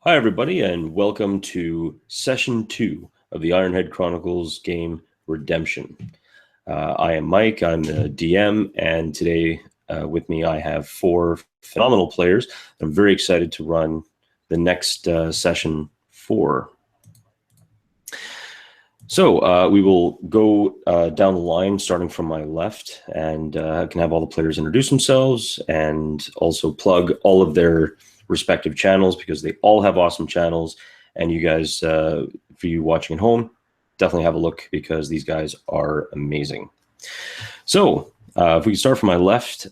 Hi, everybody, and welcome to Session 2 of the Ironhead Chronicles game Redemption. I am Mike, I'm the DM, and today with me I have four phenomenal players. I'm very excited to run the next Session 4. So we will go down the line starting from my left, and I can have all the players introduce themselves and also plug all of their respective channels because they all have awesome channels. And you guys, for you watching at home, definitely have a look because these guys are amazing. So if we can start from my left,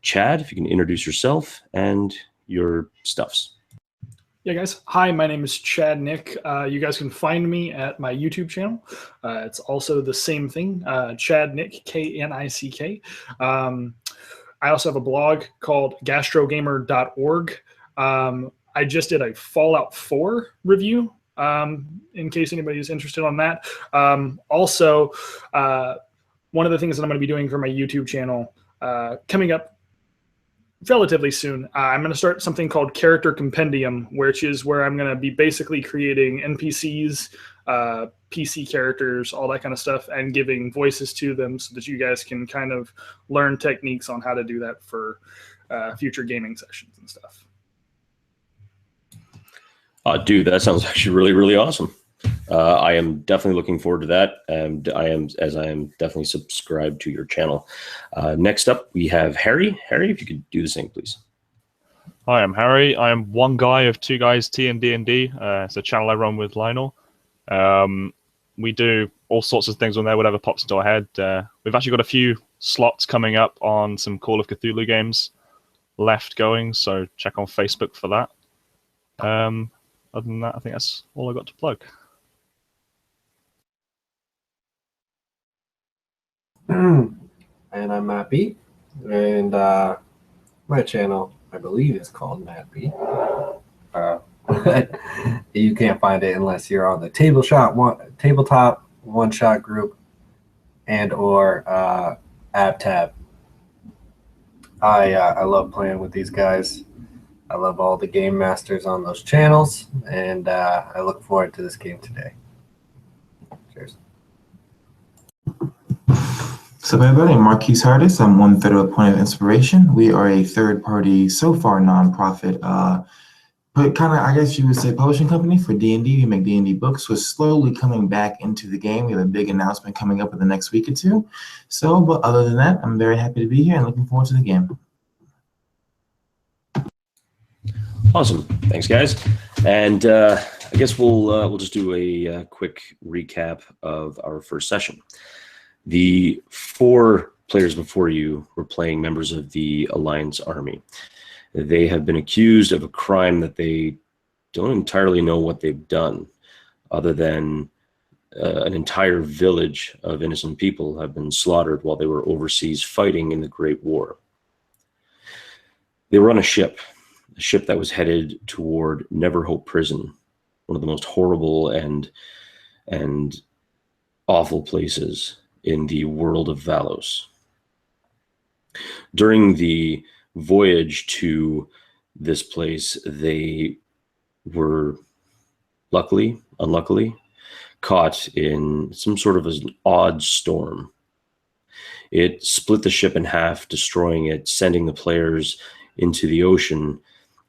Chad, if you can introduce yourself and your stuffs. Yeah, guys. Hi, my name is Chad Nick. You guys can find me at my YouTube channel. It's also the same thing, Chad Nick, K-N-I-C-K. I also have a blog called gastrogamer.org. I just did a Fallout 4 review, in case anybody's interested on that. Also, one of the things that I'm going to be doing for my YouTube channel coming up relatively soon, I'm going to start something called Character Compendium, which is where I'm going to be basically creating NPCs, PC characters, all that kind of stuff, and giving voices to them so that you guys can kind of learn techniques on how to do that for future gaming sessions and stuff. Dude, that sounds actually really, really awesome. I am definitely looking forward to that, and I am definitely subscribed to your channel. Next up, we have Harry. Harry, if you could do the same, please. Hi, I'm Harry. I am one guy of two guys, T and D&D. It's a channel I run with Lionel. We do all sorts of things on there, whatever pops into our head. We've actually got a few slots coming up on some Call of Cthulhu games left going, so check on Facebook for that. Other than that, I think that's all I got to plug. And I'm Matt B. And my channel, I believe, is called Matt B. You can't find it unless you're on the tabletop one-shot group and or AbTab. I love playing with these guys. I love all the game masters on those channels, and I look forward to this game today. Cheers. So everybody, I'm Marquise Hardis. I'm one third of a point of inspiration. We are a third-party, so far nonprofit, but kind of, I guess you would say, publishing company for D&D. We make D&D books. We're slowly coming back into the game. We have a big announcement coming up in the next week or two. So, but other than that, I'm very happy to be here and looking forward to the game. Awesome, thanks, guys. And I guess we'll just do a quick recap of our first session. The four players before you were playing members of the Alliance Army. They have been accused of a crime that they don't entirely know what they've done, other than an entire village of innocent people have been slaughtered while they were overseas fighting in the Great War. They were on a ship that was headed toward Neverhope Prison, one of the most horrible and awful places in the world of Valos. During the voyage to this place, they were unluckily, caught in some sort of an odd storm. It split the ship in half, destroying it, sending the players into the ocean,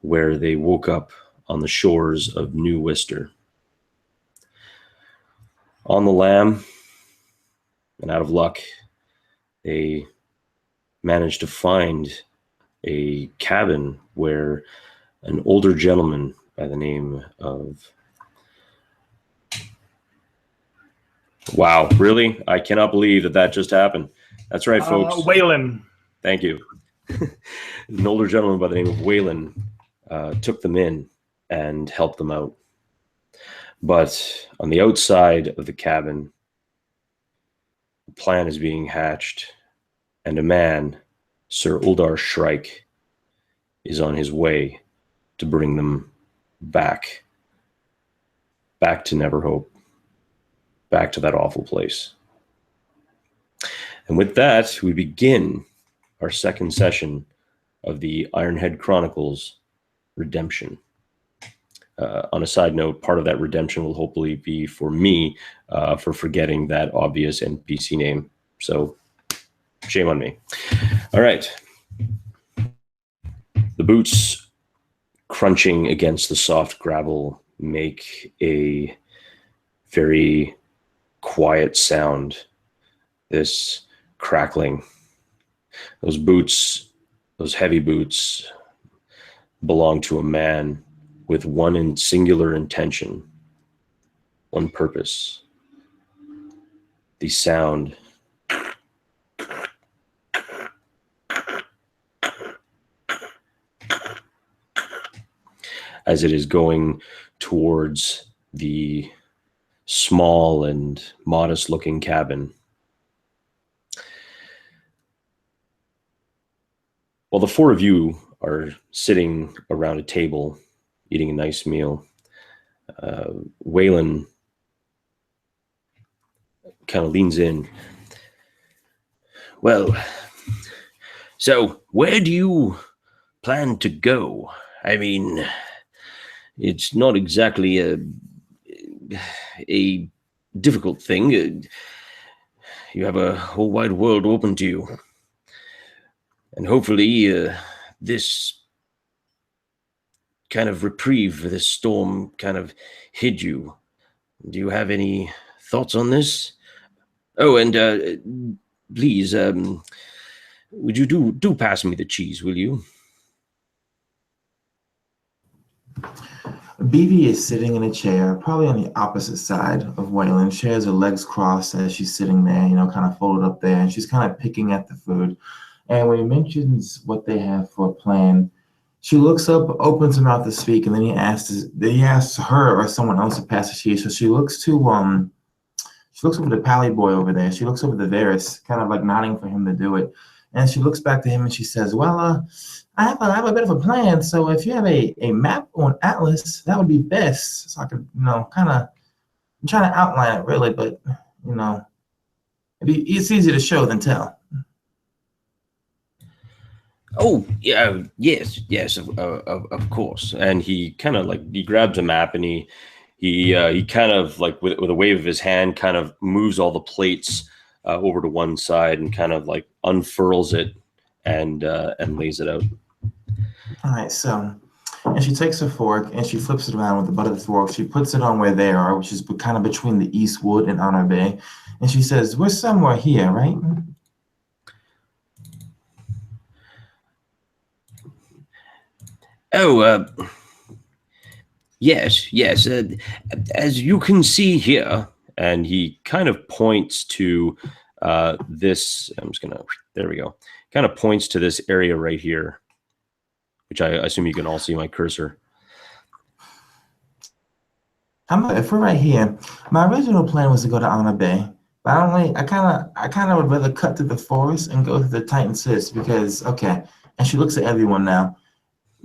where they woke up on the shores of New Worcester. On the lam, and out of luck, they managed to find a cabin where an older gentleman by the name of... Wow, really? I cannot believe that just happened. That's right, folks. Waylon. Thank you. An older gentleman by the name of Waylon took them in and helped them out. But on the outside of the cabin, a plan is being hatched, and a man, Ser Uldar Shrike, is on his way to bring them back to Neverhope, back to that awful place. And with that, we begin our second session of the Ironhead Chronicles Redemption. On a side note, part of that redemption will hopefully be for me for forgetting that obvious NPC name. So shame on me. All right. The boots crunching against the soft gravel make a very quiet sound. This crackling. Those boots, those heavy boots, belong to a man with one singular intention, one purpose. The sound as it is going towards the small and modest-looking cabin. While the four of you are sitting around a table, eating a nice meal, Waylon kind of leans in. Well, so where do you plan to go? I mean, it's not exactly a difficult thing. You have a whole wide world open to you. And hopefully this kind of reprieve for this storm kind of hid you. Do you have any thoughts on this? Oh, and please, would you do pass me the cheese, will you? BB is sitting in a chair, probably on the opposite side of Waylon. She has her legs crossed as she's sitting there, kind of folded up there, and she's kind of picking at the food. And when he mentions what they have for a plan, she looks up, opens her mouth to speak, and then he asks her or someone else to pass the cheese. So she looks over the pally boy over there. She looks over to Varis, kind of like nodding for him to do it. And she looks back to him and she says, well, I have a bit of a plan. So if you have a map or an atlas, that would be best. So I could, kind of, I'm trying to outline it really, but, it's easier to show than tell. Oh, yeah, yes, of course. And he kind of he grabs a map and he kind of with a wave of his hand kind of moves all the plates over to one side and kind of unfurls it and lays it out. All right, so, and she takes a fork and she flips it around with the butt of the fork. She puts it on where they are, which is kind of between the Eastwood and Honor Bay. And she says, we're somewhere here, right? Oh, yes. As you can see here, and he kind of points to this. There we go. Kind of points to this area right here, which I assume you can all see my cursor. If we're right here, my original plan was to go to Honor Bay, but I kind of would rather cut through the forest and go to the Titan's Fist because, okay, and she looks at everyone now.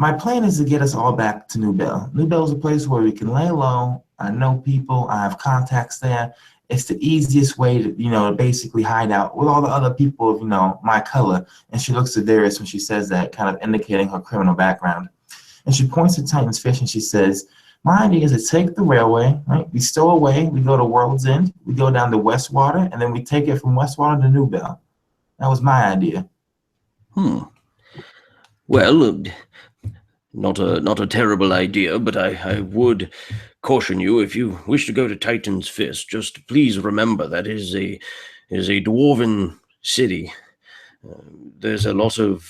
My plan is to get us all back to New Bell. New Bell is a place where we can lay low. I know people. I have contacts there. It's the easiest way to, basically hide out with all the other people of, my color. And she looks at Varis when she says that, kind of indicating her criminal background. And she points to Titan's Fish and she says, my idea is to take the railway, right? We stow away. We go to World's End. We go down to Westwater, and then we take it from Westwater to New Bell. That was my idea. Well, not a terrible idea, but I would caution you if you wish to go to Titan's Fist. Just please remember that it is a dwarven city. There's a lot of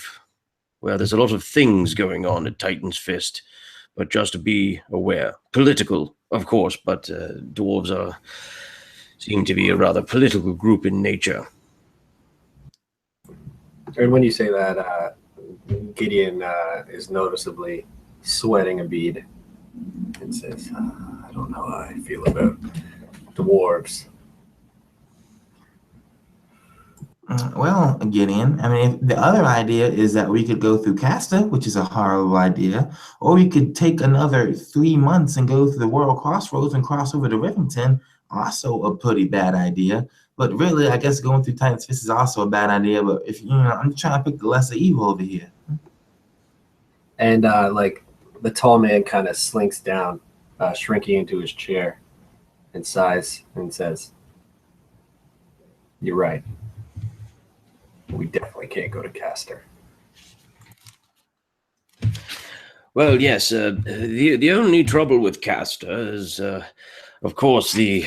things going on at Titan's Fist, but just be aware. Political, of course, but dwarves seem to be a rather political group in nature. And when you say that, Gideon is noticeably sweating a bead and says, I don't know how I feel about dwarves. Well, Gideon, the other idea is that we could go through Casta, which is a horrible idea, or we could take another 3 months and go through the World Crossroads and cross over to Rivington, also a pretty bad idea. But really, I guess going through Titan's Fist is also a bad idea, but if I'm trying to pick the lesser evil over here. And the tall man kind of slinks down shrinking into his chair, and sighs and says, "You're right. We definitely can't go to Castor." Well, yes. The only trouble with Castor is, of course, the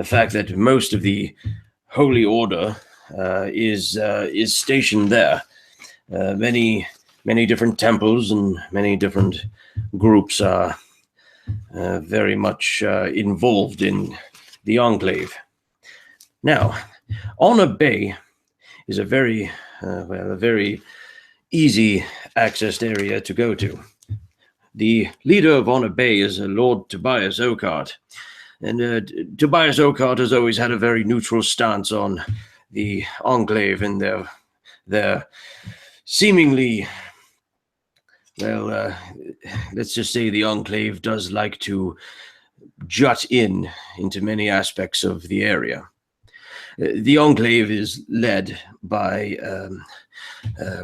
fact that most of the Holy Order is stationed there. Many different temples and many different groups are very much involved in the Enclave. Now, Honor Bay is a very easy accessed area to go to. The leader of Honor Bay is Lord Tobias Oakart, and Tobias Oakart has always had a very neutral stance on the Enclave and their seemingly, well, let's just say the Enclave does like to jut into many aspects of the area. The Enclave is led by,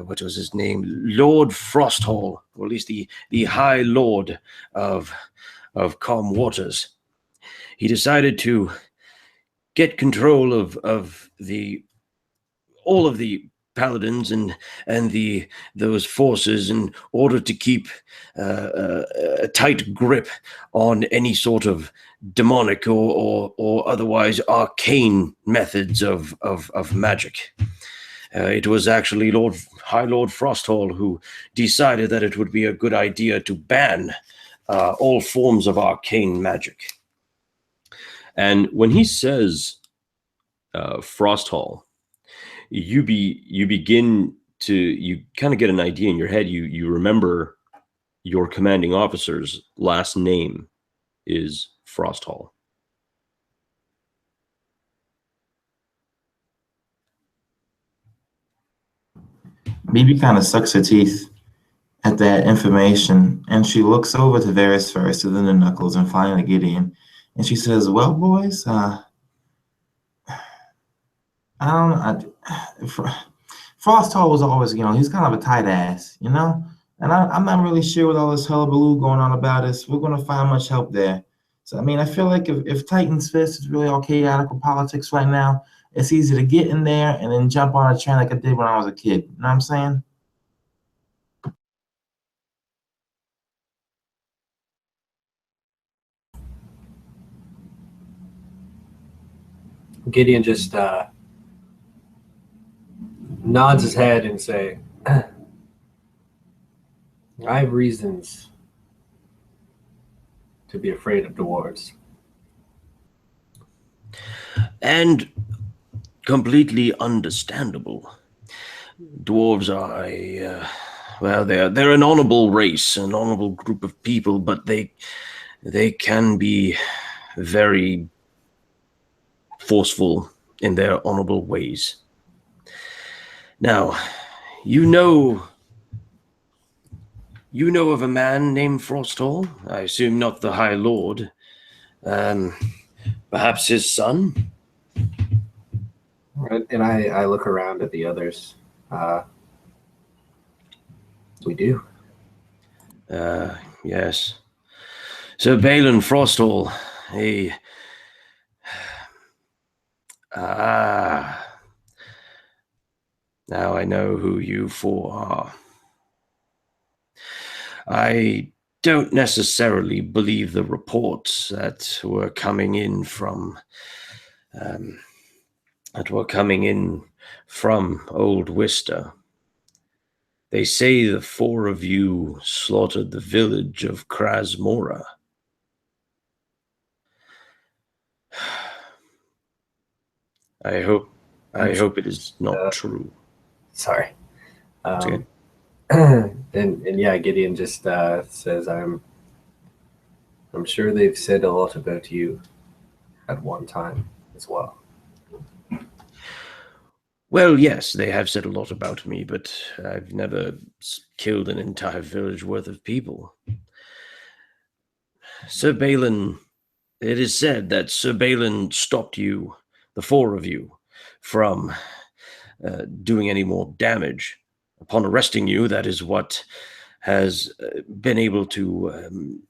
what was his name? Lord Frosthall, or at least the High Lord of Calm Waters. He decided to get control of all of the paladins and those forces in order to keep a tight grip on any sort of demonic or otherwise arcane methods of magic. It was actually High Lord Frosthall who decided that it would be a good idea to ban all forms of arcane magic. And when he says Frosthall, you begin to, you kind of get an idea in your head. You remember your commanding officer's last name is Frosthall. Bibi kind of sucks her teeth at that information, and she looks over to Varis first, and then to Knuckles, and finally to Gideon, and she says, "Well, boys, Frosthall was always, he's kind of a tight ass, and I'm not really sure what all this hullabaloo going on about is. We're going to find much help there. So, I feel like if Titan's Fist is really all chaotic with politics right now, it's easy to get in there and then jump on a train like I did when I was a kid. You know what I'm saying?" Gideon just nods his head and say, "I have reasons to be afraid of dwarves." And completely understandable. Dwarves are they're an honorable race, an honorable group of people, but they can be very forceful in their honorable ways. Now, you know of a man named Frosthall? I assume not the High Lord. Perhaps his son? Right. And I look around at the others. We do. Yes. Sir Balin Frosthall, now I know who you four are. I don't necessarily believe the reports that were coming in from Old Wister. They say the four of you slaughtered the village of Krasmora. I hope it is not true. Sorry. Okay. And yeah, Gideon just says, I'm sure they've said a lot about you at one time as well. Well, yes, they have said a lot about me, but I've never killed an entire village worth of people. Sir Balin, it is said that Sir Balin stopped you, the four of you, from doing any more damage. Upon arresting you, that is what has been able to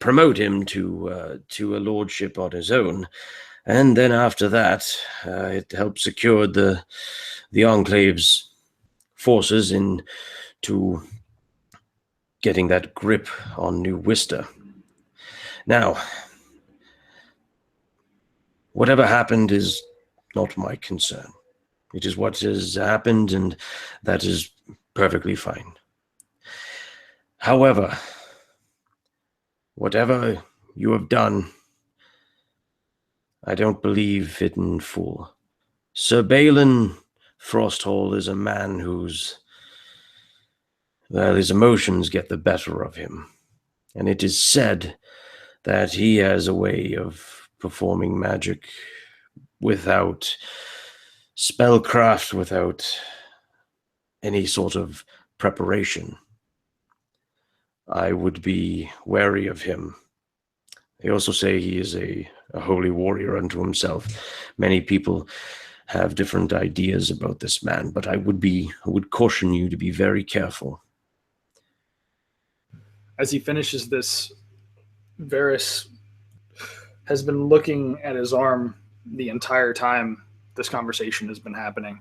promote him to a lordship on his own, and then after that, it helped secure the Enclave's forces into getting that grip on New Worcester. Now, whatever happened is not my concern. It is what has happened, and that is perfectly fine. However, whatever you have done, I don't believe it in full. Sir Balin Frosthall is a man whose, well, his emotions get the better of him. And it is said that he has a way of performing magic without spellcraft, without any sort of preparation. I would be wary of him. They also say he is a holy warrior unto himself. Many people have different ideas about this man, but I would caution you to be very careful. As he finishes this, Varis has been looking at his arm the entire time this conversation has been happening.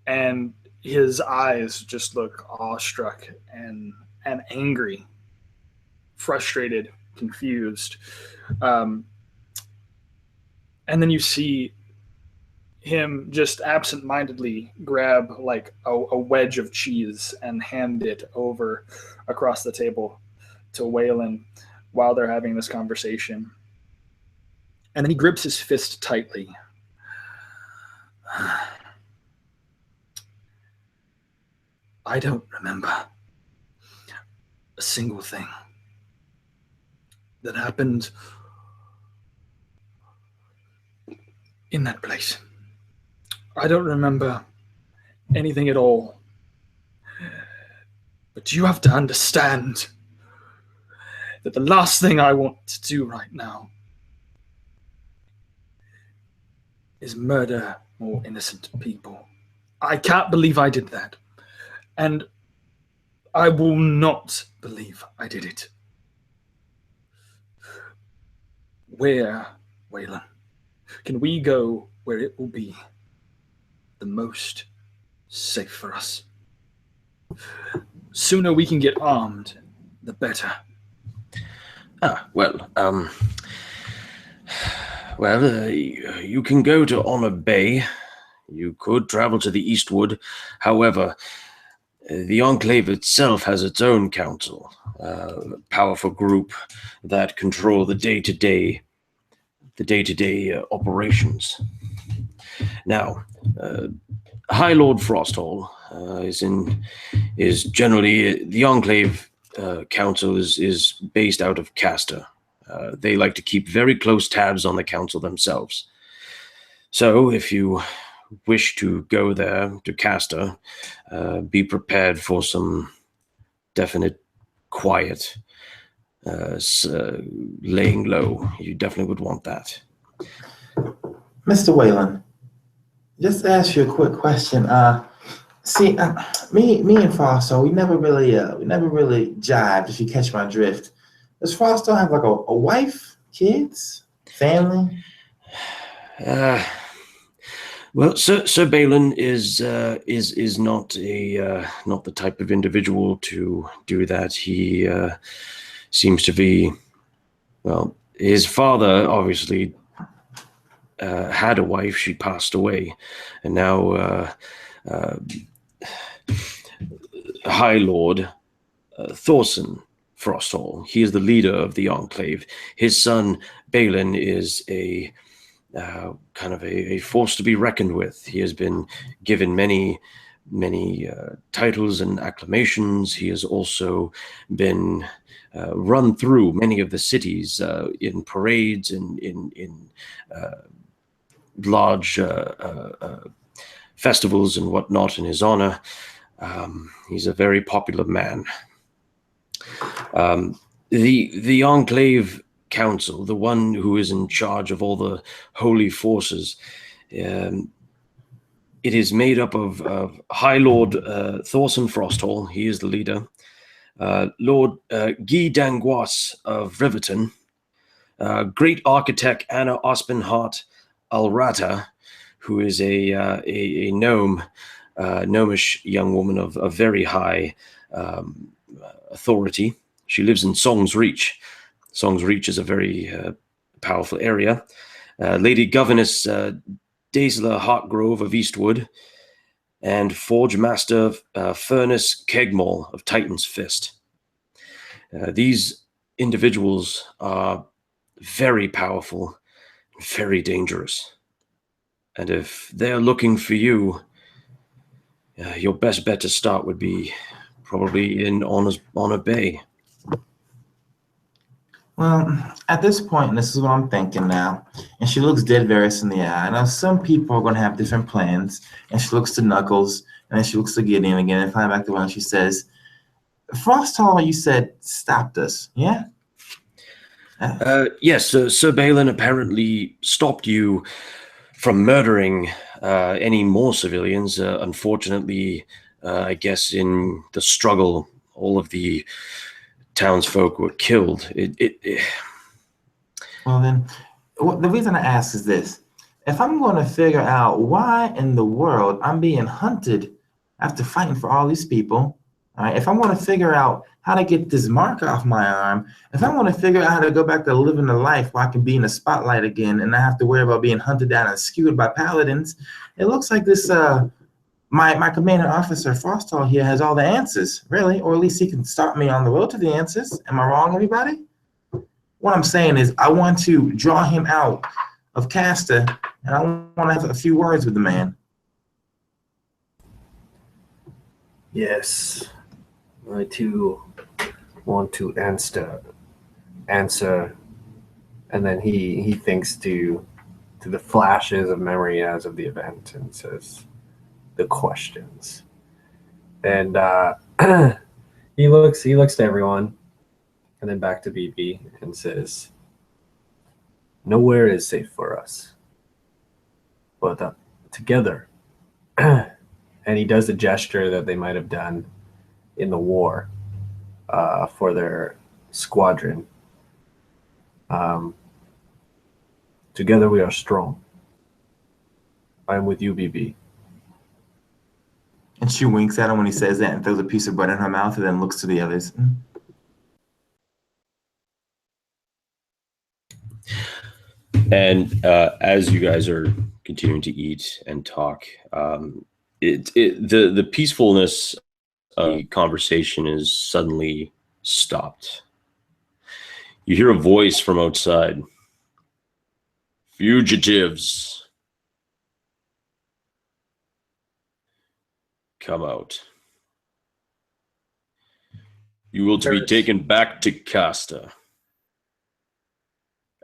And his eyes just look awestruck and angry, frustrated, confused. And then you see him just absent-mindedly grab like a wedge of cheese and hand it over across the table to Waylon while they're having this conversation. And then he grips his fist tightly. I don't remember a single thing that happened in that place. I don't remember anything at all. But you have to understand that the last thing I want to do right now is murder more innocent people. I can't believe I did that. And I will not believe I did it. Where, Waylon, can we go where it will be the most safe for us? Sooner we can get armed, the better. You can go to Honor Bay. You could travel to the Eastwood. However, the Enclave itself has its own council, a powerful group that control the day-to-day operations. Now, High Lord Frosthall is generally the Enclave council is based out of Castor. They like to keep very close tabs on the council themselves. So if you wish to go there to Castor, be prepared for some definite quiet, laying low. You definitely would want that. Mr. Whalen, just to ask you a quick question. Me and Foster, we never really jived, if you catch my drift. Does Foster have like a wife, kids, family? Well, Sir Balin is not the type of individual to do that. He seems to be, well, his father obviously had a wife. She passed away, and now High Lord Thorson Frosthall, he is the leader of the Enclave. His son Balin is a kind of a force to be reckoned with. He has been given many titles and acclamations. He has also been run through many of the cities in parades and in large festivals and whatnot in his honor. He's a very popular man. The Enclave Council, the one who is in charge of all the holy forces, it is made up of High Lord Thorson Frosthall. He is the leader. Lord Guy d'Angoisse of Riverton, great architect Anna Ospenhart Alrata, who is a gnome, gnomish young woman of very high authority. She lives in Song's Reach. Song's Reach is a very powerful area. Lady Governess Daisla Hartgrove of Eastwood, and Forge Master Furnace Kegmore of Titan's Fist. These individuals are very powerful, very dangerous. And if they're looking for you, your best bet to start would be probably in Honor Bay. Well, at this point, and this is what I'm thinking now, and she looks dead Varis in the eye. Now, some people are going to have different plans, and she looks to Knuckles, and then she looks to Gideon again, and finally back to one, she says, Frosthall, you said, stopped us, yeah? Yes, Sir Balin apparently stopped you from murdering any more civilians. Unfortunately, I guess in the struggle, all of the townsfolk were killed. Well, then, the reason I ask is this. If I'm going to figure out why in the world I'm being hunted after fighting for all these people, all right, if I'm going to figure out how to get this mark off my arm, if I'm going to figure out how to go back to living a life where I can be in the spotlight again and not have to worry about being hunted down and skewered by paladins, it looks like this my commanding officer, Frosthall, here has all the answers, really, or at least he can start me on the road to the answers. Am I wrong, everybody? What I'm saying is I want to draw him out of Castor, and I want to have a few words with the man. Yes, I too want to answer, and then he thinks to the flashes of memory as of the event and says the questions, and he looks to everyone, and then back to BB and says, "Nowhere is safe for us, but together." And he does a gesture that they might have done in the war for their squadron. Together we are strong. I am with you, BB. And she winks at him when he says that and throws a piece of bread in her mouth and then looks to the others. And as you guys are continuing to eat and talk, the peacefulness of the conversation is suddenly stopped. You hear a voice from outside. Fugitives, come out. You will to be taken back to Casta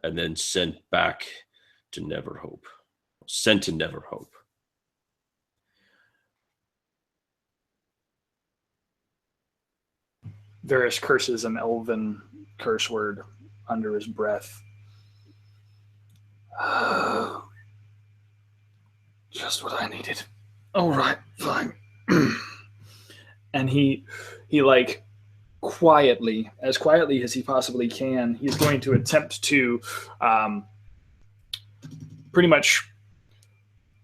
and then sent back to Neverhope. Sent to Neverhope. Varis curses an elven curse word under his breath. Just what I needed. All right, fine. And he like quietly as he possibly can, he's going to attempt to pretty much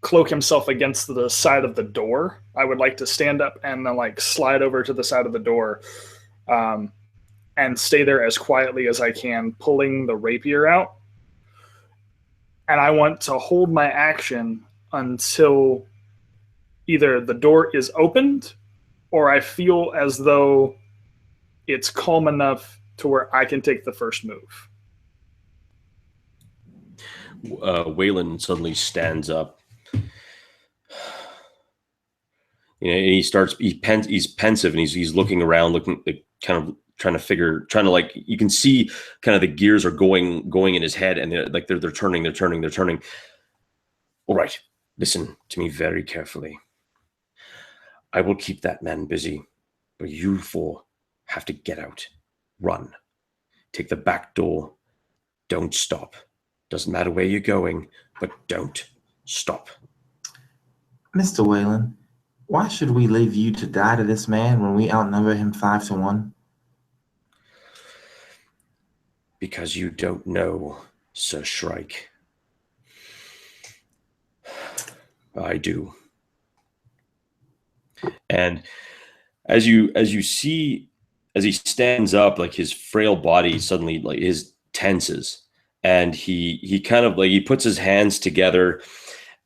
cloak himself against the side of the door. I would like to stand up and then like slide over to the side of the door and stay there as quietly as I can, pulling the rapier out. And I want to hold my action until either the door is opened or I feel as though it's calm enough to where I can take the first move. Waylon suddenly stands up. You know, and he's pensive and he's looking around, looking kind of trying to like, you can see kind of the gears are going in his head, and they're turning. All right, listen to me very carefully. I will keep that man busy, but you four have to get out. Run. Take the back door. Don't stop. Doesn't matter where you're going, but don't stop. Mr. Whalen, why should we leave you to die to this man when we outnumber him 5-1? Because you don't know, Sir Shrike. I do. And as you see, as he stands up, like his frail body suddenly like his tenses, and he kind of like he puts his hands together,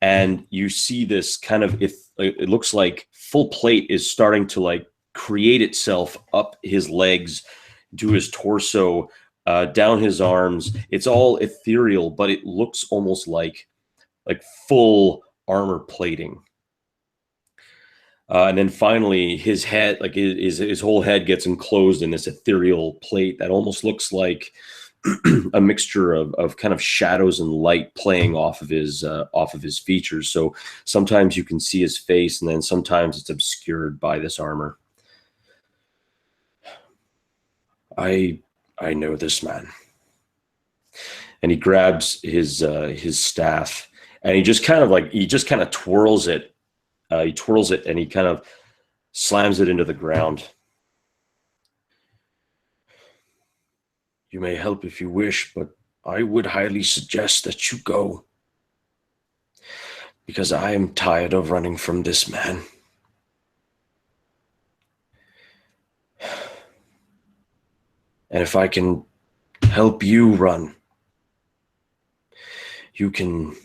and you see this kind of it looks like full plate is starting to like create itself up his legs, to his torso, down his arms. It's all ethereal, but it looks almost like full armor plating. And then finally, his head, like his whole head, gets enclosed in this ethereal plate that almost looks like a mixture of kind of shadows and light playing off of his features. So sometimes you can see his face, and then sometimes it's obscured by this armor. I know this man. And he grabs his staff, and he just kind of twirls it. He twirls it, and he kind of slams it into the ground. You may help if you wish, but I would highly suggest that you go, because I am tired of running from this man. And if I can help you run, you can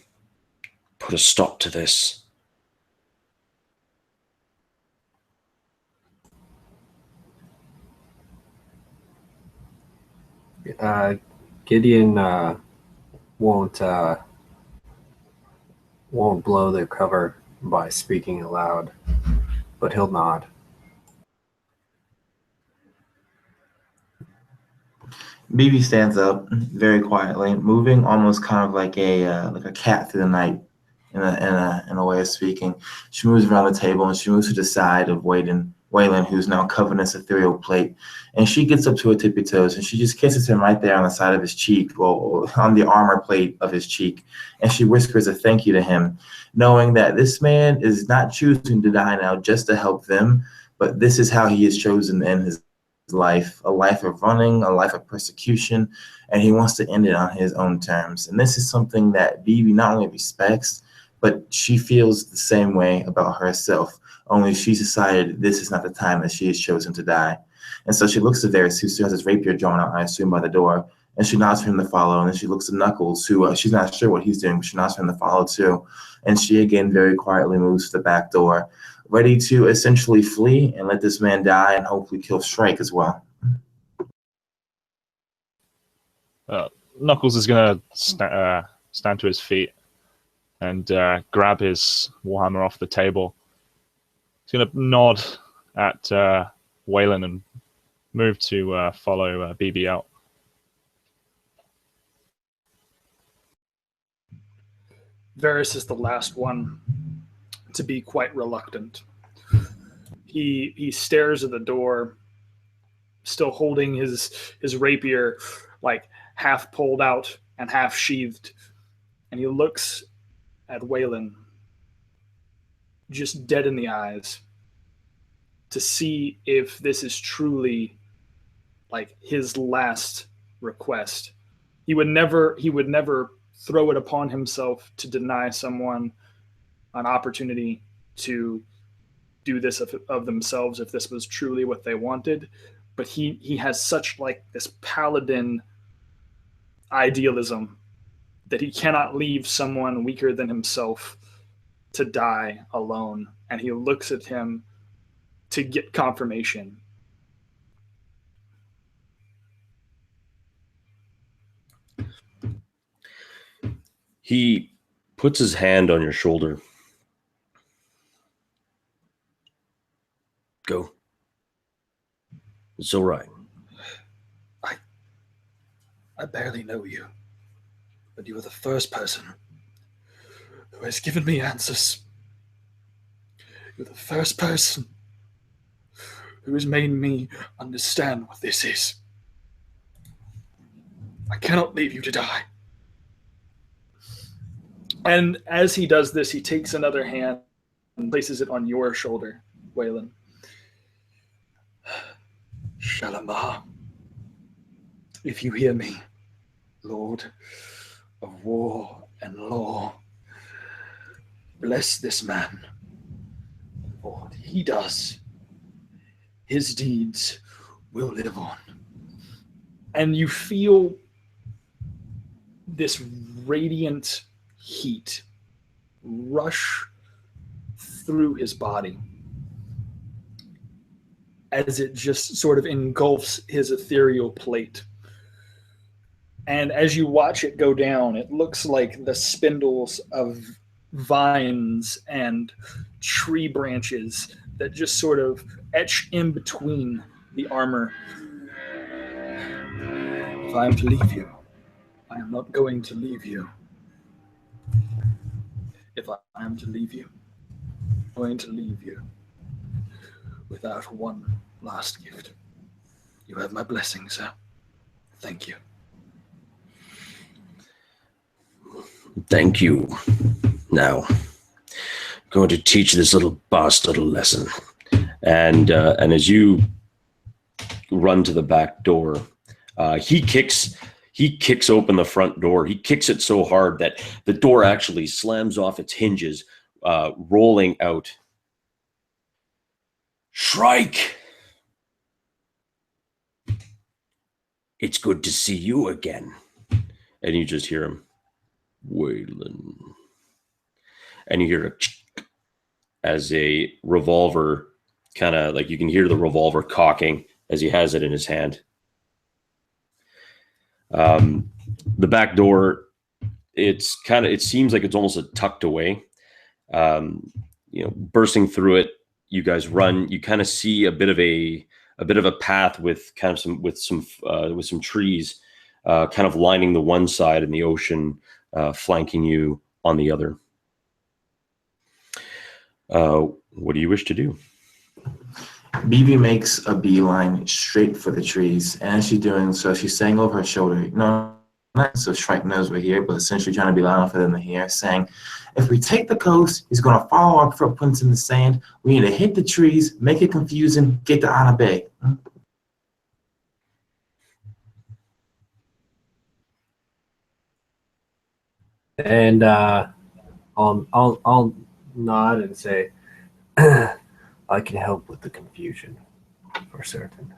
put a stop to this. Gideon won't blow their cover by speaking aloud, but he'll nod. BB stands up very quietly, moving almost kind of like a cat through the night, in a way of speaking. She moves around the table, and she moves to the side of Waylon, who's now covered in this ethereal plate, and she gets up to her tippy toes, and she just kisses him right there on the side of his cheek, or on the armor plate of his cheek, and she whispers a thank you to him, knowing that this man is not choosing to die now just to help them, but this is how he is chosen in his life, a life of running, a life of persecution, and he wants to end it on his own terms. And this is something that BB not only respects, but she feels the same way about herself, only she's decided this is not the time that she has chosen to die. And so she looks to Varis, who still has his rapier drawn out, I assume, by the door, and she nods for him to follow. And then she looks to Knuckles, who she's not sure what he's doing, but she nods for him to follow too. And she again very quietly moves to the back door, ready to essentially flee and let this man die and hopefully kill Shrike as well. Knuckles is going to stand to his feet and grab his warhammer off the table. He's going to nod at Waylon and move to follow BB out. Varis is the last one to be quite reluctant. He stares at the door, still holding his rapier, like half pulled out and half sheathed, and he looks at Waylon, just dead in the eyes, to see if this is truly like his last request. He would never throw it upon himself to deny someone an opportunity to do this of themselves if this was truly what they wanted. But he has such like this paladin idealism that he cannot leave someone weaker than himself to die alone. And he looks at him to get confirmation. He puts his hand on your shoulder. Go. It's all right. I barely know you, but you are the first person who has given me answers. You're the first person who has made me understand what this is. I cannot leave you to die. And as he does this, he takes another hand and places it on your shoulder, Waylon. Shalamar, if you hear me, Lord of war and law, bless this man. For what he does, his deeds will live on. And you feel this radiant heat rush through his body as it just sort of engulfs his ethereal plate. And as you watch it go down, it looks like the spindles of vines and tree branches that just sort of etch in between the armor. If I am to leave you, I am not going to leave you. If I am to leave you, I'm going to leave you without one last gift. You have my blessing, sir. Thank you. Thank you. Now, I'm going to teach this little bastard a lesson. And as you run to the back door, he kicks open the front door. He kicks it so hard that the door actually slams off its hinges, rolling out. Shrike! It's good to see you again. And you just hear him. Waylon. And you hear as a revolver, kind of like you can hear the revolver cocking as he has it in his hand. The back door, it seems like it's almost tucked away. Bursting through it, you guys run. You kind of see a bit of a path with some trees, kind of lining the one side and the ocean flanking you on the other. What do you wish to do? BB makes a beeline straight for the trees, and as she's doing so, she's saying over her shoulder, no, not so Shrike knows we're here, but essentially trying to be loud enough for them to hear, saying, if we take the coast, he's going to follow our footprints in the sand. We need to hit the trees, make it confusing, get to Anna Bay. And I'll nod and say, I can help with the confusion, for certain.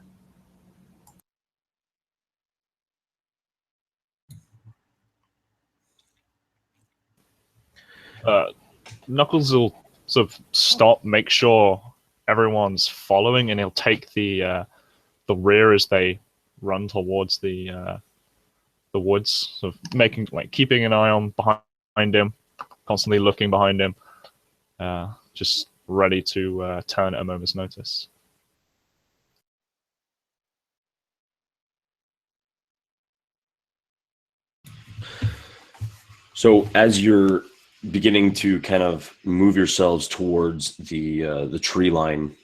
Knuckles will sort of stop, make sure everyone's following, and he'll take the rear as they run towards the woods, sort of keeping an eye on behind him, constantly looking behind him, just ready to turn at a moment's notice. So as you're beginning to kind of move yourselves towards the tree line,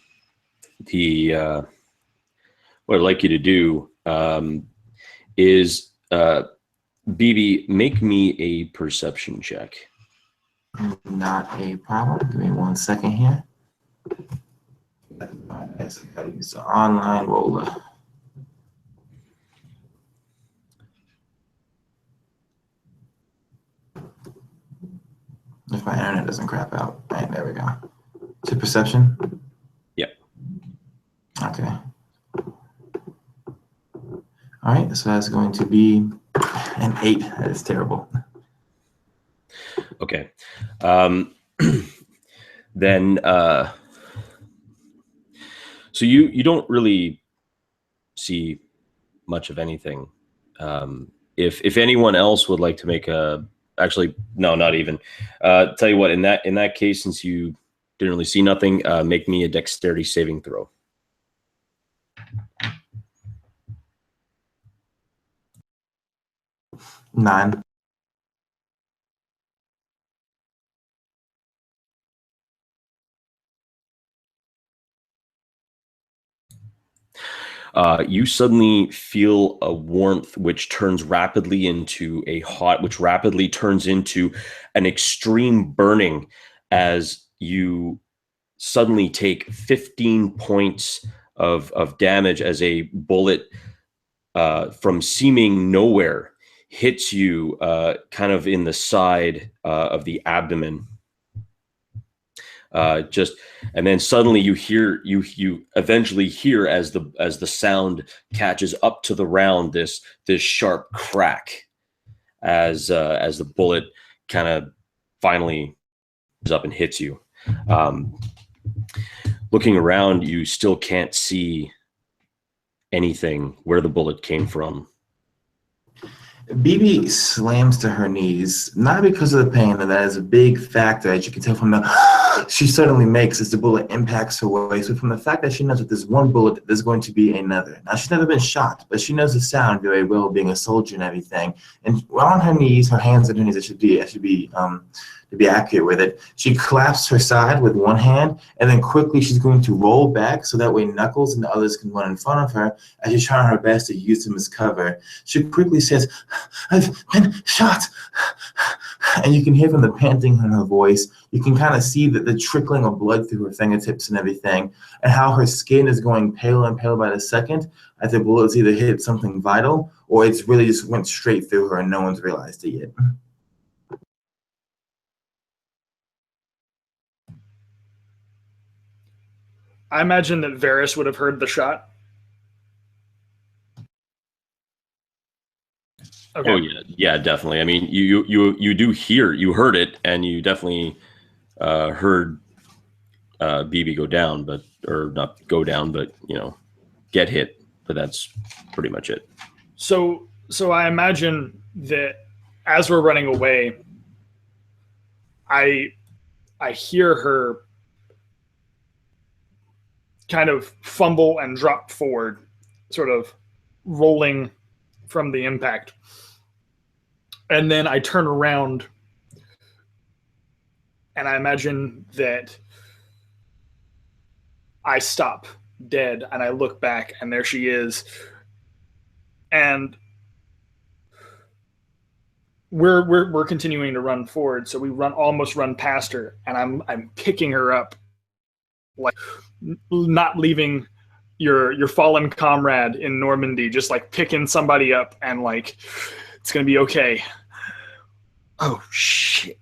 what I'd like you to do is BB, make me a perception check. Not a problem. Give me 1 second here. Yes, I gotta use the online roller. If my internet doesn't crap out. All right, there we go. To perception? Yep. Okay. All right, so that's going to be an 8. That is terrible. Okay. Then, so you don't really see much of anything. If anyone else would like to make actually, no, not even. Tell you what, in that case, since you didn't really see nothing, make me a dexterity saving throw. Nine. You suddenly feel a warmth which turns rapidly into a hot, which rapidly turns into an extreme burning as you suddenly take 15 points of damage as a bullet from seeming nowhere hits you kind of in the side of the abdomen. And then suddenly you eventually hear as the sound catches up to the round this sharp crack as the bullet kind of finally comes up and hits you. Looking around, you still can't see anything where the bullet came from. BB slams to her knees, not because of the pain, and that is a big factor, as you can tell from the she suddenly makes as the bullet impacts her waist, but from the fact that she knows that there's one bullet, there's going to be another. Now, she's never been shot, but she knows the sound very well, being a soldier and everything. And on her knees, her hands on her knees, to be accurate with it, she claps her side with one hand, and then quickly she's going to roll back so that way Knuckles and the others can run in front of her as she's trying her best to use them as cover. She quickly says, "I've been shot." And you can hear from the panting in her voice, you can kind of see that the trickling of blood through her fingertips and everything, and how her skin is going paler and paler by the second as the bullets either hit something vital or it's really just went straight through her and no one's realized it yet. I imagine that Varis would have heard the shot. Okay. Oh yeah, definitely. I mean, you heard it, and you definitely heard BB go down, or not go down, but get hit. But that's pretty much it. So I imagine that as we're running away, I hear her kind of fumble and drop forward, sort of rolling from the impact. And then I turn around and I imagine that I stop dead and I look back and there she is. And we're continuing to run forward, so we almost run past her, and I'm picking her up, like not leaving your fallen comrade in Normandy, just like picking somebody up and like it's gonna be okay. Oh shit.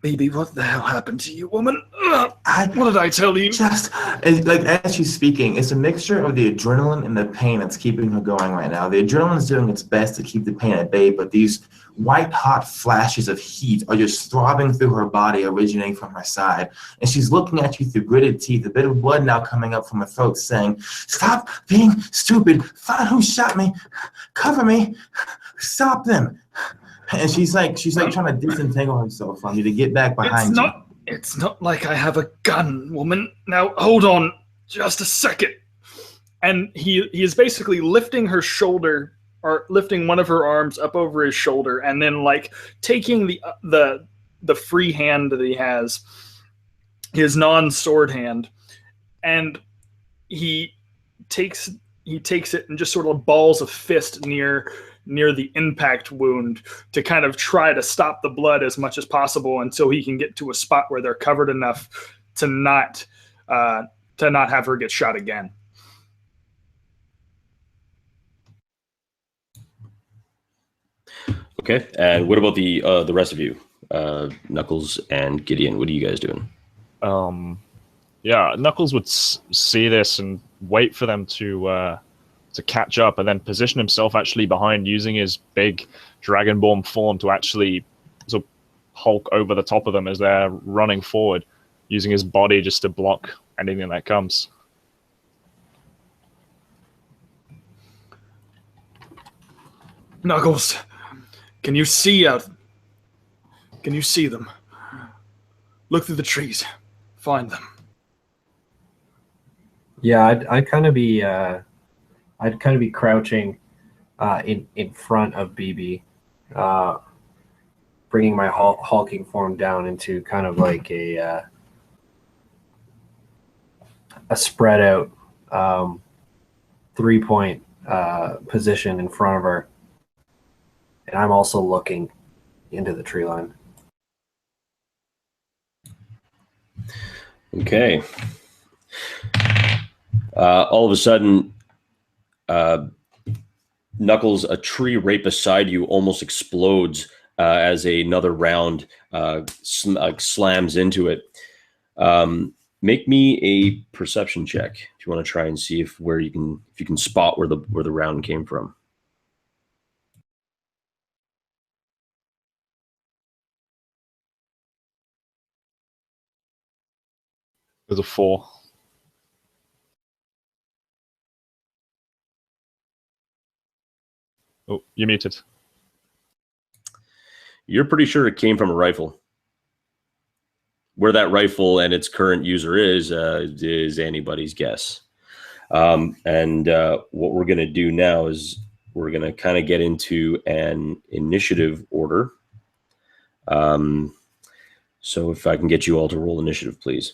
Baby, what the hell happened to you, woman? What did I tell you? Just like as she's speaking, it's a mixture of the adrenaline and the pain that's keeping her going right now. The adrenaline is doing its best to keep the pain at bay, but these white hot flashes of heat are just throbbing through her body, originating from her side. And she's looking at you through gritted teeth, a bit of blood now coming up from her throat, saying, "Stop being stupid. Find who shot me. Cover me. Stop them." And she's like trying to disentangle herself from you to get back behind you. It's not like I have a gun, woman. Now hold on just a second. And he is basically lifting her shoulder, or lifting one of her arms up over his shoulder, and then like taking the free hand that he has, his non-sword hand, and he takes it and just sort of balls a fist near the impact wound to kind of try to stop the blood as much as possible until he can get to a spot where they're covered enough to not have her get shot again. Okay, and what about the rest of you, Knuckles and Gideon? What are you guys doing? Yeah, Knuckles would see this and wait for them to catch up, and then position himself actually behind, using his big dragonborn form to actually sort of hulk over the top of them as they're running forward, using his body just to block anything that comes. Knuckles, can you see them? Look through the trees. Find them. Yeah, I'd kind of be crouching in front of BB, bringing my hulking form down into kind of like a spread out 3-point position in front of her, and I'm also looking into the tree line. Okay. All of a sudden, Knuckles, a tree right beside you almost explodes as another round slams into it. Make me a perception check if you want to try and see if you can spot where the round came from. There's a 4. Oh, you're muted. You're pretty sure it came from a rifle. Where that rifle and its current user is anybody's guess. And what we're going to do now is we're going to kind of get into an initiative order. So if I can get you all to roll initiative, please.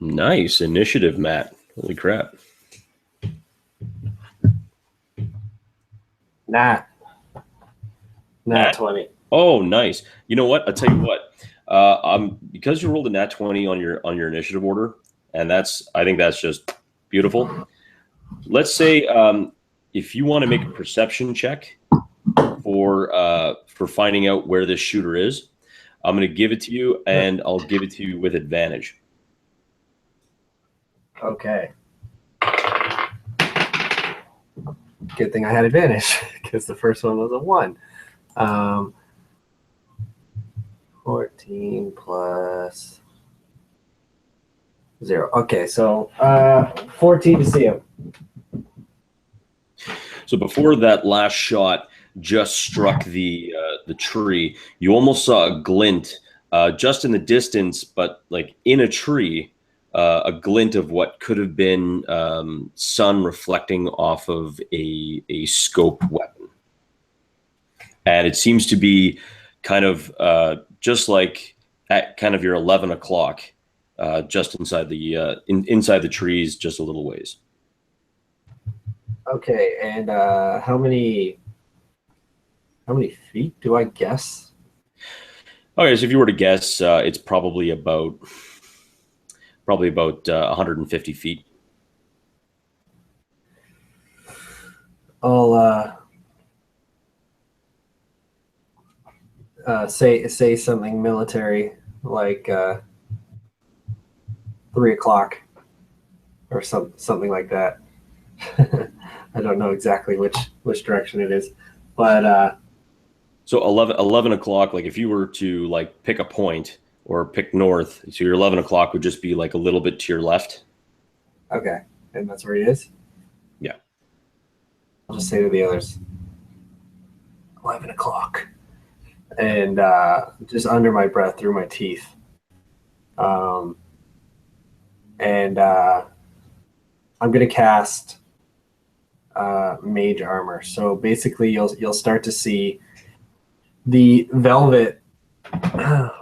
Nice initiative, Matt. Holy crap. Nat 20. Oh, nice. You know what? I'll tell you what. Because you rolled a nat 20 on your initiative order, and I think that's just beautiful. Let's say if you want to make a perception check for finding out where this shooter is, I'm going to give it to you, and I'll give it to you with advantage. Okay. Good thing I had advantage because the first one was a 1. 14 plus 0. Okay, so 14 to see him. So before that last shot just struck the tree, you almost saw a glint just in the distance, but like in a tree, a glint of what could have been sun reflecting off of a scope weapon. And it seems to be kind of just like at kind of your 11 o'clock, just inside the trees, just a little ways. Okay, and how many feet do I guess? Okay, so if you were to guess, it's probably about 150 feet. I'll say something military like 3 o'clock or something like that. I don't know exactly which direction it is, but so 11 o'clock. Like if you were to like pick a point or pick north, so your 11 o'clock would just be like a little bit to your left. Okay, and that's where he is. Yeah. I'll just say to the others, 11 o'clock. And just under my breath, through my teeth. And I'm going to cast Mage Armor. So basically, you'll start to see the velvet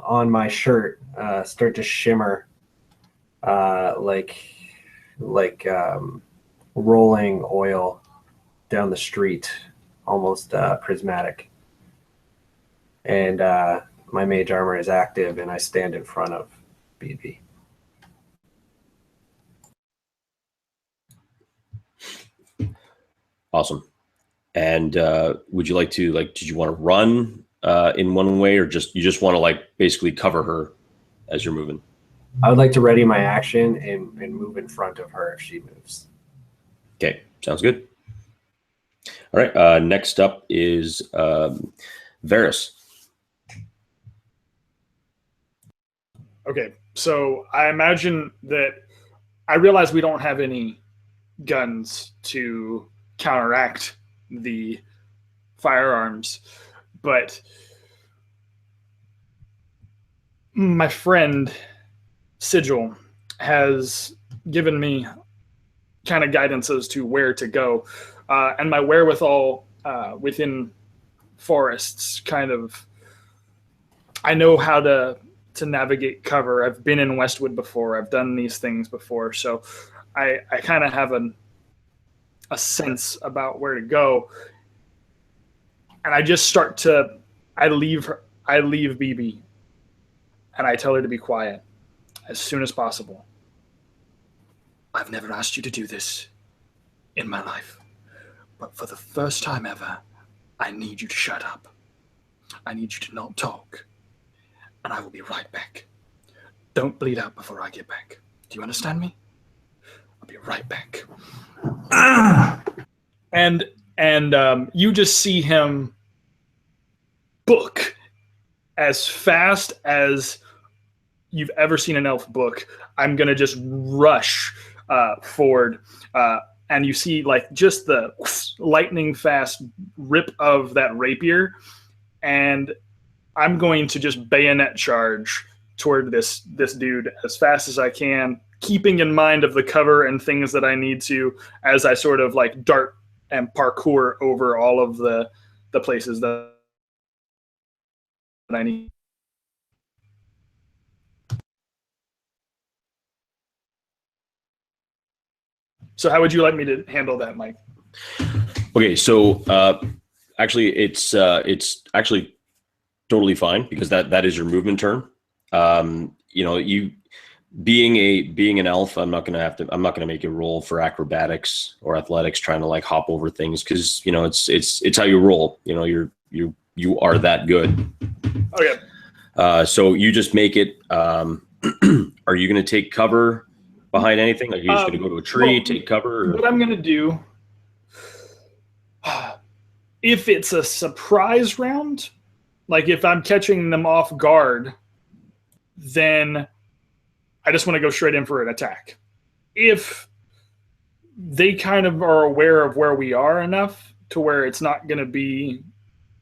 on my shirt start to shimmer like rolling oil down the street, almost prismatic. And my mage armor is active, and I stand in front of BB. Awesome. And would you like to did you want to run in one way, or you just want to basically cover her as you're moving? I would like to ready my action and move in front of her if she moves. Okay, sounds good. All right. Next up is Varis. Okay, so I imagine that I realize we don't have any guns to counteract the firearms, but my friend Sigil has given me kind of guidance as to where to go, and my wherewithal within forests kind of, I know how to navigate cover. I've been in Westwood before. I've done these things before, so I kind of have a sense about where to go. And I just start to I leave BB, and I tell her to be quiet as soon as possible. I've never asked you to do this in my life, but for the first time ever, I need you to shut up. I need you to not talk, and I will be right back. Don't bleed out before I get back. Do you understand me? I'll be right back. And you just see him book as fast as you've ever seen an elf book. I'm gonna just rush forward, and you see like just the lightning fast rip of that rapier, and I'm going to just bayonet charge toward this dude as fast as I can, keeping in mind of the cover and things that I need to as I sort of like dart and parkour over all of the places that I need. So how would you like me to handle that, Mike? Okay, so actually, it's actually totally fine because that is your movement turn. You know, you being an elf, I'm not gonna make you roll for acrobatics or athletics trying to like hop over things because you know it's how you roll. You know, you are that good. Okay. So you just make it. Are you gonna take cover behind anything? Like you're just gonna go to a tree, take cover? Or? What I'm gonna do, if it's a surprise round, like if I'm catching them off guard, then I just want to go straight in for an attack. If they kind of are aware of where we are enough to where it's not going to be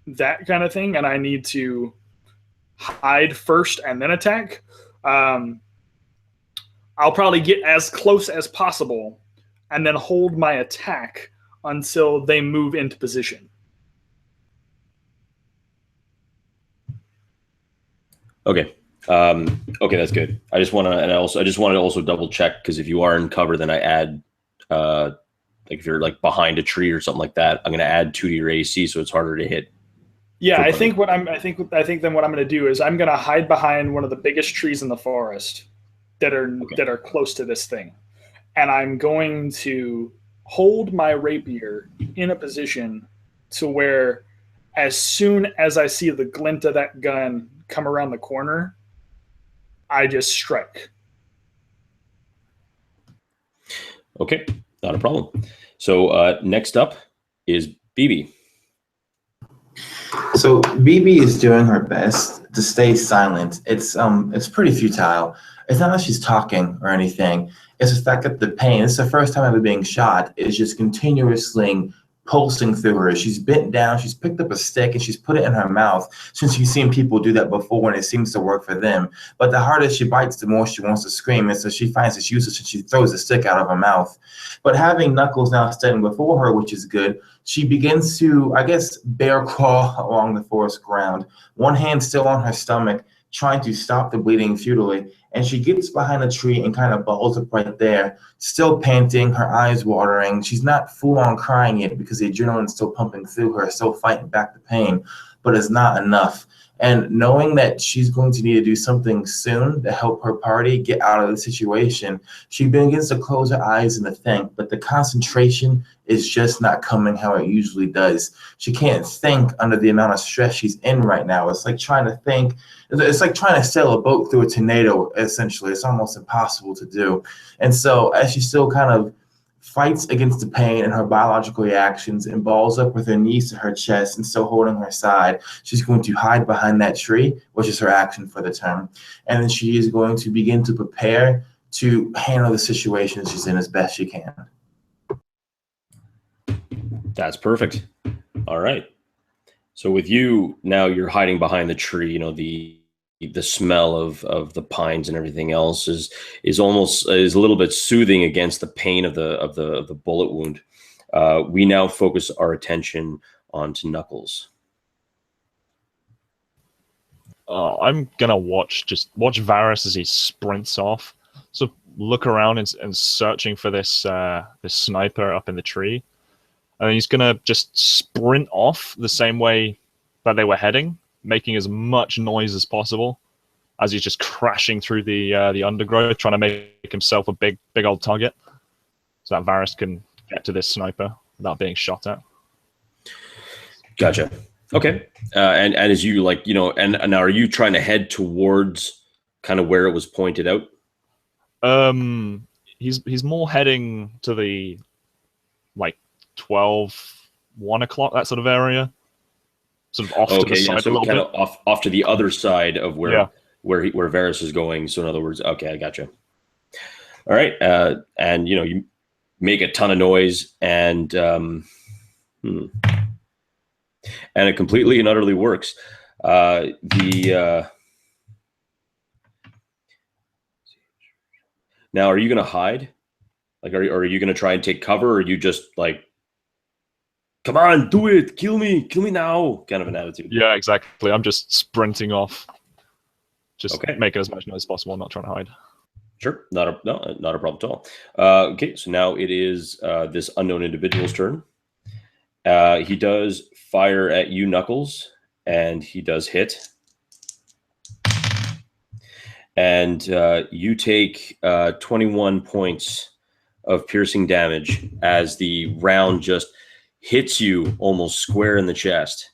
that kind of thing, and I need to hide first and then attack, I'll probably get as close as possible and then hold my attack until they move into position. Okay. Okay, that's good. I just want to, and I just wanted to also double check because if you are in cover, then I add, like if you're like behind a tree or something like that, I'm going to add 2 to your AC, so it's harder to hit. Yeah, I think then what I'm going to do is I'm going to hide behind one of the biggest trees in the forest that are close to this thing, and I'm going to hold my rapier in a position to where, as soon as I see the glint of that gun come around the corner, I just strike. Okay, not a problem. So next up is BB. So BB is doing her best to stay silent. It's pretty futile. It's not that she's talking or anything. It's the fact that the pain, it's the first time ever being shot, is just continuously pulsing through her. She's bent down, she's picked up a stick and she's put it in her mouth, since you've seen people do that before and it seems to work for them. But the harder she bites, the more she wants to scream, and so she finds it's useless and she throws the stick out of her mouth. But having Knuckles now standing before her, which is good, she begins to, I guess, bear crawl along the forest ground, one hand still on her stomach, trying to stop the bleeding futilely, and she gets behind a tree and kind of balls up right there, still panting, her eyes watering. She's not full-on crying yet because the adrenaline's still pumping through her, still fighting back the pain, but it's not enough. And knowing that she's going to need to do something soon to help her party get out of the situation, she begins to close her eyes and to think, but the concentration is just not coming how it usually does. She can't think under the amount of stress she's in right now. It's like trying to think, it's like trying to sail a boat through a tornado, essentially. It's almost impossible to do. And so as she still kind of fights against the pain and her biological reactions and balls up with her knees to her chest and still holding her side, she's going to hide behind that tree, which is her action for the turn. And then she is going to begin to prepare to handle the situation she's in as best she can. That's perfect. All right. So with you now, you're hiding behind the tree. You know, the smell of the pines and everything else is a little bit soothing against the pain of the bullet wound. We now focus our attention onto Knuckles. I'm gonna watch Varis as he sprints off. So look around and searching for this sniper up in the tree, and he's gonna just sprint off the same way that they were heading, making as much noise as possible as he's just crashing through the undergrowth, trying to make himself a big old target, so that Varis can get to this sniper without being shot at. Gotcha. Okay. And as you like, and now are you trying to head towards kind of where it was pointed out? He's more heading to the like 12, 1 o'clock, that sort of area. Sort of off to the side a little bit. Off to the other side of where Yeah. where Varis is going. So in other words, okay, I gotcha. All right. And you make a ton of noise and and it completely and utterly works. Now, are you going to hide? Like, are you going to try and take cover, or are you just like, come on, do it, kill me now, kind of an attitude? Yeah, exactly. I'm just sprinting off, just Okay. making as much noise as possible, not trying to hide. Sure, not a problem at all. Okay, so now it is this unknown individual's turn. He does fire at you, Knuckles, and he does hit. And you take 21 points of piercing damage as the round just hits you almost square in the chest.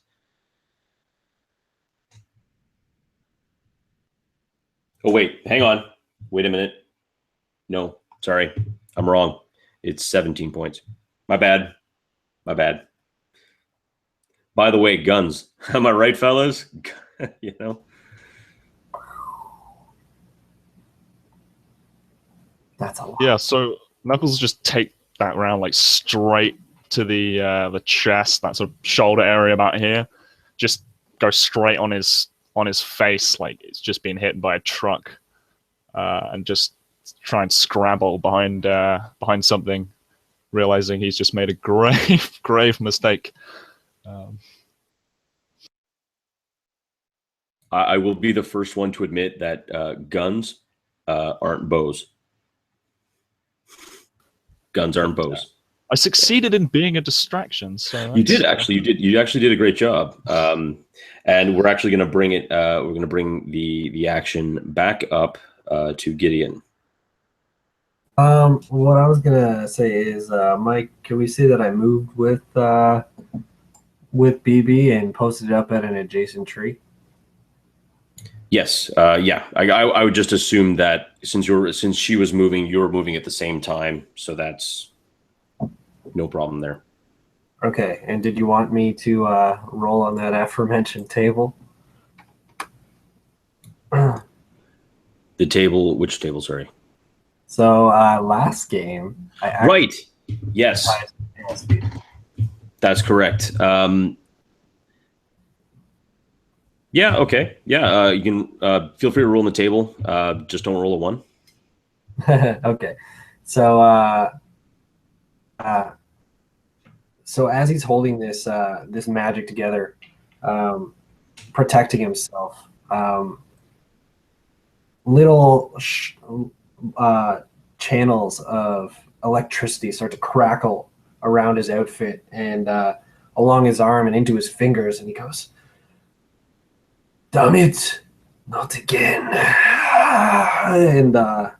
Oh, wait, hang on. Wait a minute. No, sorry, I'm wrong. It's 17 points. My bad. By the way, guns. Am I right, fellas? That's a lot. Yeah, so Knuckles just take that round like straight to the chest, that sort of shoulder area about here. Just go straight on his face, like it's just been hit by a truck, and just try and scrabble behind something, realizing he's just made a grave mistake. I will be the first one to admit that guns aren't bows. Guns aren't bows. I succeeded in being a distraction. So you did actually. You actually did a great job. And we're actually going to bring it. We're going to bring the action back up to Gideon. What I was gonna say is, Mike, can we say that I moved with BB and posted it up at an adjacent tree? Yes. Yeah. I would just assume that since she was moving, you were moving at the same time, so that's no problem there. Okay. And did you want me to roll on that aforementioned table? The table. Which table? Sorry. So last game, I right. Yes. That's correct. Yeah. Okay. Yeah. You can feel free to roll on the table. Just don't roll a 1. Okay. So so as he's holding this this magic together, protecting himself, little channels of electricity start to crackle around his outfit and along his arm and into his fingers, and he goes, "Damn it, not again!" And the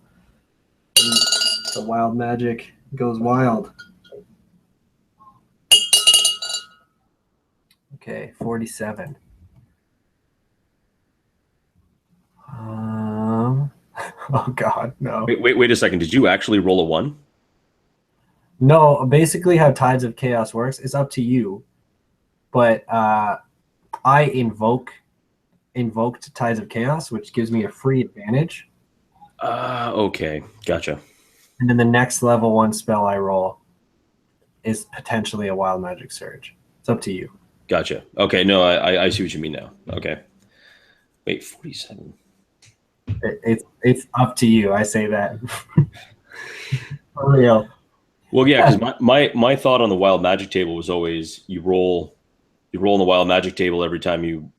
wild magic goes wild. Okay, 47. Oh God, no. Wait a second. Did you actually roll a 1? No, basically how Tides of Chaos works is up to you, but I invoked Tides of Chaos, which gives me a free advantage. Okay, gotcha. And then the next level 1 spell I roll is potentially a Wild Magic Surge. It's up to you. Gotcha. Okay, no, I see what you mean now. Okay. Wait, 47. It's up to you. I say that. For real. Well, yeah, because my thought on the wild magic table was always you roll on the wild magic table every time you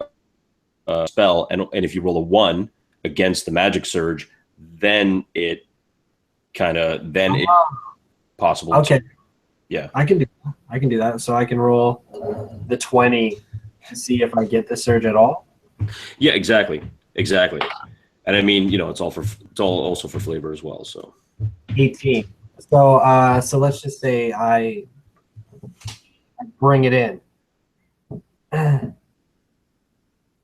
spell, and if you roll a 1 against the magic surge, then it's possible. Okay. Yeah. I can do that. So I can roll the 20 to see if I get the surge at all. Yeah, exactly. And I mean, it's all also for flavor as well. So 18. So let's just say I bring it in.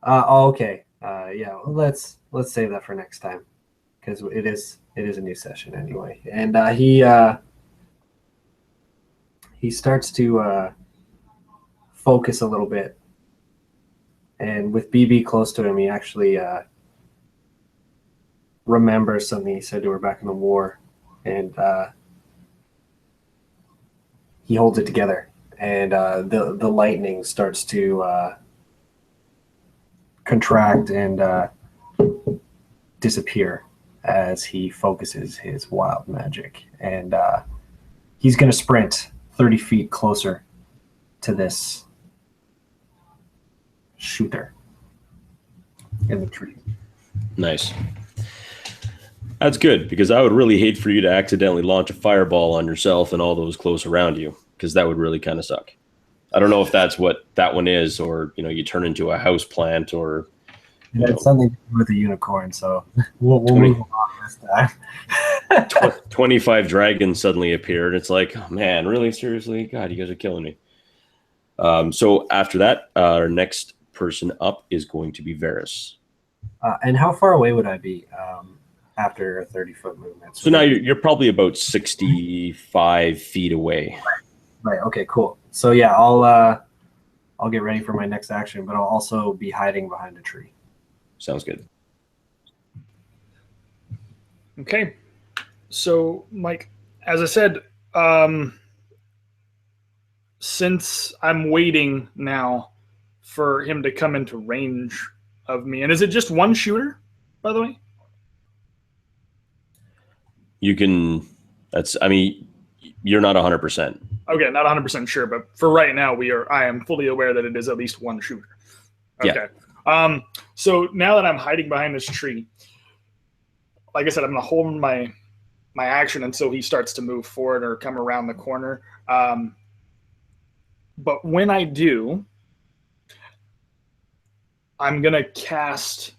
Okay. Yeah. Let's save that for next time, because it is a new session anyway. And he starts to focus a little bit, and with BB close to him, he actually remembers something he said to her back in the war, and he holds it together, and the lightning starts to contract and disappear as he focuses his wild magic, and he's going to sprint 30 feet closer to this shooter in the tree. Nice. That's good, because I would really hate for you to accidentally launch a fireball on yourself and all those close around you, because that would really kind of suck. I don't know if that's what that one is, or you turn into a house plant, or it's something to do with a unicorn. So we'll move on this time. 25 dragons suddenly appeared. It's like, oh man, really? Seriously? God, you guys are killing me. So after that, our next person up is going to be Varis. And how far away would I be after a 30-foot movement? So now you're probably about 65 feet away. Right. Okay. Cool. So yeah, I'll get ready for my next action, but I'll also be hiding behind a tree. Sounds good. Okay. So, Mike, as I said, since I'm waiting now for him to come into range of me, and is it just one shooter, by the way? You're not 100%. Okay, not 100% sure, but for right now, I am fully aware that it is at least one shooter. Okay. Yeah. So now that I'm hiding behind this tree, like I said, I'm going to hold my action until he starts to move forward or come around the corner. But when I do, I'm going to cast,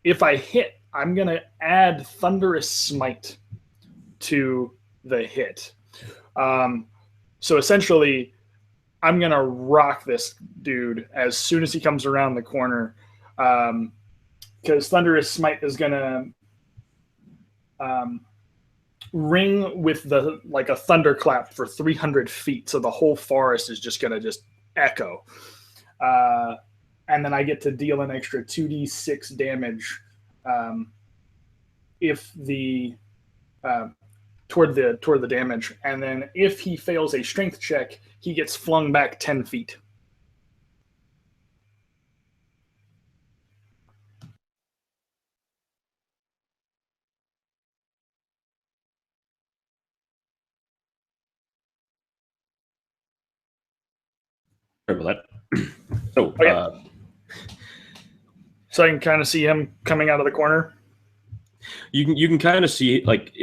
if I hit, I'm going to add Thunderous Smite to the hit. So essentially, I'm going to rock this dude as soon as he comes around the corner, because Thunderous Smite is going to ring with a thunderclap for 300 feet. So the whole forest is just going to echo. And then I get to deal an extra 2d6 damage if the toward the damage, and then if he fails a strength check, he gets flung back 10 feet. Sorry about that. So, okay. So I can kind of see him coming out of the corner. You can kind of see, like,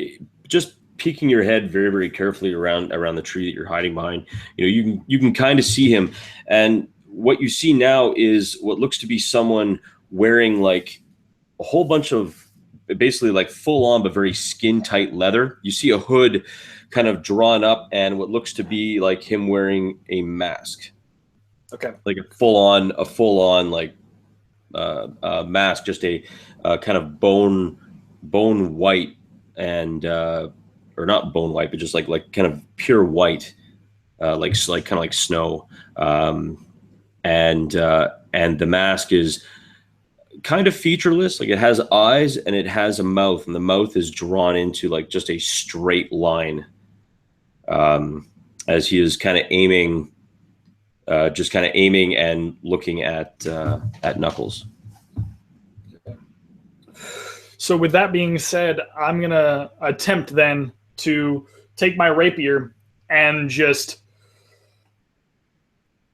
just peeking your head very, very carefully around the tree that you're hiding behind. You can kind of see him, and what you see now is what looks to be someone wearing like a whole bunch of basically like full on but very skin tight leather. You see a hood kind of drawn up, and what looks to be like him wearing a mask. Okay. Like a full on like mask, just a kind of bone white, and or not bone white, but just like kind of pure white, like kind of like snow, and the mask is kind of featureless. Like, it has eyes and it has a mouth, and the mouth is drawn into like just a straight line, as he is kind of aiming and looking at Knuckles. So with that being said, I'm going to attempt then to take my rapier and just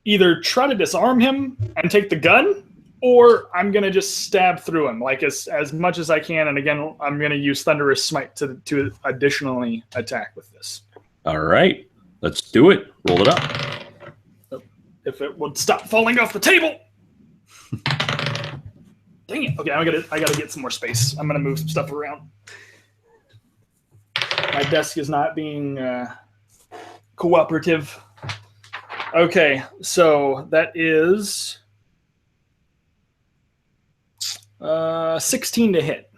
either try to disarm him and take the gun, or I'm gonna just stab through him like as much as I can, and again I'm gonna use Thunderous Smite to additionally attack with this. All right, let's do it. Roll it up. If it would stop falling off the table. Dang it. Okay, I gotta get some more space. I'm gonna move some stuff around. My desk is not being cooperative. Okay, so that is 16 to hit.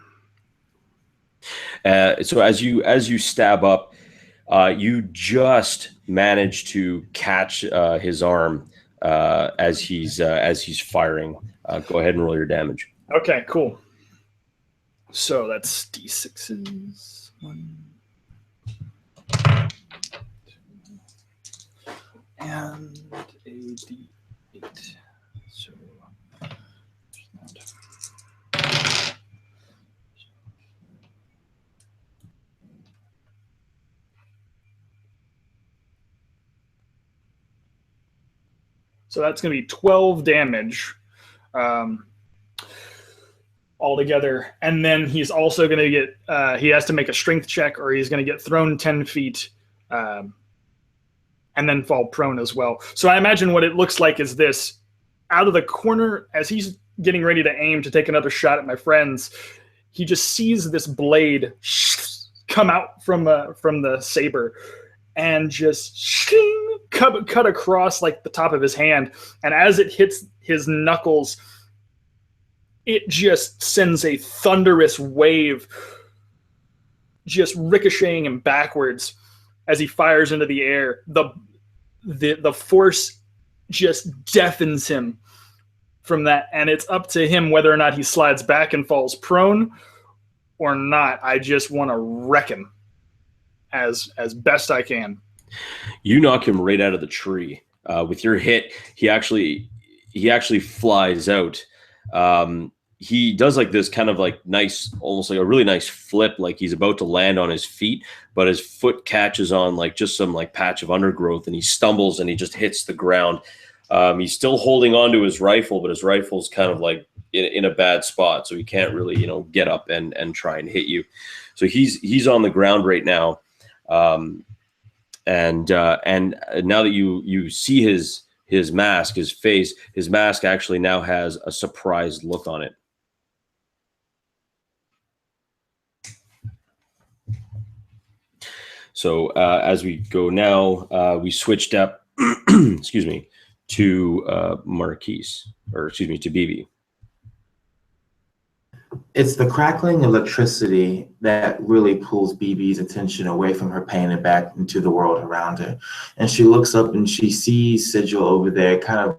So as you stab up, you just manage to catch his arm as he's firing. Go ahead and roll your damage. Okay, cool. So that's D6s. 1, 2, and a D8. So that's going to be 12 damage altogether. And then he's also going to get, he has to make a strength check or he's going to get thrown 10 feet and then fall prone as well. So I imagine what it looks like is this. Out of the corner, as he's getting ready to aim to take another shot at my friends, he just sees this blade come out from the saber and just cut across like the top of his hand, and as it hits his knuckles, it just sends a thunderous wave just ricocheting him backwards as he fires into the air. The force just deafens him from that, and it's up to him whether or not he slides back and falls prone or not. I just want to wreck him as best I can. You knock him right out of the tree. With your hit, he actually flies out. He does like this kind of like nice, almost like a really nice flip, like he's about to land on his feet, but his foot catches on like just some like patch of undergrowth, and he stumbles and he just hits the ground. He's still holding on to his rifle, but his rifle's kind of like in a bad spot, so he can't really, get up and try and hit you. So he's on the ground right now. And now that you see his mask, his face, his mask actually now has a surprised look on it. So as we go now, we switched up, excuse me, to Marquise, or excuse me, to BB. It's the crackling electricity that really pulls BB's attention away from her pain and back into the world around her. And she looks up and she sees Sigil over there kind of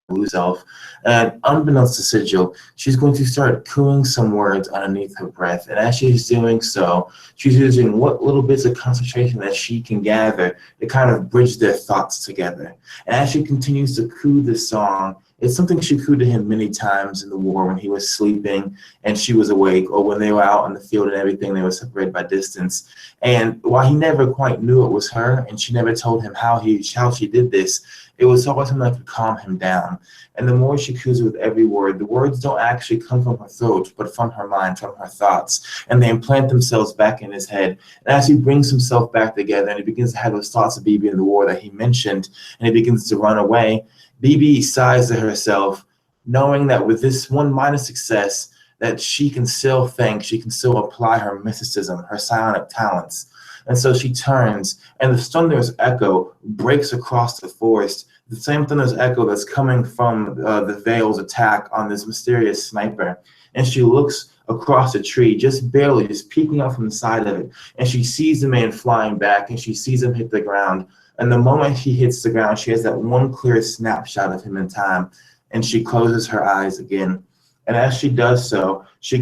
lose self. And unbeknownst to Sigil, she's going to start cooing some words underneath her breath. And as she's doing so, she's using what little bits of concentration that she can gather to kind of bridge their thoughts together. And as she continues to coo this song, it's something she cooed to him many times in the war when he was sleeping and she was awake, or when they were out in the field and everything, they were separated by distance. And while he never quite knew it was her, and she never told him how she did this, it was always something that could calm him down. And the more she coos with every word, the words don't actually come from her throat, but from her mind, from her thoughts. And they implant themselves back in his head. And as he brings himself back together and he begins to have those thoughts of BB in the war that he mentioned, and he begins to run away, BB sighs to herself, knowing that with this one minor success, that she can still think, she can still apply her mysticism, her psionic talents. And so she turns, and the thunderous echo breaks across the forest, the same thunderous echo that's coming from the Veil's attack on this mysterious sniper. And she looks across the tree, just barely, just peeking out from the side of it, and she sees the man flying back, and she sees him hit the ground. And the moment he hits the ground, she has that one clear snapshot of him in time, and she closes her eyes again. And as she does so, she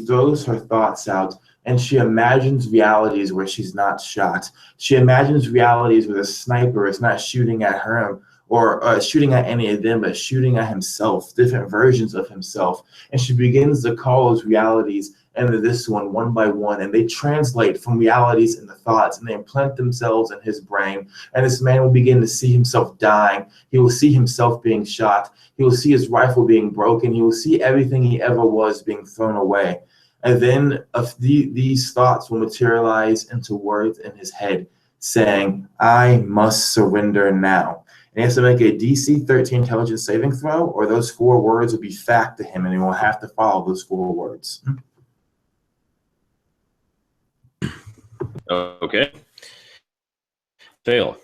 throws her thoughts out, and she imagines realities where she's not shot. She imagines realities where the sniper is not shooting at her or shooting at any of them, but shooting at himself, different versions of himself. And she begins to call those realities into this one by one, and they translate from realities into thoughts, and they implant themselves in his brain. And this man will begin to see himself dying. He will see himself being shot. He will see his rifle being broken. He will see everything he ever was being thrown away. And then these thoughts will materialize into words in his head saying, I must surrender now. And he has to make a DC 13 intelligence saving throw, or those 4 words will be fact to him, and he will have to follow those 4 words. Okay. Fail.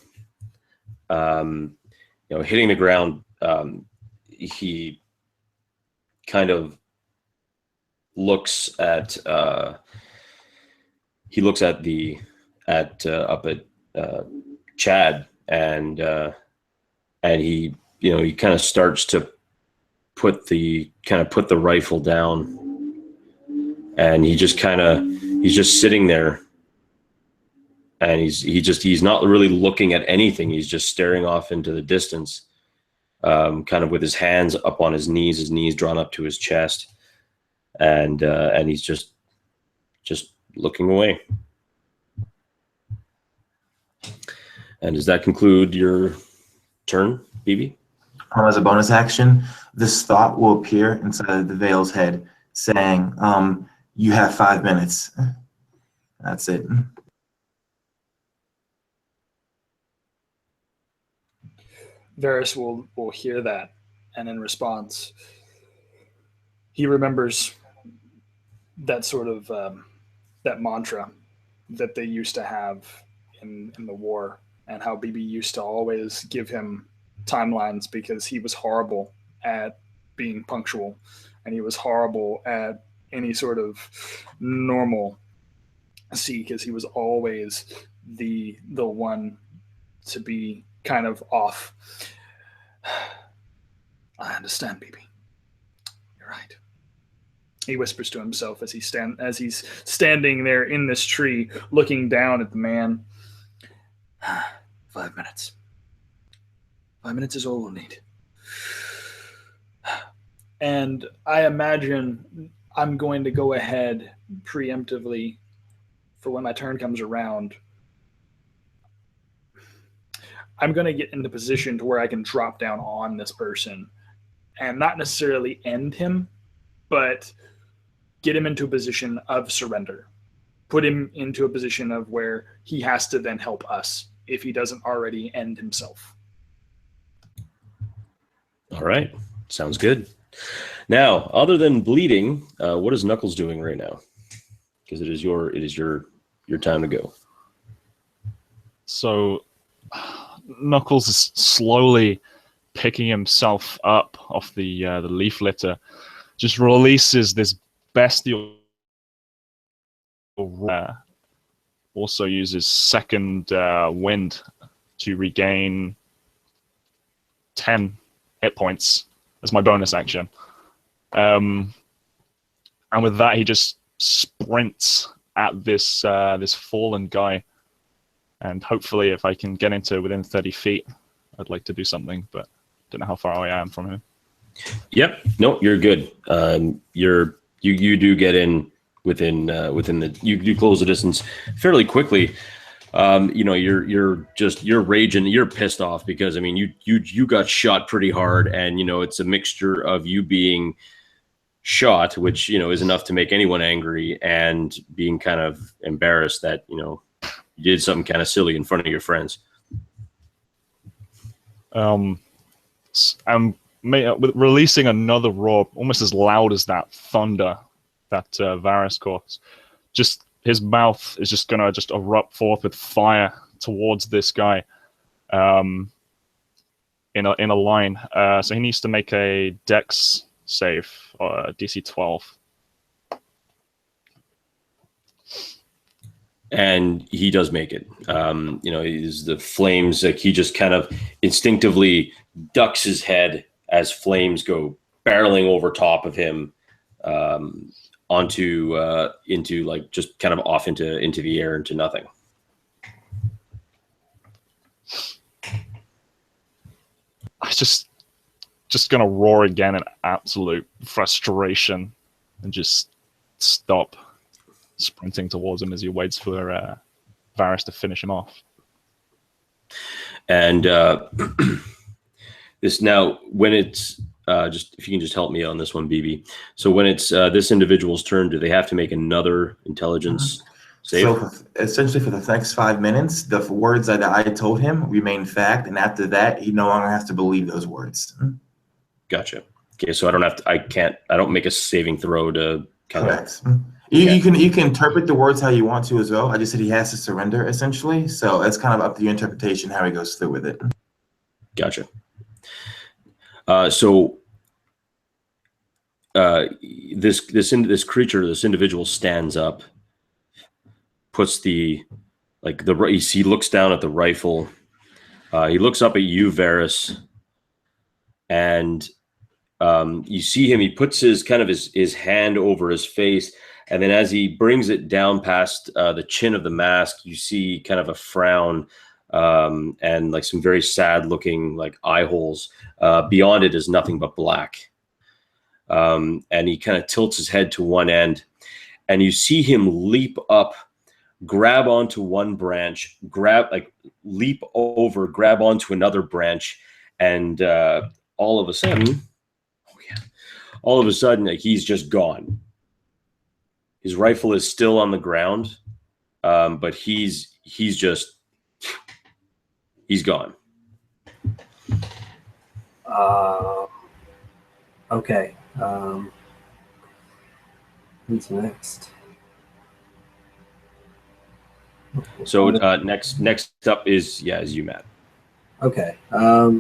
Hitting the ground, he kind of looks at Chad, and he kind of starts to put the rifle down, and he's just sitting there, and he's not really looking at anything. He's just staring off into the distance, kind of with his hands up on his knees drawn up to his chest, and he's just looking away. And does that conclude your turn, BB? As a bonus action, this thought will appear inside the Veil's head saying, you have 5 minutes. That's it. Varis will hear that, and in response, he remembers that sort of that mantra that they used to have in the war, and how BB used to always give him timelines because he was horrible at being punctual, and he was horrible at any sort of normalcy because he was always the one to be kind of off. I understand, BB. You're right. He whispers to himself as he's standing there in this tree, looking down at the man. 5 minutes. 5 minutes is all we'll need. And I imagine I'm going to go ahead preemptively for when my turn comes around. I'm going to get into position to where I can drop down on this person and not necessarily end him, but get him into a position of surrender. Put him into a position of where he has to then help us if he doesn't already end himself. All right. Sounds good. Now, other than bleeding, what is Knuckles doing right now? Because it is your time to go. So Knuckles is slowly picking himself up off the leaf litter, just releases this bestial. Also uses second wind to regain 10 hit points as my bonus action. And with that, he just sprints at this fallen guy. And hopefully, if I can get into within 30 feet, I'd like to do something, but don't know how far away I am from him. Yep. No, you're good. You do get in within the you close the distance fairly quickly. You're raging, you're pissed off because I mean you got shot pretty hard, and it's a mixture of you being shot, which is enough to make anyone angry, and being kind of embarrassed that you did something kind of silly in front of your friends. I'm releasing another roar, almost as loud as that thunder that Varis caused. Just his mouth is just gonna erupt forth with fire towards this guy, in a line. So he needs to make a Dex save, DC 12. And he does make it. Is the flames, like he just kind of instinctively ducks his head as flames go barreling over top of him, into like just kind of off into the air, into nothing. I just gonna roar again in absolute frustration and just stop sprinting towards him as he waits for Varis to finish him off. And this now, when it's just if you can just help me on this one, BB. So when it's this individual's turn, do they have to make another intelligence save? So essentially, for the next 5 minutes, the words that I told him remain fact, and after that, he no longer has to believe those words. Gotcha. Okay, so I don't have to. I don't make a saving throw to kind Correct. of. You can interpret the words how you want to as well. I just said he has to surrender essentially, so it's kind of up to your interpretation how he goes through with it. Gotcha. So this creature, this individual stands up, puts he looks down at the rifle. He looks up at you, Varis, and you see him. He puts his hand over his face, and then as he brings it down past the chin of the mask, you see kind of a frown and like some very sad looking like eye holes. Beyond it is nothing but black. And he kind of tilts his head to one end, and you see him leap up, grab onto one branch, leap over, grab onto another branch, and all of a sudden, like, he's just gone. His rifle is still on the ground, but he's gone. Okay. Who's next? So next up is you, Matt. Okay. He'll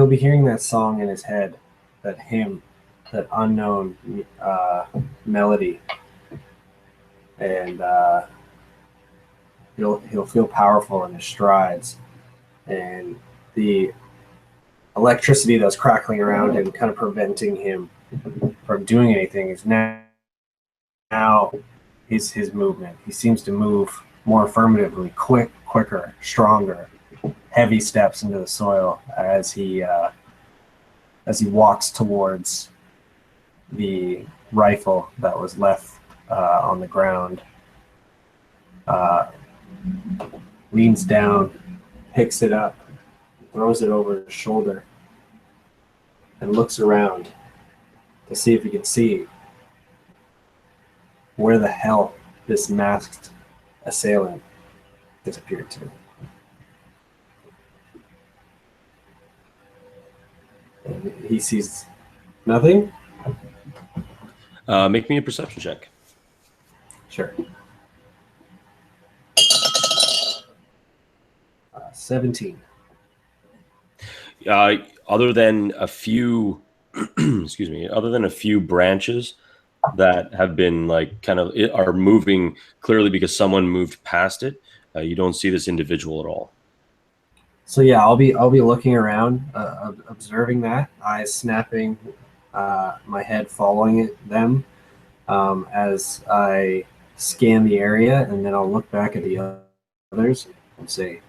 be hearing that song in his head, that hymn, that unknown melody, and he'll feel powerful in his strides, and the electricity that's crackling around him, kind of preventing him from doing anything, is now his movement. He seems to move more affirmatively, quicker, stronger, heavy steps into the soil as he walks towards the rifle that was left on the ground. Leans down, picks it up, throws it over his shoulder, and looks around to see if he can see where the hell this masked assailant disappeared to. And he sees nothing. Make me a perception check. Sure. 17. Other than a few, other than a few branches that have been are moving clearly because someone moved past it, you don't see this individual at all. So yeah, I'll be looking around, observing that, eyes snapping, my head following them as I scan the area, and then I'll look back at the others and say,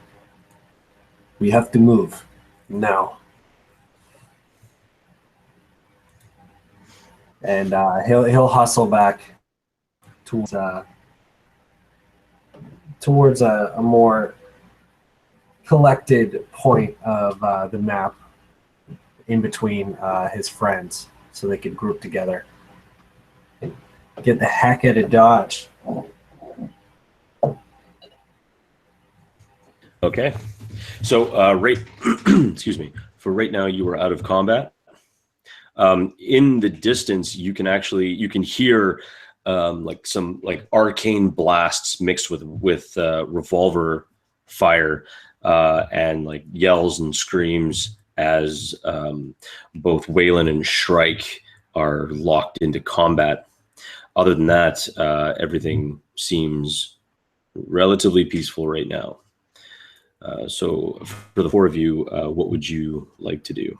"We have to move now." And he'll hustle back towards a more collected point of the map in between his friends, so they could group together and get the heck out of Dodge. Okay, so for right now, you are out of combat. In the distance, you can hear some arcane blasts mixed with revolver fire and yells and screams as both Waylon and Shrike are locked into combat. Other than that, everything seems relatively peaceful right now. So for the four of you, what would you like to do?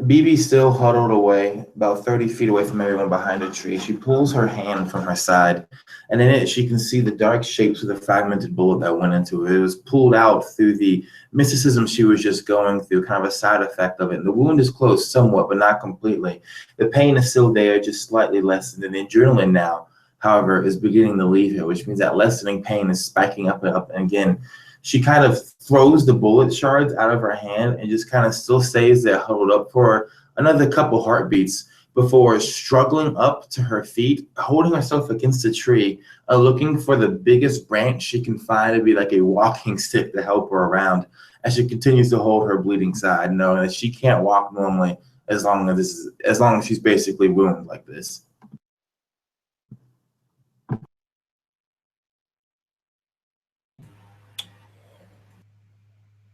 BB's still huddled away, about 30 feet away from everyone behind a tree. She pulls her hand from her side, and in it she can see the dark shapes of the fragmented bullet that went into it. It was pulled out through the mysticism she was just going through, kind of a side effect of it. And the wound is closed somewhat, but not completely. The pain is still there, just slightly lessened. And the adrenaline now, however, is beginning to leave her, which means that lessening pain is spiking up and up. And again, she kind of throws the bullet shards out of her hand and just kind of still stays there huddled up for another couple heartbeats before struggling up to her feet, holding herself against a tree, looking for the biggest branch she can find to be like a walking stick to help her around as she continues to hold her bleeding side, knowing that she can't walk normally as long as she's basically wounded like this.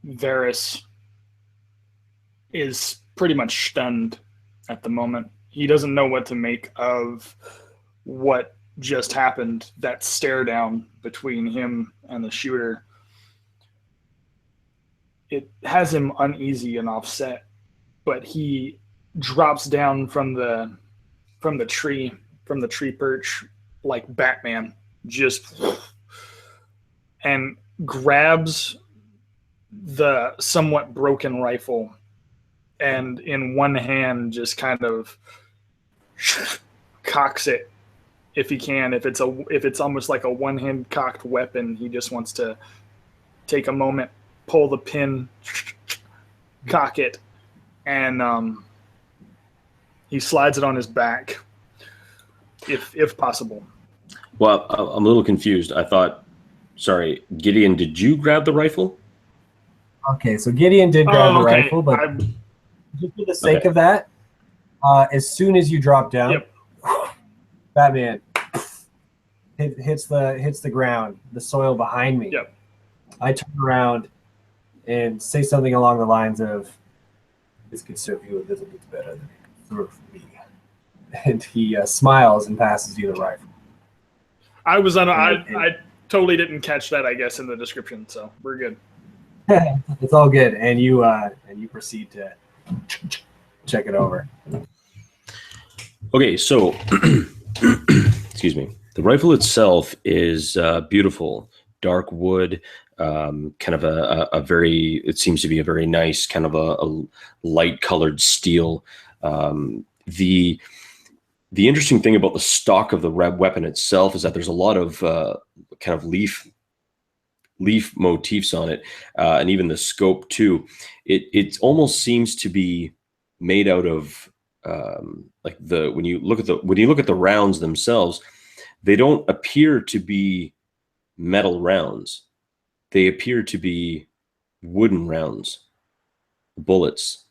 Varis is pretty much stunned at the moment. He doesn't know what to make of what just happened, that stare down between him and the shooter. It has him uneasy and offset, but he drops down from the tree perch like Batman, just and grabs the somewhat broken rifle, and in one hand just kind of cocks it if he can. If it's almost like a one-hand cocked weapon, he just wants to take a moment, pull the pin, cock it, and he slides it on his back, if possible. Well, I'm a little confused. I thought, sorry, Gideon, did you grab the rifle? Okay, so Gideon did grab the okay. rifle, but just for the sake of that, as soon as you drop down, Yep. Batman hits the ground, the soil behind me. Yep. I turn around and say something along the lines of, "This could serve you a little bit better than it threw for me." And he smiles and passes you the rifle. I totally didn't catch that, I guess, in the description, so we're good. It's all good, and you proceed to check it over. Okay, so excuse me. The rifle itself is beautiful, dark wood, kind of a very. It seems to be a very nice kind of a light colored steel. The interesting thing about the stock of the weapon itself is that there's a lot of kind of leaf motifs on it, and even the scope too. It almost seems to be made out of like when you look at the rounds themselves, they don't appear to be metal rounds. They appear to be wooden rounds, bullets.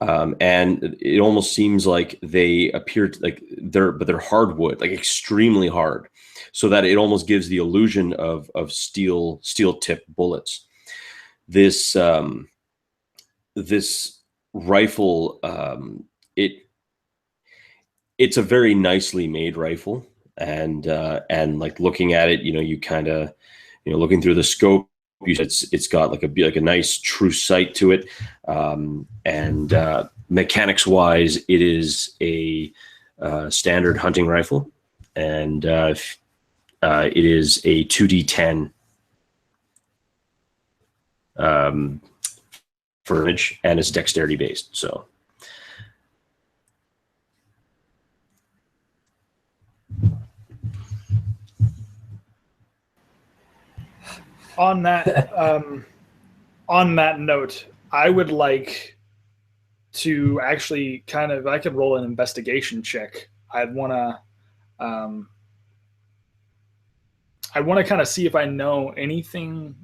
And it almost seems like they appear like they're hardwood, like extremely hard, so that it almost gives the illusion of steel tip bullets. This rifle, it's a very nicely made rifle, and like looking at it, you kind of, looking through the scope, it's got like a nice true sight to it, and mechanics wise, it is a standard hunting rifle, and it is a 2d10 for image, and it's dexterity based. So on that note, I would like to actually I could roll an investigation check. I'd want to kind of see if I know anything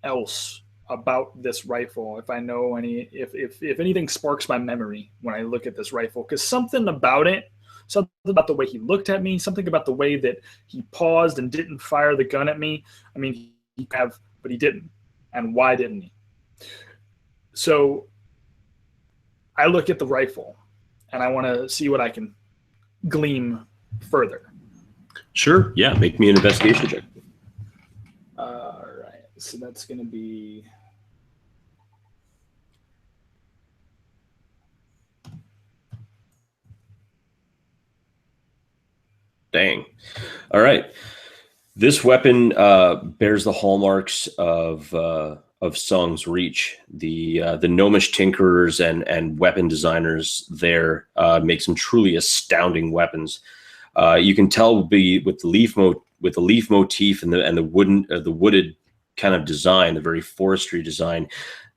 else about this rifle, if I know if anything sparks my memory when I look at this rifle, because something about it, something about the way he looked at me, something about the way that he paused and didn't fire the gun at me. I mean, he could have, but he didn't. And why didn't he? So I look at the rifle and I want to see what I can glean further. sure, yeah, make me an investigation check. All right, so that's going to be Dang. All right. This weapon bears the hallmarks of Song's Reach. The gnomish tinkerers and weapon designers there make some truly astounding weapons. You can tell with the leaf motif and the wooded kind of design, the very forestry design,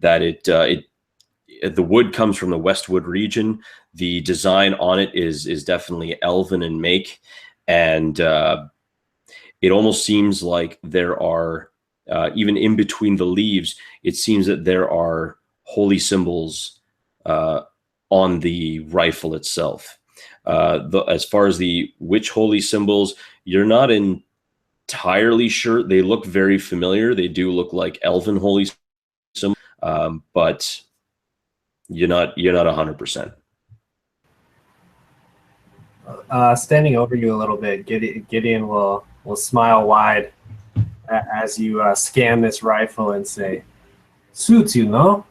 that the wood comes from the Westwood region. The design on it is definitely elven in make, and it almost seems like there are, even in between the leaves, it seems that there are holy symbols on the rifle itself. As far as which holy symbols, you're not entirely sure. They look very familiar. They do look like elven holy symbols, but you're not 100%. Standing over you a little bit, Gideon will smile wide as you scan this rifle and say, "Suits you, no?"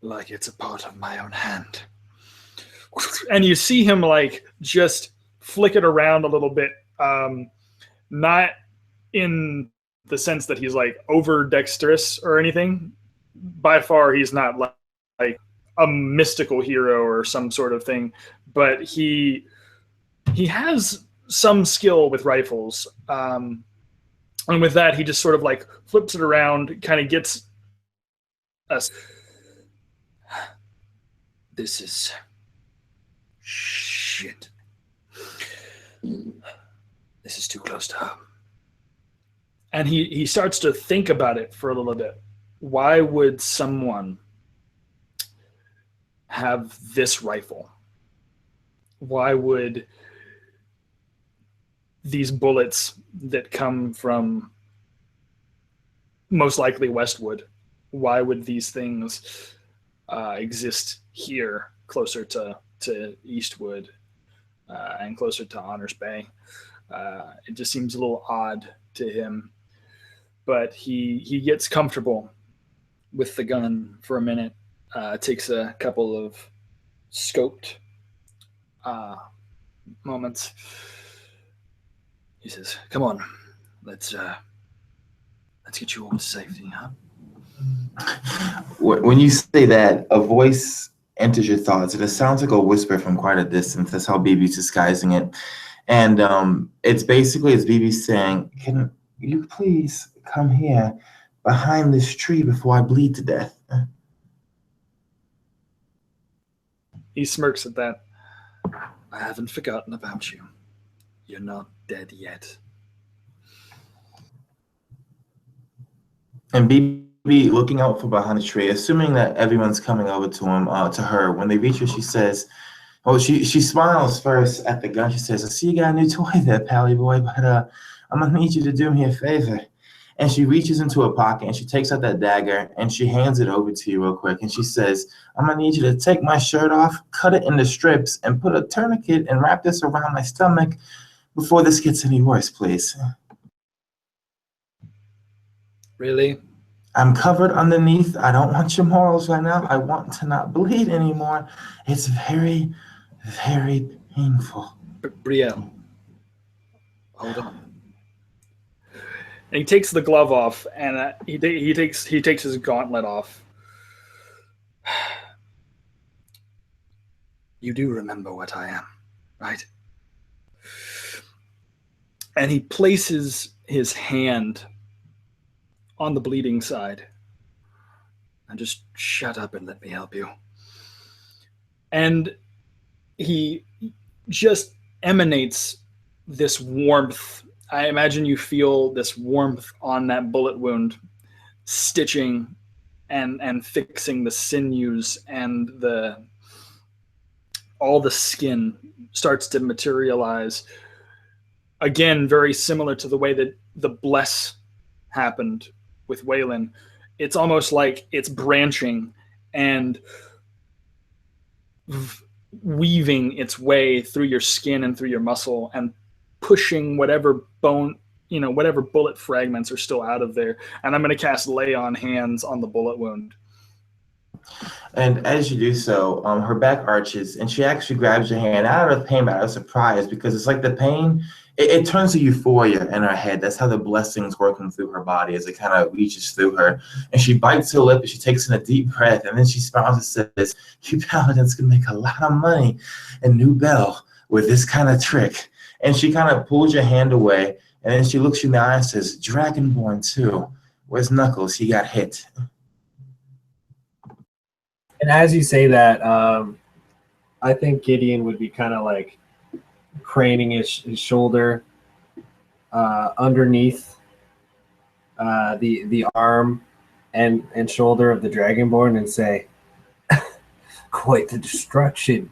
Like it's a part of my own hand. And you see him like just flick it around a little bit, not in the sense that he's like over dexterous or anything. By far, he's not like a mystical hero or some sort of thing, but he has some skill with rifles, and with that, he just sort of like flips it around, kind of gets us. This is shit. This is too close to home. And he starts to think about it for a little bit. Why would someone have this rifle? Why would these bullets that come from most likely Westwood, why would these things exist here closer to Eastwood and closer to Honors Bay? It just seems a little odd to him. But he gets comfortable with the gun for a minute, takes a couple of scoped moments. He says, "Come on, let's get you all to safety, huh?" When you say that, a voice enters your thoughts, and it sounds like a whisper from quite a distance. That's how BB's disguising it. And it's BB saying, "Can you please come here behind this tree before I bleed to death?" He smirks at that. "I haven't forgotten about you. You're not dead yet." And BB looking out from behind the tree, assuming that everyone's coming over to him, to her. When they reach her, she says, she smiles first at the gun. She says, "I see you got a new toy there, Pally boy, but I'm gonna need you to do me a favor." And she reaches into her pocket and she takes out that dagger and she hands it over to you real quick. And she says, "I'm gonna need you to take my shirt off, cut it into strips, and put a tourniquet and wrap this around my stomach before this gets any worse, please." Really? "I'm covered underneath. I don't want your morals right now. I want to not bleed anymore. It's very, very painful." Brielle, hold on. And he takes the glove off, and he takes his gauntlet off. "You do remember what I am, right?" And he places his hand on the bleeding side. "And just shut up and let me help you." And he just emanates this warmth. I imagine you feel this warmth on that bullet wound, stitching and fixing the sinews, and all the skin starts to materialize. Again, very similar to the way that the bless happened with Waylon. It's almost like it's branching and weaving its way through your skin and through your muscle and pushing whatever bone, whatever bullet fragments are still out of there. And I'm going to cast Lay on Hands on the bullet wound. And as you do so, her back arches, and she actually grabs your hand, not out of pain, but out of surprise, because it's like the pain, it turns to euphoria in her head. That's how the blessing's working through her body as it kind of reaches through her. And she bites her lip, and she takes in a deep breath, and then she smiles and says, "You paladins can make a lot of money in New Bell with this kind of trick." And she kind of pulls your hand away, and then she looks you in the eye and says, "Dragonborn too. Where's Knuckles? He got hit." And as you say that, I think Gideon would be kind of like craning his shoulder underneath the arm and shoulder of the Dragonborn and say, "Quite the destruction."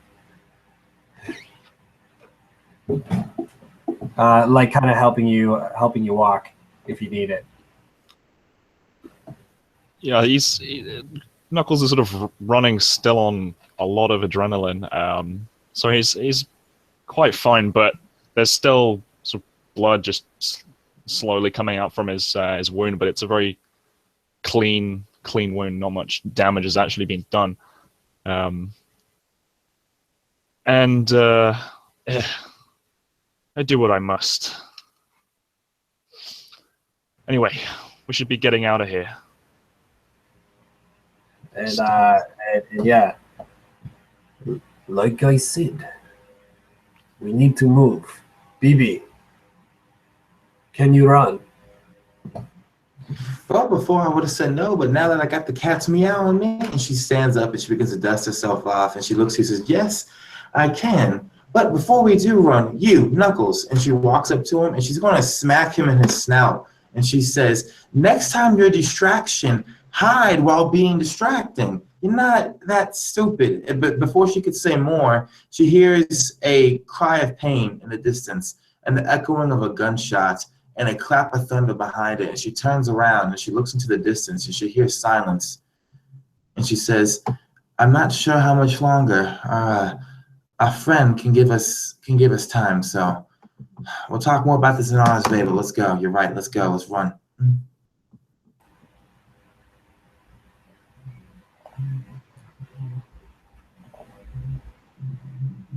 Like kind of helping you walk if you need it. Yeah, Knuckles is sort of running still on a lot of adrenaline, so he's quite fine, but there's still sort of blood just slowly coming out from his wound, but it's a very clean wound. Not much damage has actually been done, and I do what I must. Anyway, we should be getting out of here. And yeah, like I said, we need to move. BB, can you run? Well, before I would have said no, but now that I got the cat's meowing me, and she stands up and she begins to dust herself off, and she looks, she says, "Yes, I can. But before we do run, you, Knuckles," and she walks up to him and she's going to smack him in his snout. And she says, "Next time you're a distraction, hide while being distracting. You're not that stupid." But before she could say more, she hears a cry of pain in the distance and the echoing of a gunshot and a clap of thunder behind it. And she turns around and she looks into the distance and she hears silence. And she says, "I'm not sure how much longer our friend can give us time. So we'll talk more about this in Honors Bay, but let's go. You're right. Let's go. Let's run."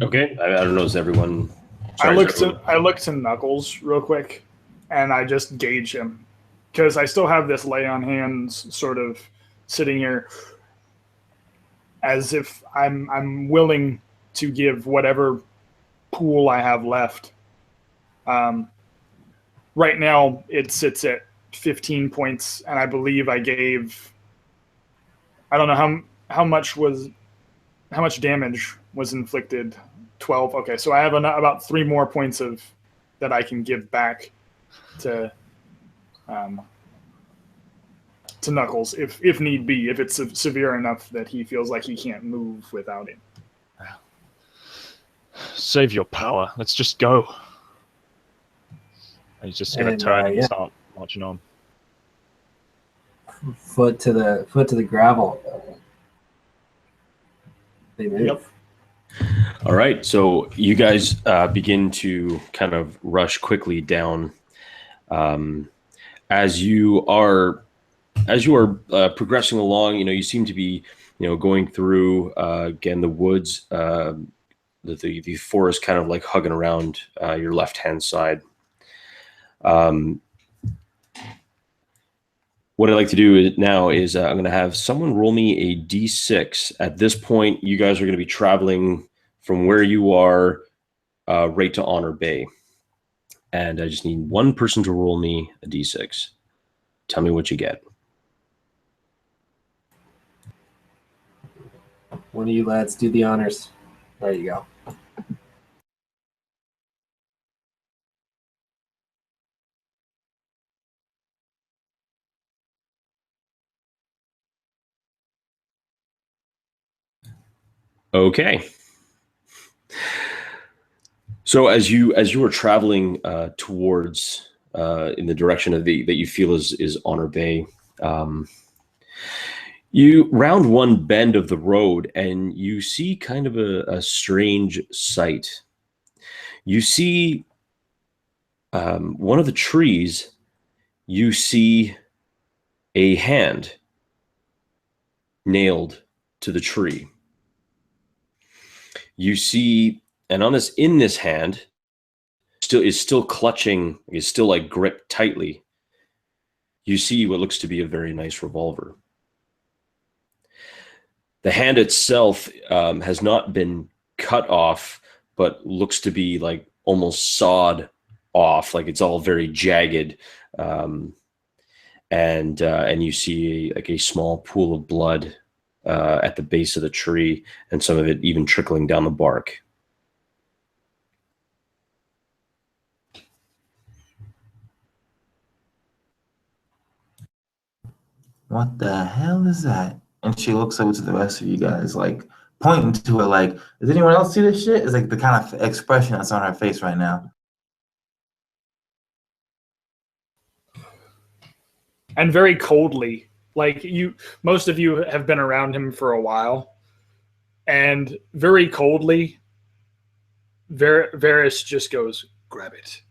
Okay, I don't know. Is everyone? I looked to Knuckles real quick, and I just gauge him because I still have this lay on hands sort of sitting here, as if I'm willing to give whatever pool I have left. Right now it sits at 15 points, and I believe I gave. I don't know how much damage was inflicted. 12. Okay, so I have about 3 more points that I can give back to Knuckles if need be, if it's severe enough that he feels like he can't move without it. Save your power. Let's just go. And he's just going to turn and start marching on. Foot to the gravel. They move. Yep. All right, so you guys begin to kind of rush quickly down as you are progressing along. You seem to be going through again the woods, the forest kind of like hugging around your left hand side. What I'd like to do now is I'm going to have someone roll me a d6. At this point, you guys are going to be traveling from where you are right to Honor Bay. And I just need one person to roll me a d6. Tell me what you get. One of you lads do the honors. There you go. Okay. So as you were traveling towards in the direction of that you feel is Honor Bay, you round one bend of the road and you see kind of a strange sight. You see one of the trees. You see a hand nailed to the tree. You see, and in this hand, still clutching, is still like gripped tightly. You see what looks to be a very nice revolver. The hand itself has not been cut off, but looks to be like almost sawed off, like it's all very jagged. And you see like a small pool of blood at the base of the tree, and some of it even trickling down the bark. What the hell is that? And she looks over to the rest of you guys, like pointing to it, like, does anyone else see this shit? It's like the kind of expression that's on her face right now. And very coldly, like most of you have been around him for a while, and very coldly, Varis just goes, "Grab it."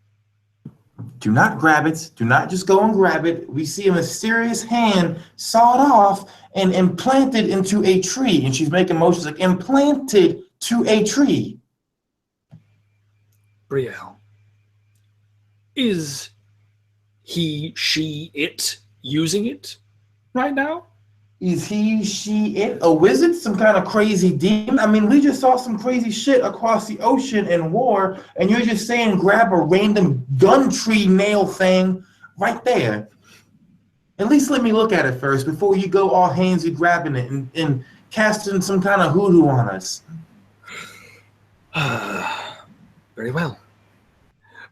Do not grab it. Do not just go and grab it. We see a mysterious hand sawed off and implanted into a tree. And she's making motions like implanted to a tree. Brielle, is he, she, it using it right now? Is he, she, it a wizard? Some kind of crazy demon? I mean, we just saw some crazy shit across the ocean in war, and you're just saying grab a random gun tree nail thing right there. At least let me look at it first before you go all handsy grabbing it and casting some kind of hoodoo on us. Very well.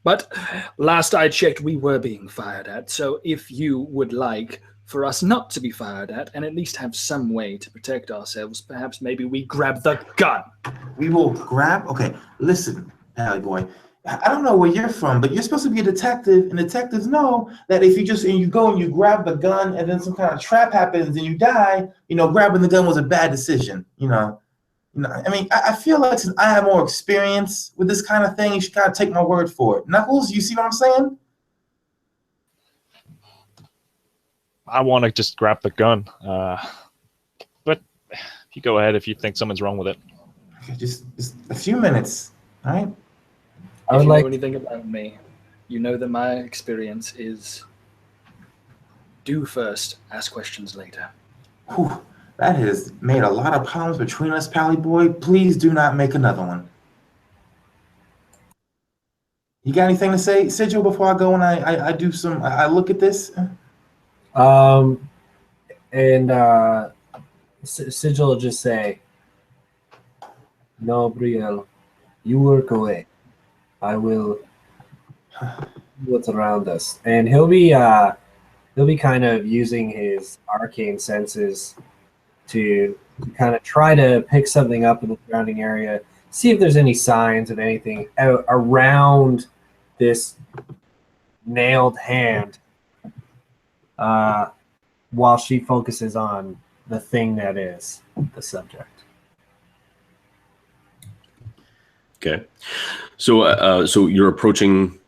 But last I checked, we were being fired at, so if you would like for us not to be fired at and at least have some way to protect ourselves, perhaps maybe we grab the gun. We will grab, okay, listen, Pally boy, I don't know where you're from, but you're supposed to be a detective, and detectives know that if you go and you grab the gun and then some kind of trap happens and you die, grabbing the gun was a bad decision, I mean, I feel like since I have more experience with this kind of thing, you should kind of take my word for it. Knuckles, you see what I'm saying? I want to just grab the gun. But you go ahead if you think something's wrong with it. Okay, just a few minutes, all right? If you know anything about me, you know that my experience is do first, ask questions later. Whew, that has made a lot of problems between us, Pally boy. Please do not make another one. You got anything to say, Sigil, before I go and I look at this? Sigil will just say, "No, Brielle, you work away. I will see what's around us." And he'll be kind of using his arcane senses to kind of try to pick something up in the surrounding area, see if there's any signs of anything around this nailed hand, while she focuses on the thing that is the subject. Okay. So you're approaching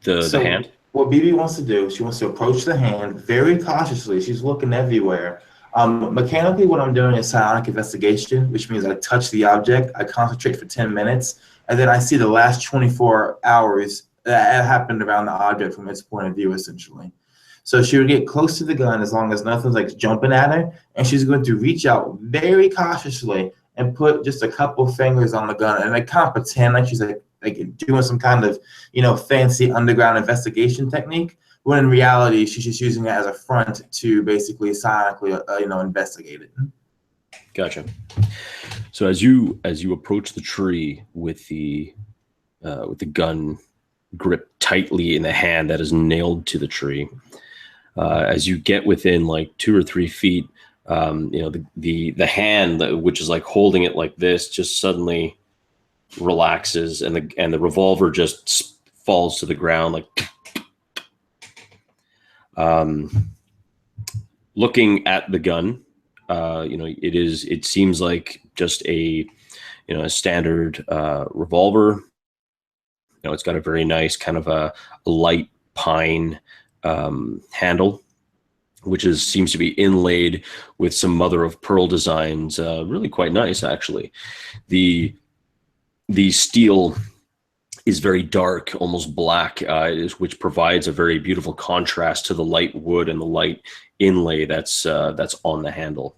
the hand? What BB wants to do, she wants to approach the hand very cautiously. She's looking everywhere. Mechanically, what I'm doing is psionic investigation, which means I touch the object, I concentrate for 10 minutes, and then I see the last 24 hours that happened around the object from its point of view, essentially. So she would get close to the gun as long as nothing's like jumping at her, and she's going to reach out very cautiously and put just a couple fingers on the gun, and like kind of pretend like she's like doing some kind of fancy underground investigation technique, when in reality she's just using it as a front to basically psionically investigate it. Gotcha. So as you approach the tree with the gun gripped tightly in the hand that is nailed to the tree, as you get within like 2 or 3 feet, the hand which is like holding it like this just suddenly relaxes, and the revolver just falls to the ground like. Looking at the gun, it seems like just a standard revolver. It's got a very nice kind of a light pine handle, which seems to be inlaid with some mother of pearl designs. Really quite nice, actually. The steel is very dark, almost black, which provides a very beautiful contrast to the light wood and the light inlay that's on the handle.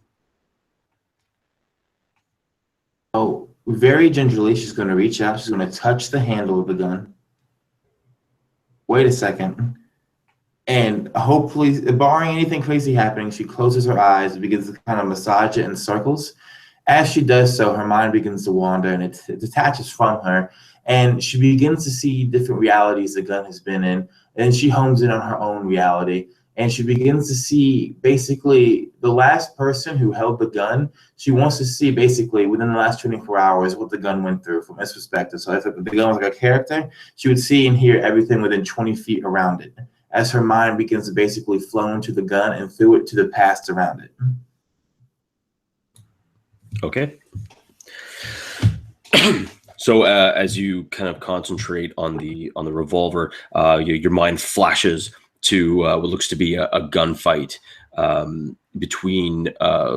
Oh, very gingerly, she's going to reach out. She's going to touch the handle of the gun. Wait a second. And hopefully, barring anything crazy happening, she closes her eyes and begins to kind of massage it in circles. As she does so, her mind begins to wander and it detaches from her. And she begins to see different realities the gun has been in. And she homes in on her own reality. And she begins to see basically the last person who held the gun. She wants to see basically within the last 24 hours what the gun went through from his perspective. So if the gun was like a character, she would see and hear everything within 20 feet around it, as her mind begins to basically flow into the gun and through it to the past around it. Okay. So as you kind of concentrate on the revolver, your mind flashes to what looks to be a gunfight between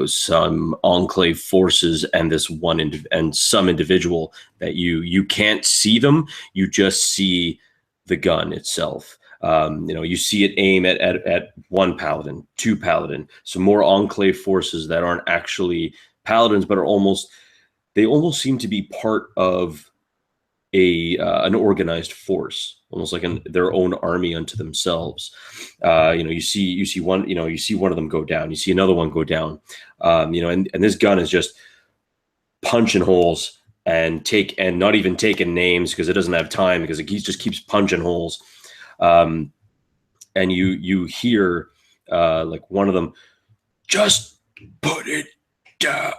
some Enclave forces and this one and some individual that you can't see them. You just see the gun itself. You see it aim at one paladin, two paladin, some more Enclave forces that aren't actually paladins, but they almost seem to be part of an organized force, almost like their own army unto themselves. You see one of them go down. You see another one go down. And this gun is just punching holes and not even taking names because it doesn't have time, because it just keeps punching holes. And you hear like one of them, just put it down.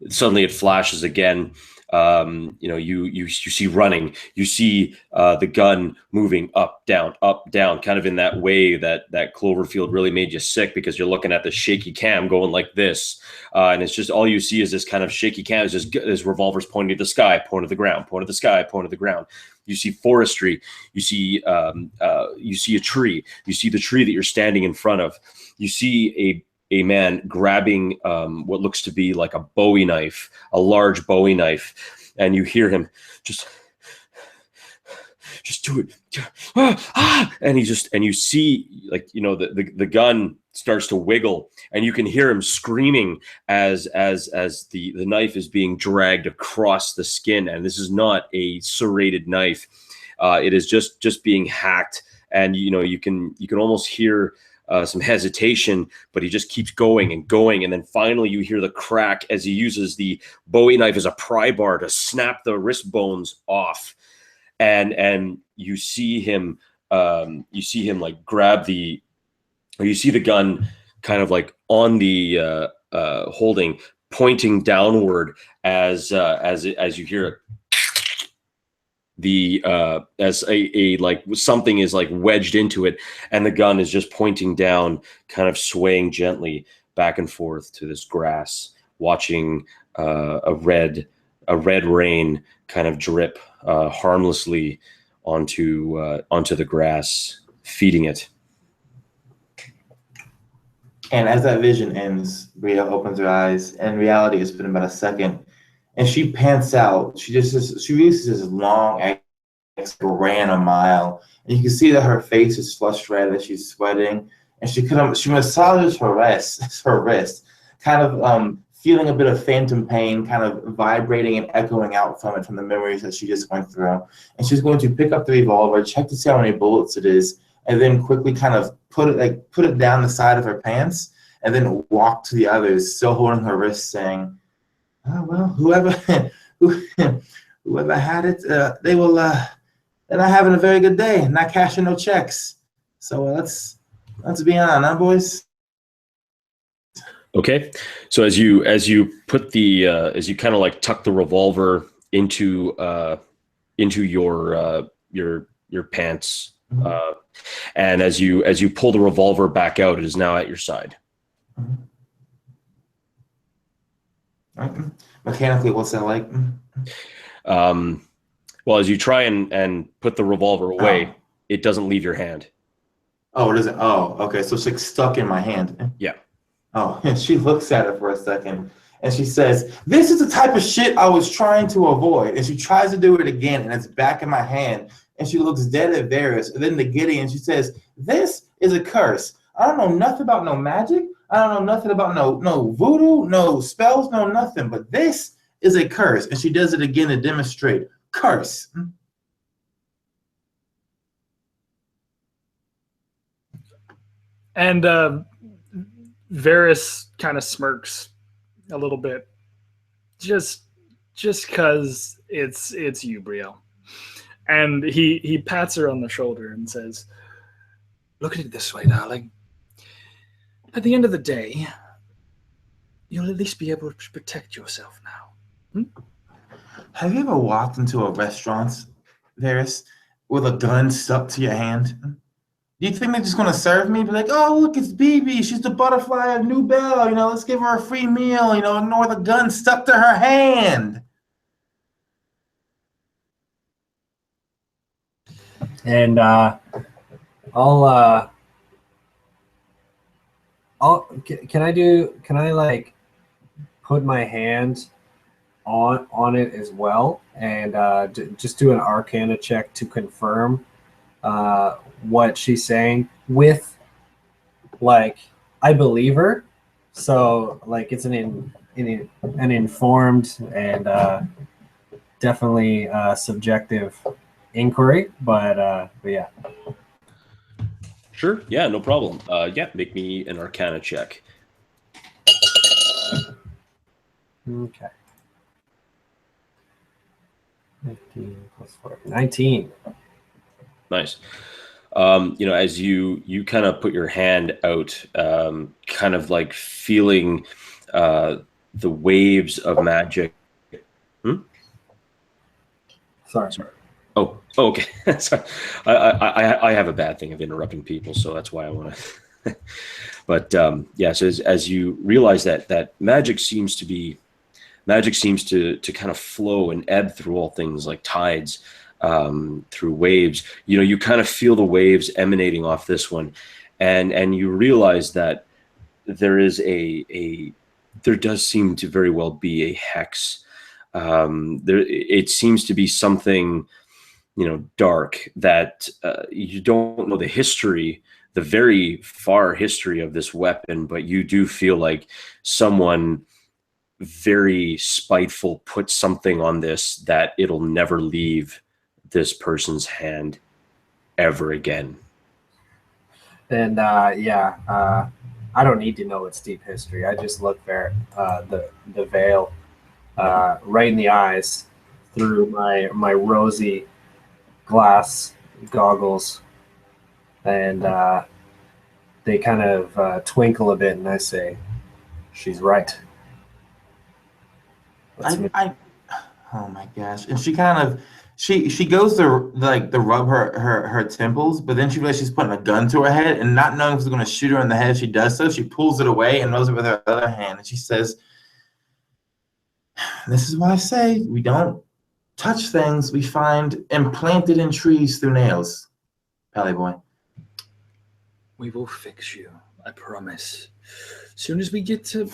Suddenly it flashes again. You see running. You see the gun moving up, down, kind of in that way that Cloverfield really made you sick, because you're looking at the shaky cam going like this, and it's just all you see is this kind of shaky cam. Is just his revolver's pointing to the sky, pointing to the ground, pointing to the sky, pointing to the ground. You see forestry. You see a tree. You see the tree that you're standing in front of. You see a man grabbing what looks to be like a Bowie knife, a large Bowie knife, and you hear him just do it, and you see, like, the gun starts to wiggle, and you can hear him screaming as the knife is being dragged across the skin. And this is not a serrated knife; it is just being hacked, and you can almost hear some hesitation, but he just keeps going and going. And then finally you hear the crack as he uses the Bowie knife as a pry bar to snap the wrist bones off. And you see him like grab you see the gun kind of like on the holding, pointing downward as you hear it. As like something is like wedged into it, and the gun is just pointing down, kind of swaying gently back and forth to this grass, watching a red rain kind of drip harmlessly onto the grass, feeding it. And as that vision ends, Bria opens her eyes, and reality has been about a second. And she pants out. She releases this long exhale, ran a mile, and you can see that her face is flushed red as she's sweating. And she massages her wrist, kind of feeling a bit of phantom pain, kind of vibrating and echoing out from it, from the memories that she just went through. And she's going to pick up the revolver, check to see how many bullets it is, and then quickly kind of put it down the side of her pants, and then walk to the others, still holding her wrist, saying, "Oh, well, whoever had it, they're not having a very good day, not cashing no checks. So let's be on, huh, boys?" Okay, so as you put the as you kind of like tuck the revolver into your pants, and as you pull the revolver back out, it is now at your side. Mechanically, what's that like? Well, as you try and put the revolver away, it doesn't leave your hand. Oh, it isn't. Oh, okay. So it's like stuck in my hand. Yeah. Oh, and she looks at it for a second and she says, "This is the type of shit I was trying to avoid." And she tries to do it again and it's back in my hand. And she looks dead at Varis. And then to Gideon, she says, "This is a curse. I don't know nothing about no magic. I don't know nothing about no voodoo, no spells, no nothing. But this is a curse." And she does it again to demonstrate curse. And Varys kind of smirks a little bit, just because it's you, Brielle. And he pats her on the shoulder and says, "Look at it this way, darling. At the end of the day, you'll at least be able to protect yourself now." Have you ever walked into a restaurant, Varys, with a gun stuck to your hand? Do you think they're just gonna serve me? Be like, "Oh, look, it's BB. She's the butterfly of New Belle. Let's give her a free meal. Ignore the gun stuck to her hand." And can I like put my hand on it as well and just do an Arcana check to confirm what she's saying with, like, I believe her, so like it's an informed and definitely subjective inquiry, but yeah. Sure. Yeah, no problem. Yeah, make me an Arcana check. Okay. 15 plus 4. 19. Nice. As you kind of put your hand out, kind of like feeling the waves of magic. Sorry. Oh, okay. Sorry. I have a bad thing of interrupting people, so that's why I want to. But yeah, so as you realize that magic seems to kind of flow and ebb through all things like tides, through waves. You kind of feel the waves emanating off this one, and you realize that there does seem to very well be a hex. It seems to be something, dark, that you don't know the very far history of this weapon, but you do feel like someone very spiteful put something on this that it'll never leave this person's hand ever again. And I don't need to know its deep history. I just look there, the veil right in the eyes through my rosy glass goggles, and they kind of twinkle a bit, and I say, "She's right." Oh my gosh! And she kind of she goes to rub her temples, but then she realizes she's putting a gun to her head, and not knowing if it's going to shoot her in the head, she does so. She pulls it away and rubs it with her other hand, and she says, "This is why I say we don't touch things we find implanted in trees through nails." Pally boy. "We will fix you, I promise. Soon as we get to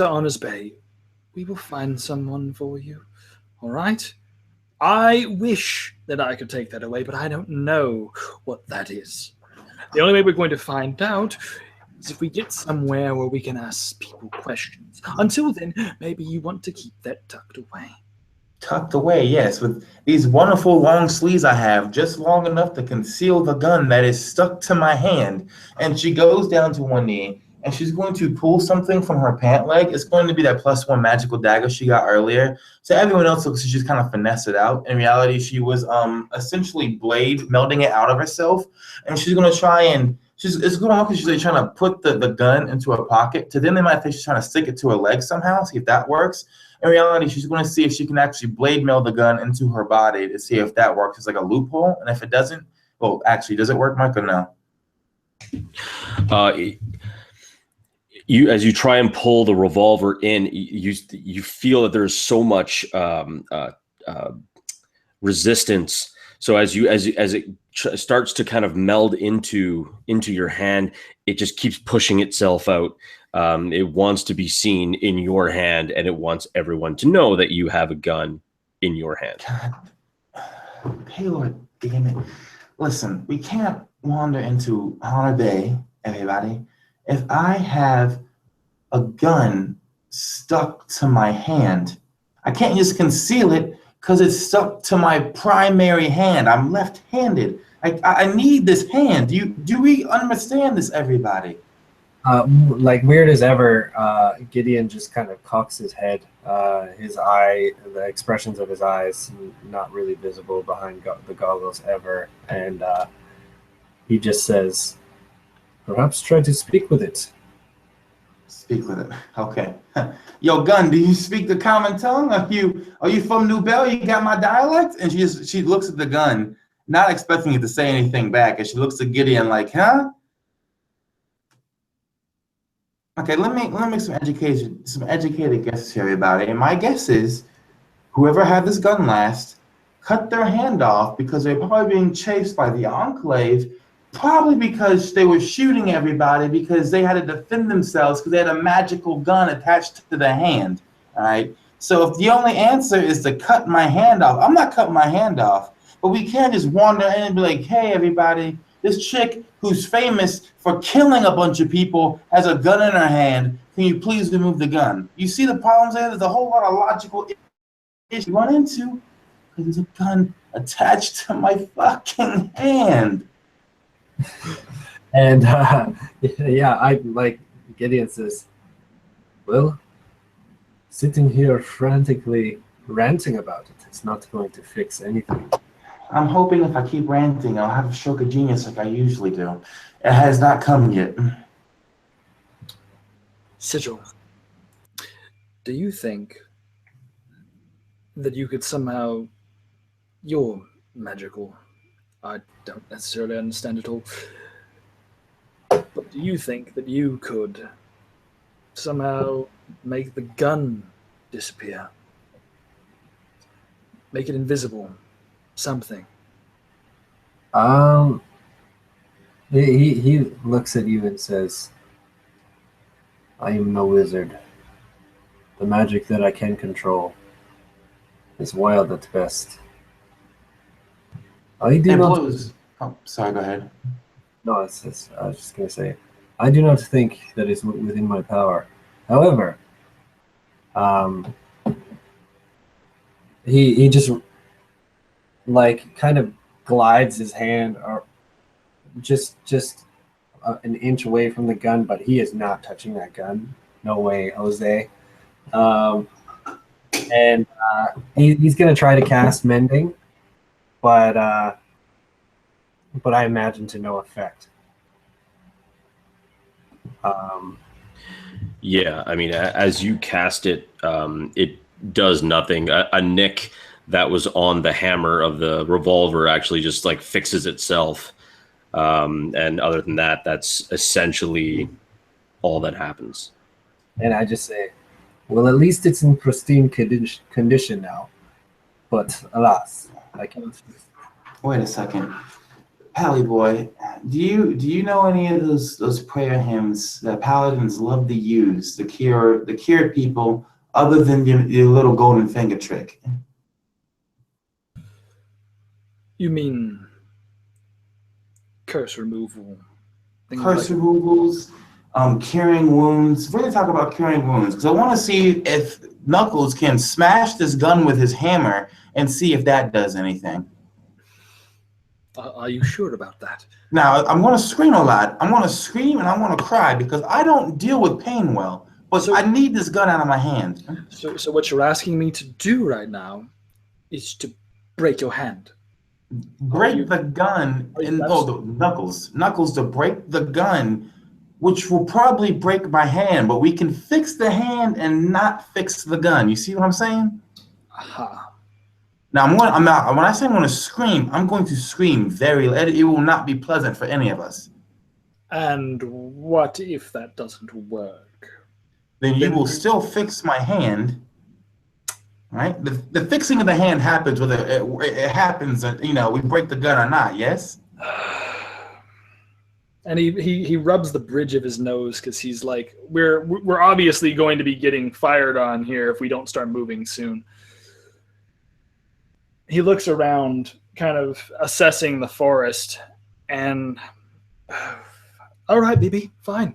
Honors Bay, we will find someone for you. All right? I wish that I could take that away, but I don't know what that is. The only way we're going to find out is if we get somewhere where we can ask people questions. Until then, maybe you want to keep that tucked away." Tucked away, yes, with these wonderful long sleeves I have, just long enough to conceal the gun that is stuck to my hand. And she goes down to one knee, and she's going to pull something from her pant leg. It's going to be that +1 magical dagger she got earlier. So everyone else looks like she's kind of finessed it out. In reality, she was essentially blade melding it out of herself, and she's going to try and it's going on because she's like trying to put the gun into her pocket. To them, they might think she's trying to stick it to her leg somehow, see if that works. In reality, she's going to see if she can actually blade meld the gun into her body to see if that works. It's like a loophole, and if it doesn't, well, actually, does it work, Mike, or no? As you try and pull the revolver in, you feel that there's so much resistance So as it starts to kind of meld into your hand, it just keeps pushing itself out. It wants to be seen in your hand, and it wants everyone to know that you have a gun in your hand. God. Paylord, damn it. Listen, we can't wander into Honor Bay, everybody. If I have a gun stuck to my hand, I can't just conceal it because it's stuck to my primary hand. I'm left-handed. I need this hand. Do we understand this, everybody? Like weird as ever, Gideon just kind of cocks his head. His eye, the expressions of his eyes, not really visible behind the goggles ever, and he just says, "Perhaps try to speak with it." Speak with it. Okay. Yo, Gun, do you speak the common tongue? Are you from New Bell? You got my dialect? And she looks at the gun, not expecting it to say anything back, and she looks at Gideon like, huh? Okay, let me make some educated guesses here, everybody. And my guess is, whoever had this gun last cut their hand off because they're probably being chased by the Enclave, probably because they were shooting everybody because they had to defend themselves because they had a magical gun attached to the hand. All right. So if the only answer is to cut my hand off, I'm not cutting my hand off. But we can't just wander in and be like, hey, everybody, this chick who's famous for killing a bunch of people has a gun in her hand. Can you please remove the gun? You see the problems there? There's a whole lot of logical issues you run into because there's a gun attached to my fucking hand. And yeah, I like Gideon says, well, sitting here frantically ranting about it, it's not going to fix anything. I'm hoping if I keep ranting, I'll have a stroke of genius like I usually do. It has not come yet. Sigil, do you think that you could somehow, you're magical, I don't necessarily understand it all, but do you think that you could somehow make the gun disappear? Make it invisible? Something. He looks at you and says, I am no wizard. The magic that I can control is wild at best. I do not. Oh, sorry, go ahead. No, I was just going to say, I do not think that is within my power. However, he just like kind of glides his hand or just an inch away from the gun, but he is not touching that gun. No way, Jose. And he's going to try to cast Mending, but I imagine to no effect. Yeah, I mean, as you cast it, it does nothing. A nick that was on the hammer of the revolver actually just like fixes itself. And other than that, that's essentially all that happens. And I just say, well, at least it's in pristine condition now. But alas, I cannot. Wait a second. Pally boy, do you know any of those prayer hymns that paladins love to use to cure people other than your little golden finger trick? You mean curse removal? Curse removals, curing wounds. We're going to talk about curing wounds because I want to see if Knuckles can smash this gun with his hammer and see if that does anything. Are you sure about that? Now, I'm going to scream a lot. I'm going to scream and I'm going to cry because I don't deal with pain well. But I need this gun out of my hand. So what you're asking me to do right now is to break your hand. Break the gun Knuckles to break the gun, which will probably break my hand, but we can fix the hand and not fix the gun. You see what I'm saying? Aha. Now when I say I'm going to scream, I'm going to scream it will not be pleasant for any of us. And what if that doesn't work? Then you will still fix my hand. right? The fixing of the hand happens whether it happens, we break the gun or not, yes? And he rubs the bridge of his nose because he's like, we're obviously going to be getting fired on here if we don't start moving soon. He looks around, kind of assessing the forest, and all right, BB, fine.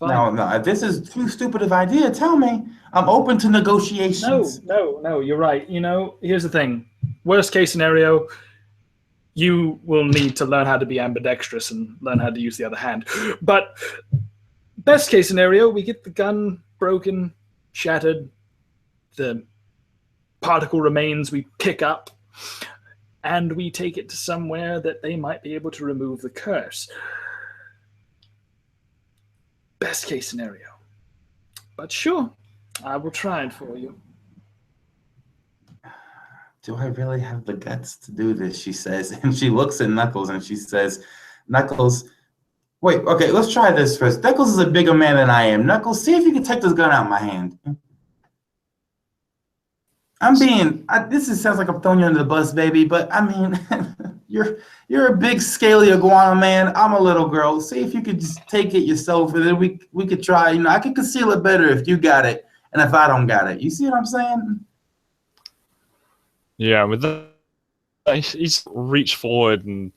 No, if this is too stupid of idea, tell me. I'm open to negotiations. No, you're right. Here's the thing. Worst case scenario, you will need to learn how to be ambidextrous and learn how to use the other hand. But best case scenario, we get the gun broken, shattered, the particle remains we pick up, and we take it to somewhere that they might be able to remove the curse. Best case scenario. But sure, I will try it for you. Do I really have the guts to do this? She says, and she looks at Knuckles and she says, Knuckles, wait, okay, let's try this first. Knuckles is a bigger man than I am. Knuckles, see if you can take this gun out of my hand. Sounds like I'm throwing you under the bus, baby, but I mean, you're a big scaly iguana man. I'm a little girl. See if you could just take it yourself, and then we could try. I could conceal it better if you got it, and if I don't got it. You see what I'm saying? Yeah, with that, he's reach forward and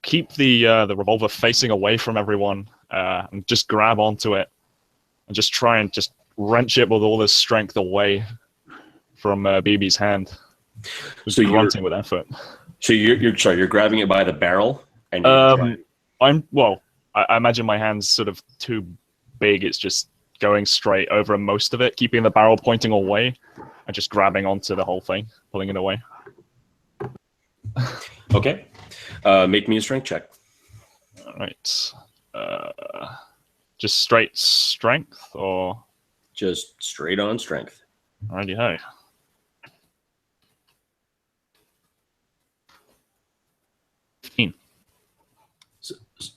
keep the revolver facing away from everyone, and just grab onto it, and just try and just wrench it with all this strength away from BB's hand. Just grunting with effort. So you're grabbing it by the barrel, and I imagine my hand's sort of too big. It's just going straight over most of it, keeping the barrel pointing away, and just grabbing onto the whole thing, pulling it away. Okay. Make me a strength check. All right. Just straight strength, or just straight on strength? Alrighty ho.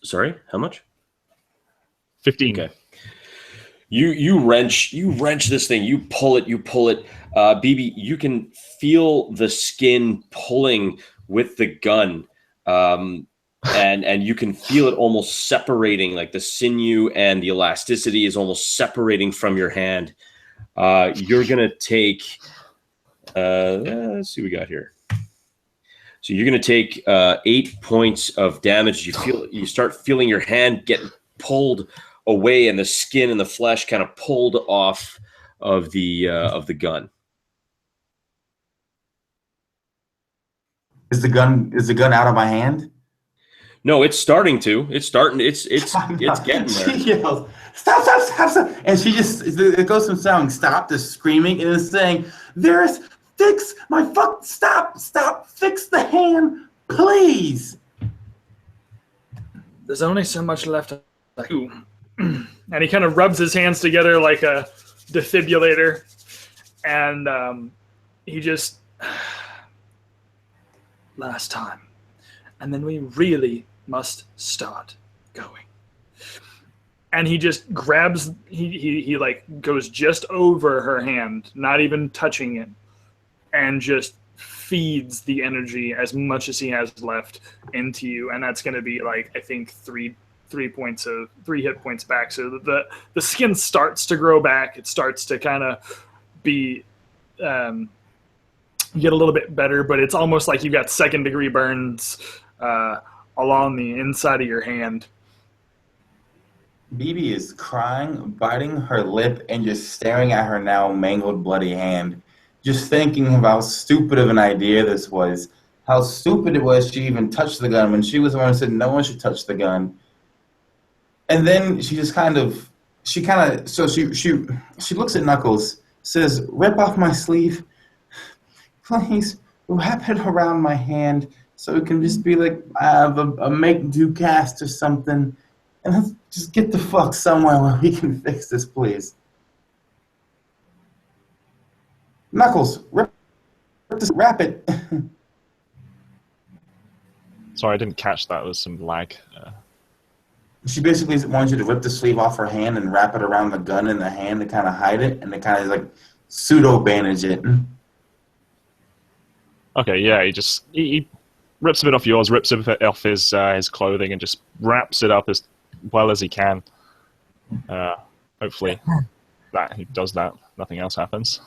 Sorry, how much? 15. Okay. You wrench this thing. You pull it. BB, you can feel the skin pulling with the gun, and you can feel it almost separating, like the sinew and the elasticity is almost separating from your hand. You're gonna take. Let's see what we got here. So you're going to take 8 points of damage. You start feeling your hand get pulled away, and the skin and the flesh kind of pulled off of the gun. Is the gun out of my hand? No, it's starting to. It's getting there. She yells, "Stop!" And it goes from sounding stop to screaming, and it's saying, "There's fix my fuck! Stop! Fix the hand, please!" There's only so much left. And he kind of rubs his hands together like a defibrillator, and he just last time, and then we really must start going. And he just grabs. He like goes just over her hand, not even touching it, and just feeds the energy as much as he has left into you, and that's going to be like, I think, three hit points back. So the skin starts to grow back. It starts to kind of be get a little bit better, but it's almost like you've got second-degree burns along the inside of your hand. BB is crying, biting her lip, and just staring at her now mangled, bloody hand. Just thinking of how stupid of an idea this was. How stupid it was she even touched the gun when she was the one who said no one should touch the gun. And then she looks at Knuckles, says, "Rip off my sleeve. Please, wrap it around my hand so it can just be like I have a make-do cast or something. And let's just get the fuck somewhere where we can fix this, please." Knuckles, wrap it. Sorry, I didn't catch that. There was some lag. She basically wants you to rip the sleeve off her hand and wrap it around the gun in the hand to kind of hide it, and to kind of like pseudo bandage it. Okay, yeah, he rips a bit off yours, rips a bit off his clothing, and just wraps it up as well as he can. Hopefully, that he does that. Nothing else happens.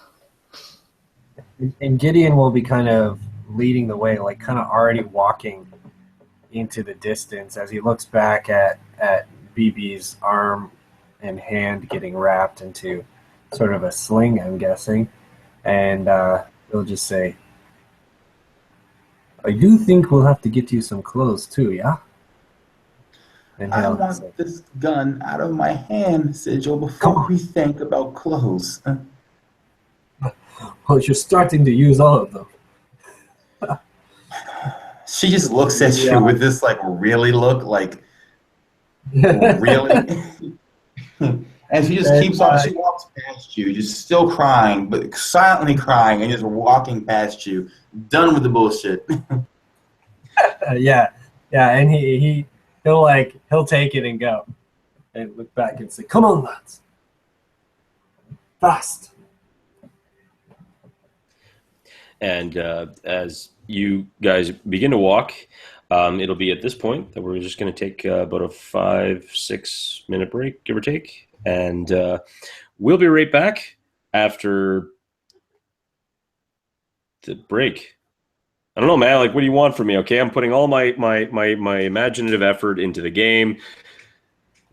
And Gideon will be kind of leading the way, like kind of already walking into the distance as he looks back at BB's arm and hand getting wrapped into sort of a sling, I'm guessing. And he'll just say, I do think we'll have to get you some clothes too, yeah? And I he'll want say, this gun out of my hand, Sigil, Come before on. we think about clothes. well, you're starting to use all of them. She just looks at Yeah. you with this like really look, like really. And she just keeps on, she walks past you, just still crying, but silently crying and just walking past you, done with the bullshit. Yeah, and he'll take it and go, and look back and say, "Come on, lads, fast!" And as you guys begin to walk, it'll be at this point that we're just going to take about a 5-6 minute break, give or take, and we'll be right back after the break. I don't know, man. Like, what do you want from me? Okay, I'm putting all my imaginative effort into the game.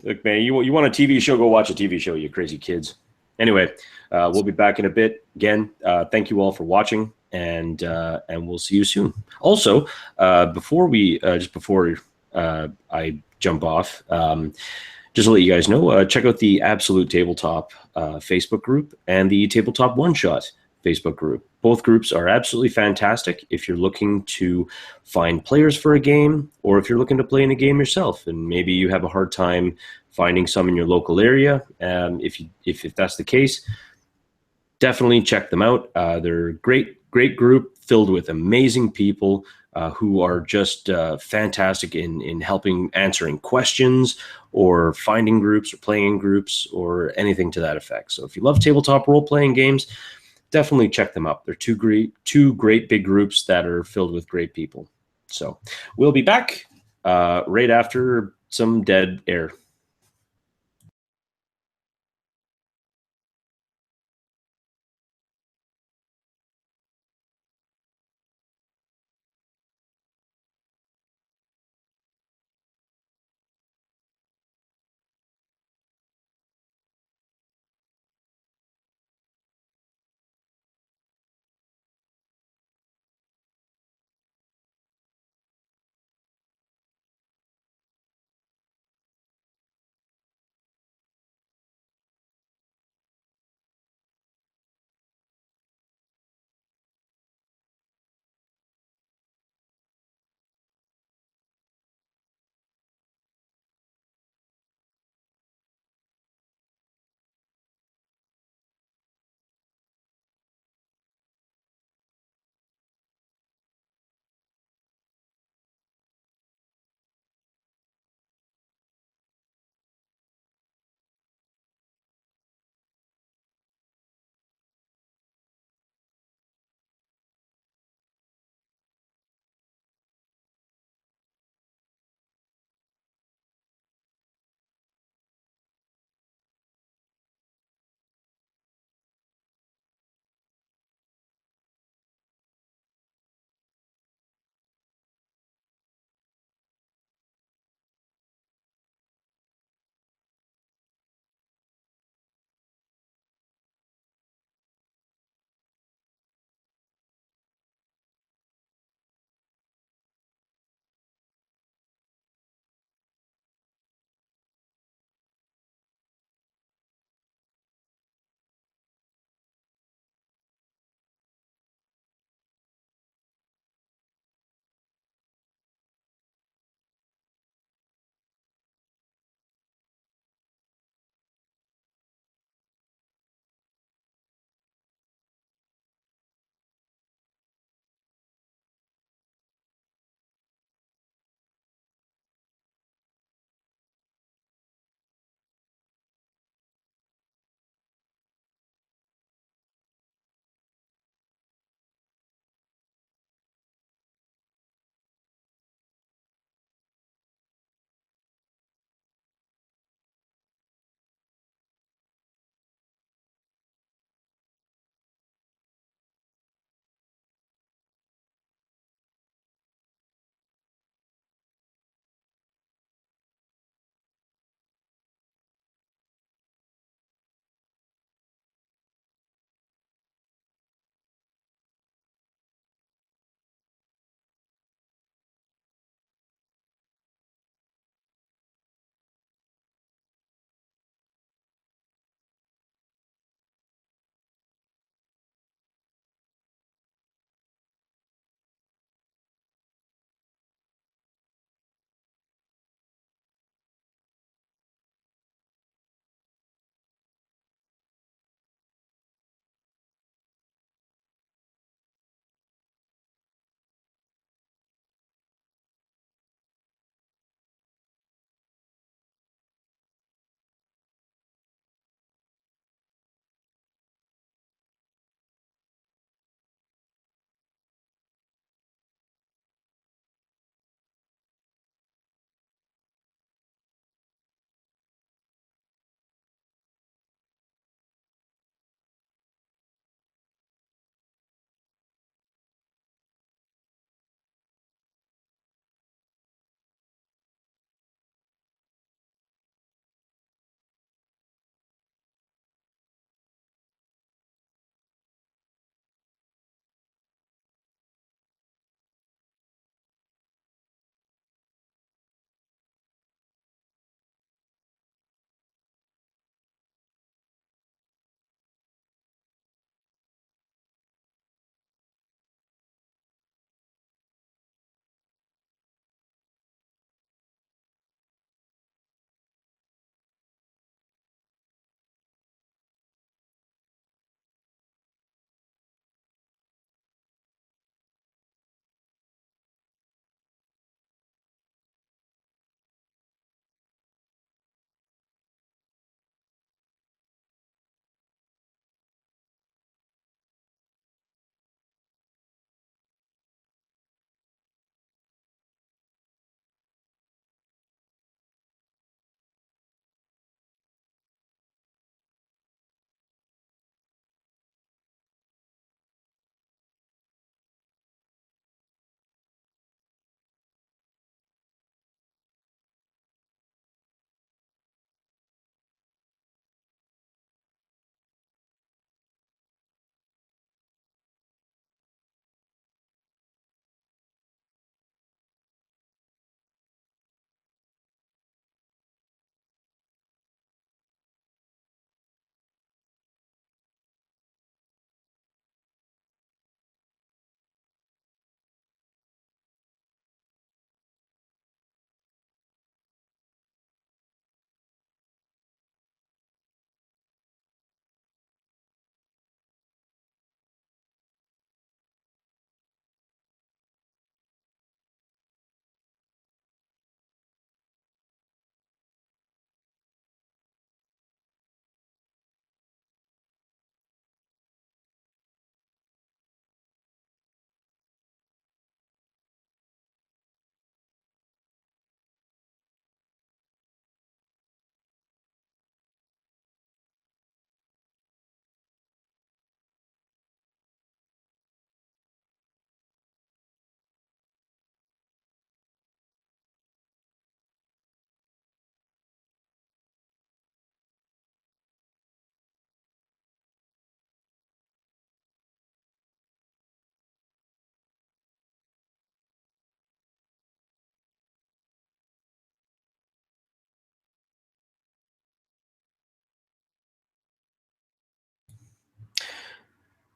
Look, man, you want a TV show? Go watch a TV show, you crazy kids. Anyway, we'll be back in a bit. Again, thank you all for watching, and we'll see you soon. Also, before I jump off, just to let you guys know, check out the Absolute Tabletop Facebook group and the Tabletop One Shot Facebook group. Both groups are absolutely fantastic if you're looking to find players for a game, or if you're looking to play in a game yourself and maybe you have a hard time finding some in your local area. If that's the case, definitely check them out. They're a great group filled with amazing people who are just fantastic in helping answering questions or finding groups or playing in groups or anything to that effect. So if you love tabletop role-playing games, definitely check them out. They're two great big groups that are filled with great people. So we'll be back right after some dead air.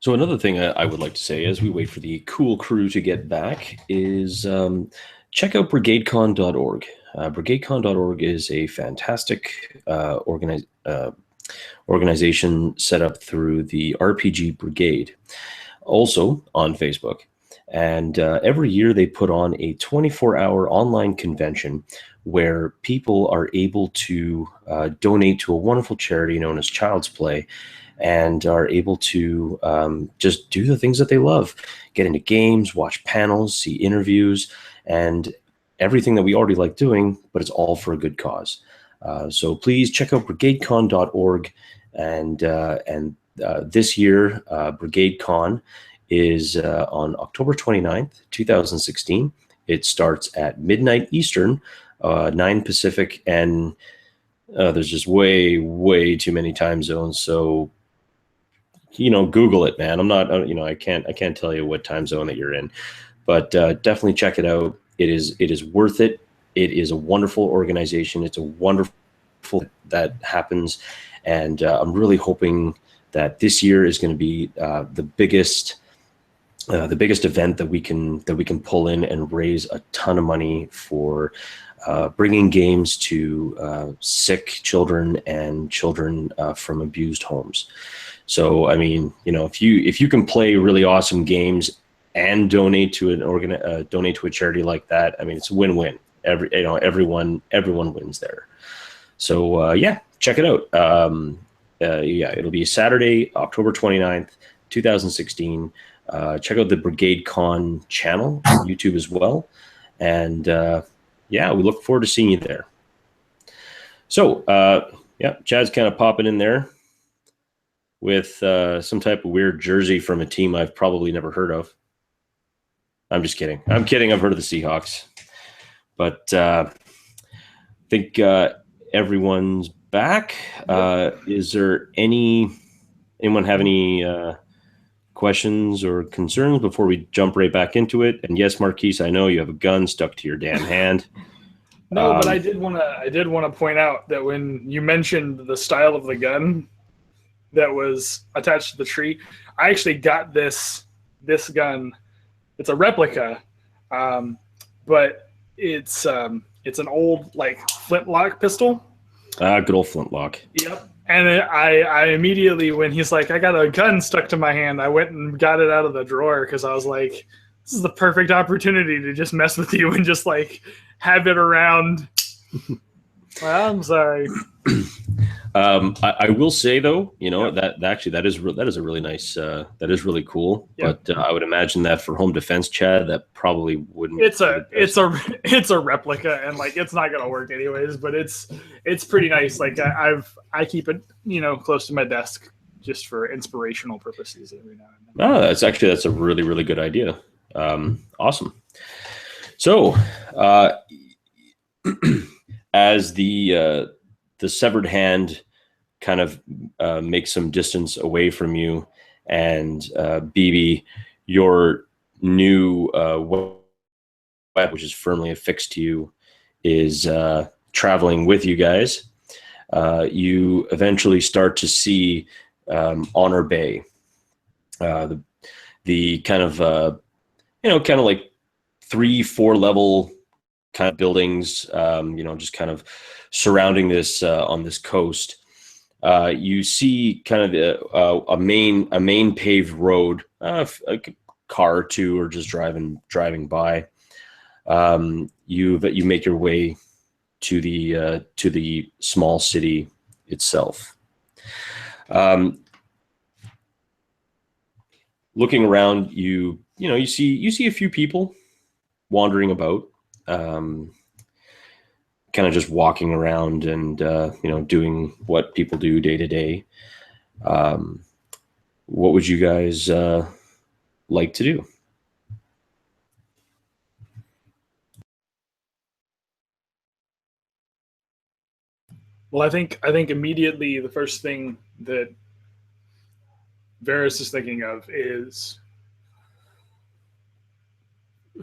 So another thing I would like to say as we wait for the cool crew to get back is check out brigadecon.org. Brigadecon.org is a fantastic organization set up through the RPG Brigade, also on Facebook. And every year they put on a 24-hour online convention where people are able to donate to a wonderful charity known as Child's Play, and are able to just do the things that they love, get into games, watch panels, see interviews, and everything that we already like doing, but it's all for a good cause. So please check out brigadecon.org. And this year, BrigadeCon is on October 29th, 2016. It starts at midnight Eastern, 9 Pacific, and there's just way too many time zones. So, Google it, man. I'm not, I can't tell you what time zone that you're in, but definitely check it out. It is worth it. It is a wonderful organization. It's a wonderful that happens. And I'm really hoping that this year is going to be the biggest event that we can pull in and raise a ton of money for bringing games to sick children and children from abused homes. So, I mean, if you can play really awesome games and donate to a charity like that, I mean, it's a win-win. Everyone wins there. So yeah, check it out. It'll be Saturday, October 29th, 2016. Check out the Brigade Con channel on YouTube as well. And yeah, we look forward to seeing you there. So yeah, Chad's kind of popping in there with some type of weird jersey from a team I've probably never heard of. I'm just kidding. I'm kidding. I've heard of the Seahawks. But I think everyone's back. Is there anyone have any questions or concerns before we jump right back into it? And yes, Marquise, I know you have a gun stuck to your damn hand. No, but I did want to point out that when you mentioned the style of the gun that was attached to the tree, I actually got this gun. It's a replica, but it's an old flintlock pistol. Good old flintlock. Yep. And I immediately, when he's like, I got a gun stuck to my hand, I went and got it out of the drawer because I was like, this is the perfect opportunity to just mess with you and just have it around. Well, I'm sorry. I will say though, that is a really nice. That is really cool. Yeah. But I would imagine that for home defense, Chad, that probably wouldn't. It's a replica, and it's not gonna work anyways. But it's pretty nice. I keep it close to my desk just for inspirational purposes every now and then. Oh, that's a really really good idea. Awesome. So, as the severed hand kind of makes some distance away from you, and BB, your new web, which is firmly affixed to you, is traveling with you guys. You eventually start to see Honor Bay, the kind of like 3-4 level kind of buildings, just kind of surrounding this on this coast. You see kind of a main paved road, a car or two or just driving by. You make your way to the small city itself. Looking around, you see a few people wandering about, kind of just walking around and doing what people do day to day. What would you guys like to do? Well, I think immediately the first thing that Varis is thinking of is,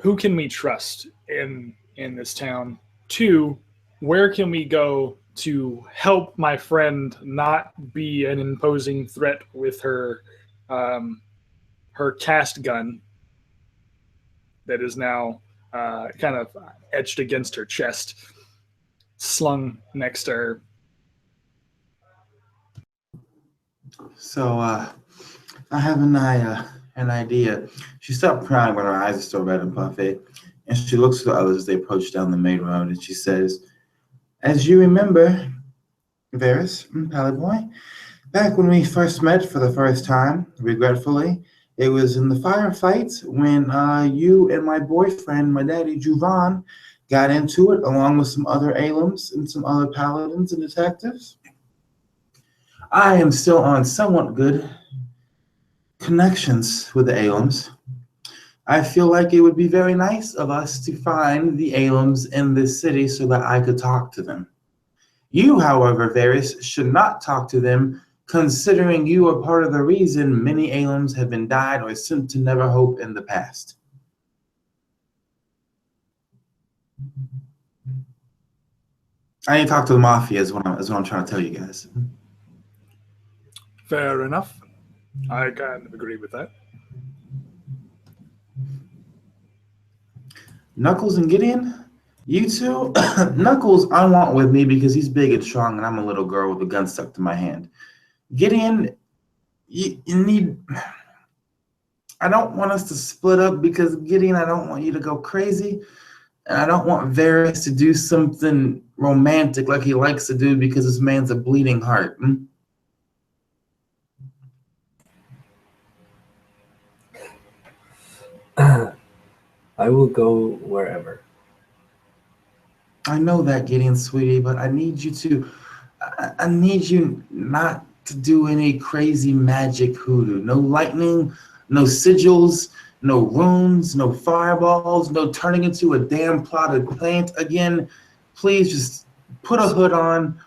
who can we trust in this town? 2, where can we go to help my friend not be an imposing threat with her her cast gun that is now kind of etched against her chest, slung next to her. So, I have an idea. She stopped crying when her eyes are still red and puffy, and she looks to the others as they approach down the main road, and she says, "As you remember, Varis, Pally Boy, back when we first met for the first time, regretfully, it was in the firefight when you and my boyfriend, my daddy, Juvan, got into it along with some other Alums and some other paladins and detectives. I am still on somewhat good connections with the Alums. I feel like it would be very nice of us to find the Alums in this city so that I could talk to them. You, however, Varis, should not talk to them, considering you are part of the reason many Alums have been died or sent to Never Hope in the past." I need to talk to the Mafia is what I'm trying to tell you guys. Fair enough. I kind of agree with that. Knuckles and Gideon, you two, Knuckles I want with me because he's big and strong and I'm a little girl with a gun stuck to my hand. Gideon, you need... I don't want us to split up because, Gideon, I don't want you to go crazy. And I don't want Varis to do something romantic like he likes to do because this man's a bleeding heart. I will go wherever. I know that, Gideon, sweetie, but I need you to... I need you not to do any crazy magic hoodoo. No lightning, no sigils, no runes, no fireballs, no turning into a damn plotted plant again. Please just put a hood on,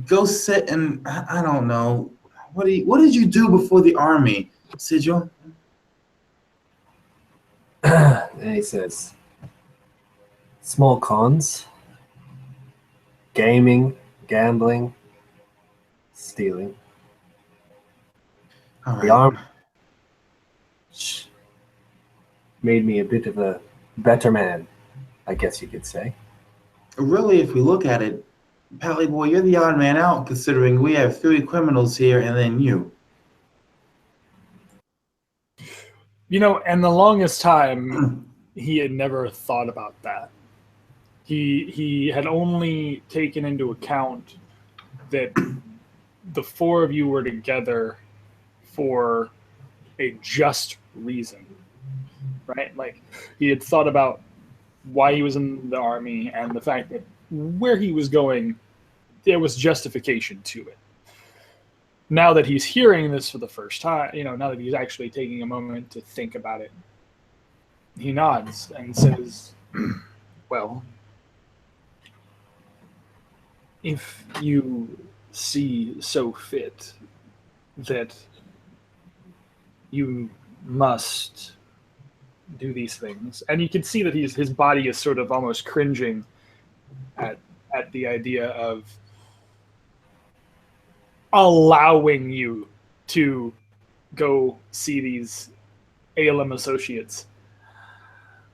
go sit and, I don't know. What did you do before the army, Sigil? And he says, small cons, gaming, gambling, stealing. All right. The army made me a bit of a better man, I guess you could say. Really, if we look at it, Pally Boy, you're the odd man out considering we have 3 criminals here and then you. And the longest time, he had never thought about that. He had only taken into account that the 4 of you were together for a just reason, right? Like, he had thought about why he was in the army and the fact that where he was going, there was justification to it. Now that he's hearing this for the first time, now that he's actually taking a moment to think about it, he nods and says, well, if you see so fit that you must do these things, and you can see that his body is sort of almost cringing at the idea of allowing you to go see these ALM associates.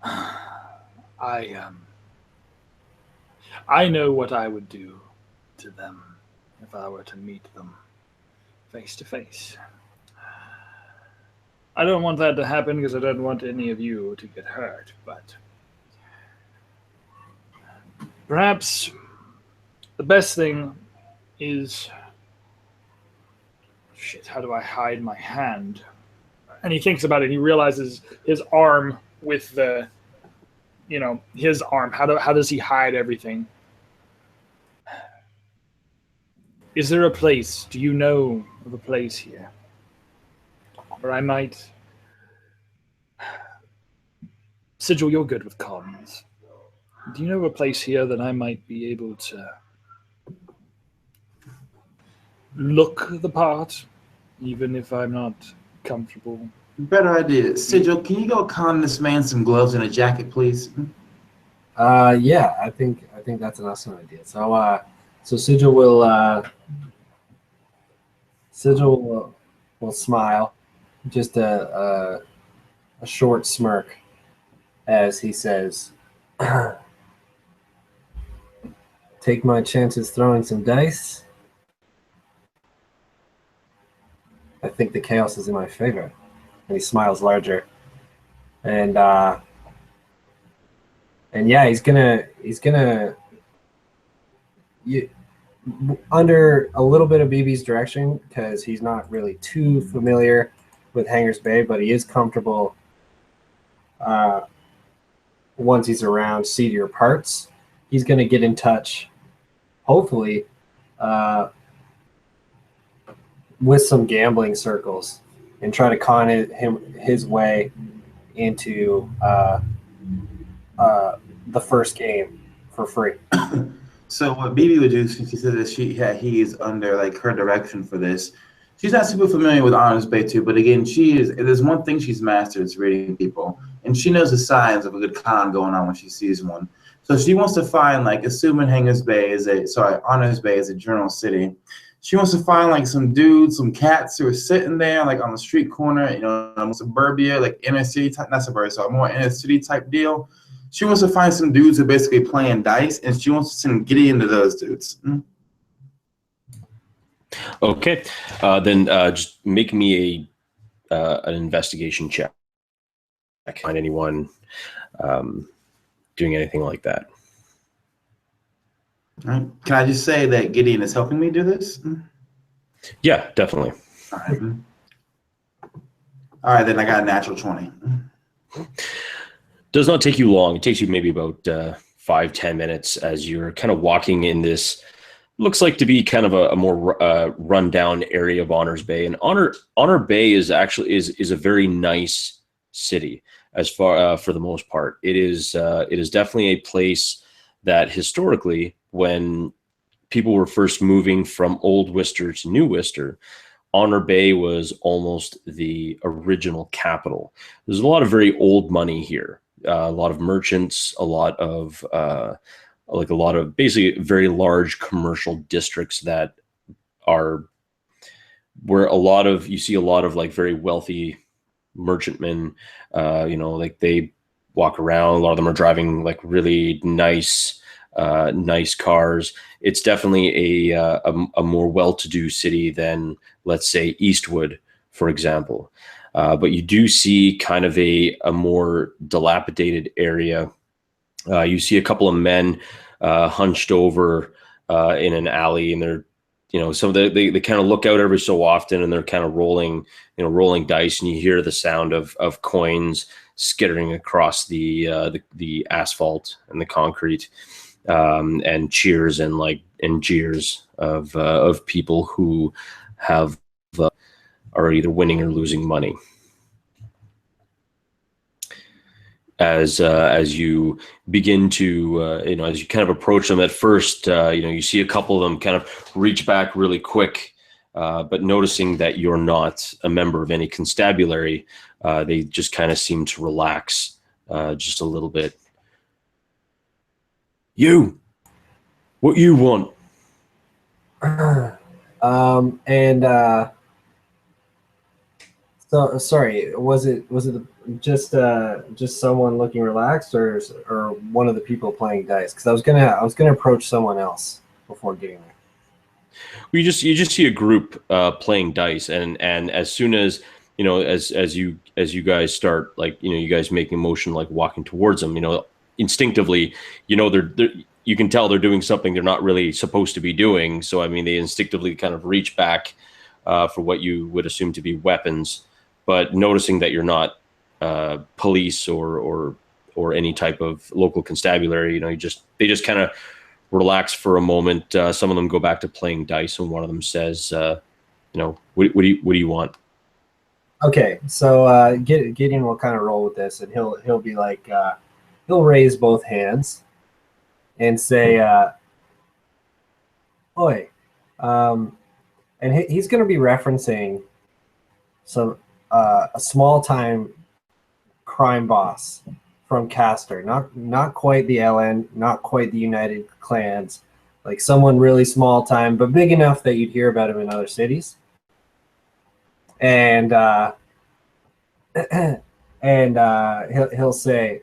I know what I would do to them if I were to meet them face to face. I don't want that to happen because I don't want any of you to get hurt, but perhaps the best thing is... Shit, how do I hide my hand? And he thinks about it and he realizes his arm with the, his arm. How does he hide everything? Is there a place, do you know of a place here where I might... Sigil, you're good with comms. Do you know of a place here that I might be able to look the part, even if I'm not comfortable? Better idea. Sigil, can you go con this man some gloves and a jacket, please? Yeah, I think that's an awesome idea. So Sigil will smile just a short smirk as he says, "Take my chances throwing some dice. I think the chaos is in my favor." And he smiles larger. And yeah, he's gonna under a little bit of BB's direction, because he's not really too familiar with Hangers Bay, but he is comfortable once he's around seedier parts. He's going to get in touch, hopefully, with some gambling circles and try to con his way into the first game for free. So what BB would do, since she said that he is under like her direction for this, she's not super familiar with Honors Bay too, but again, there's one thing she's mastered, it's reading people. And she knows the signs of a good con going on when she sees one. So she wants to find, like, assuming Honors Bay is a journal city, she wants to find like some dudes, some cats who are sitting there like on the street corner, suburbia, like inner city type, not suburbia, so more inner city type deal. She wants to find some dudes who are basically playing dice, and she wants to send Giddy into those dudes. Okay, then just make me an investigation check. I can't find anyone doing anything like that. All right. Can I just say that Gideon is helping me do this? Yeah, definitely. All right. All right, then I got a natural 20. Does not take you long. It takes you maybe about 5-10 minutes as you're kind of walking in this, looks like to be kind of a more rundown area of Honors Bay. And Honor Bay is actually is a very nice city as far for the most part. It is definitely a place that historically, when people were first moving from Old Worcester to New Worcester, Honor Bay was almost the original capital. There's a lot of very old money here, a lot of merchants, a lot of basically very large commercial districts that are where you see a lot of like very wealthy merchantmen, like they walk around. A lot of them are driving like really nice cars. It's definitely a more well-to-do city than, let's say, Eastwood, for example. But you do see kind of a more dilapidated area. You see a couple of men hunched over in an alley, and they're, they kind of look out every so often, and they're kind of rolling dice, and you hear the sound of coins skittering across the asphalt and the concrete, and cheers and jeers of people who are either winning or losing money. As you begin to, as you kind of approach them at first, you see a couple of them kind of reach back really quick, but noticing that you're not a member of any constabulary, they just kind of seem to relax just a little bit. You, what you want? So sorry, was it just someone looking relaxed, or one of the people playing dice? Because I was gonna approach someone else before getting there. Well, you just see a group playing dice, and as soon as as you guys start, like, you guys making motion, like walking towards them, instinctively, you can tell they're doing something they're not really supposed to be doing. So I mean, they instinctively kind of reach back for what you would assume to be weapons. But noticing that you're not police or any type of local constabulary, they just kind of relax for a moment. Some of them go back to playing dice, and one of them says, what do you want? Okay, so Gideon will kind of roll with this, and he'll be like, he'll raise both hands and say, "Oi," and he's going to be referencing a small-time crime boss from Castor, not quite the LN, not quite the United Clans, like someone really small-time, but big enough that you'd hear about him in other cities. And and he'll say,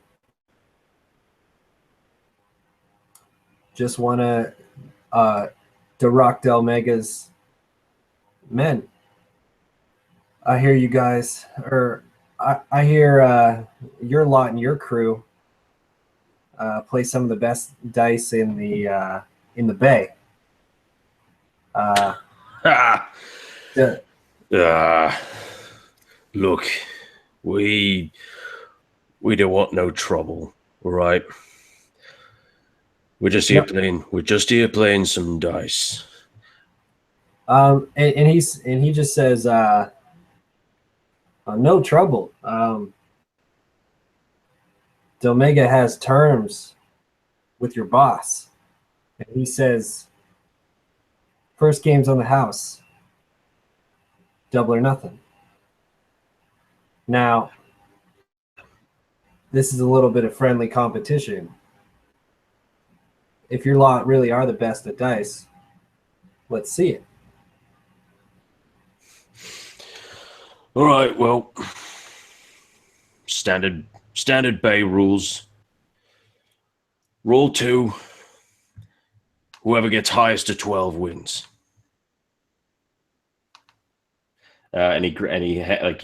"Just want to Dirac Del Mega's men. I hear you guys, or I hear your lot and your crew play some of the best dice in the bay. Ah, The, look, we don't want no trouble, all right? We're just here playing some dice. and he just says, no trouble. Delmega has terms with your boss. And he says, first game's on the house. Double or nothing. Now, this is a little bit of friendly competition. If your lot really are the best at dice, let's see it. All right, well, standard bay rules. Roll 2. Whoever gets highest to 12 wins. And he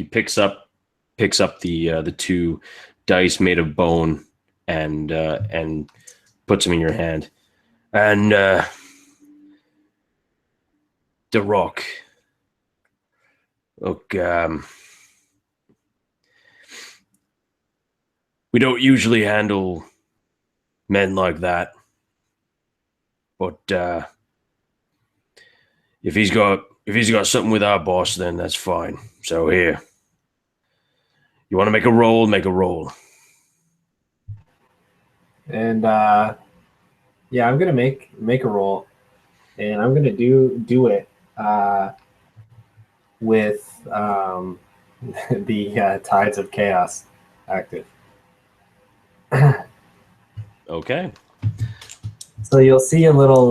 picks up the 2 dice made of bone and puts them in your hand. And the rock. Look, we don't usually handle men like that, but if he's got something with our boss, then that's fine. So here, you want to make a roll? Make a roll. And yeah, I'm gonna make a roll, and I'm gonna do it with the Tides of Chaos active. Okay. So you'll see a little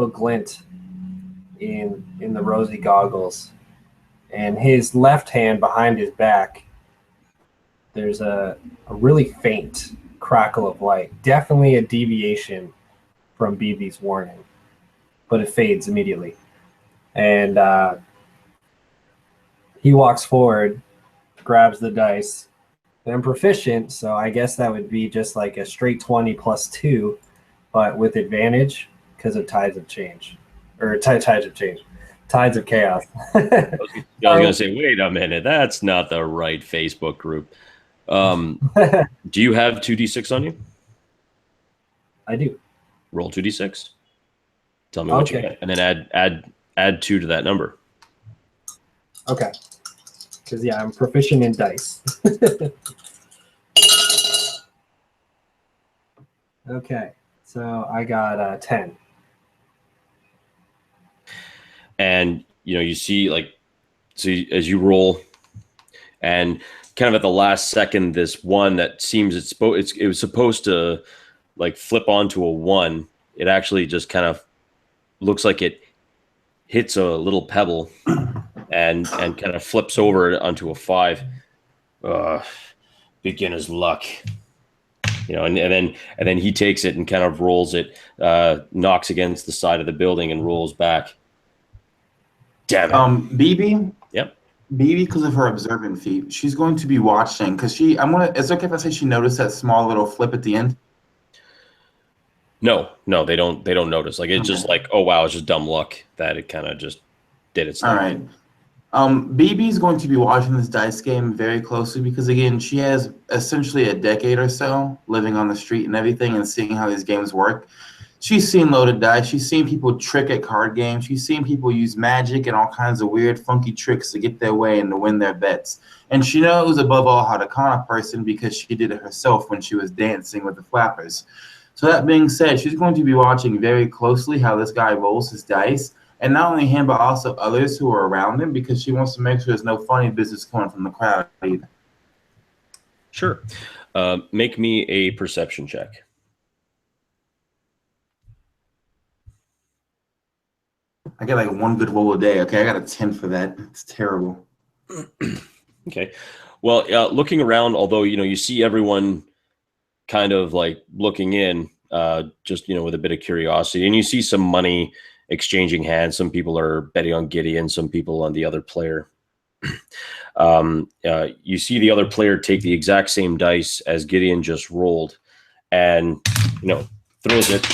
glint in the rosy goggles, and his left hand behind his back. There's a really faint crackle of light. Definitely a deviation from BB's warning, but it fades immediately. And he walks forward, grabs the dice. And I'm proficient, so I guess that would be just like a straight 20 plus 2, but with advantage because of Tides of Change. Or Tides of Change. Tides of Chaos. I was going to say, wait a minute, that's not the right Facebook group. Do you have 2d6 on you? I do. Roll 2d6. Tell me what you get, and then add 2 to that number. Okay. Because, yeah, I'm proficient in dice. Okay. So I got 10. And, you see, as you roll, and kind of at the last second, this one that seems it was supposed to, flip onto a 1. It actually just kind of looks like it hits a little pebble and kind of flips over onto a 5. Beginner's luck. And then he takes it and kind of rolls it, knocks against the side of the building and rolls back. Damn it. BB. Yep. BB, because of her observant feat, she's going to be watching. Because is it okay if I say she noticed that small little flip at the end? No, they don't notice. It's just oh wow, it's just dumb luck that it kind of just did its thing. All right. BB's going to be watching this dice game very closely because, again, she has essentially a decade or so living on the street and everything and seeing how these games work. She's seen loaded dice. She's seen people trick at card games. She's seen people use magic and all kinds of weird, funky tricks to get their way and to win their bets. And she knows, above all, how to con a person because she did it herself when she was dancing with the flappers. So that being said, she's going to be watching very closely how this guy rolls his dice. And not only him, but also others who are around him, because she wants to make sure there's no funny business coming from the crowd either. Sure. Make me a perception check. I get one good roll a day. Okay, I got a 10 for that. It's terrible. Okay. Well, looking around, although you see everyone kind of like looking in, just with a bit of curiosity, and you see some money exchanging hands. Some people are betting on Gideon, some people on the other player. You see the other player take the exact same dice as Gideon just rolled, and throws it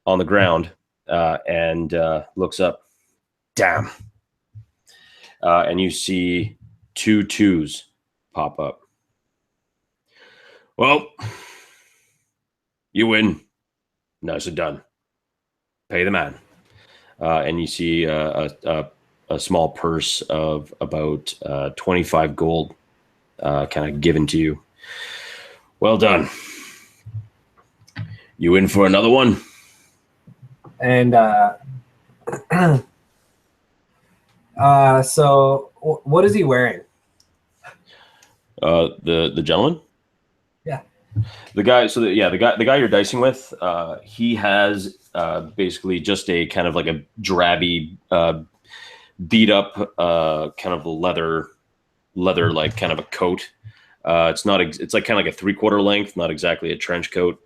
on the ground and looks up. Damn. And you see 2 2s pop up. Well, you win. Nicely done. Pay the man. And you see a small purse of about 25 gold kind of given to you. Well done. You in for another one? And so what is he wearing? The gentleman? Yeah. The guy. So the guy you're dicing with. He has basically just a kind of like a drabby, beat up, kind of leather like kind of a coat. It's not. It's like kind of like a 3/4 length, not exactly a trench coat.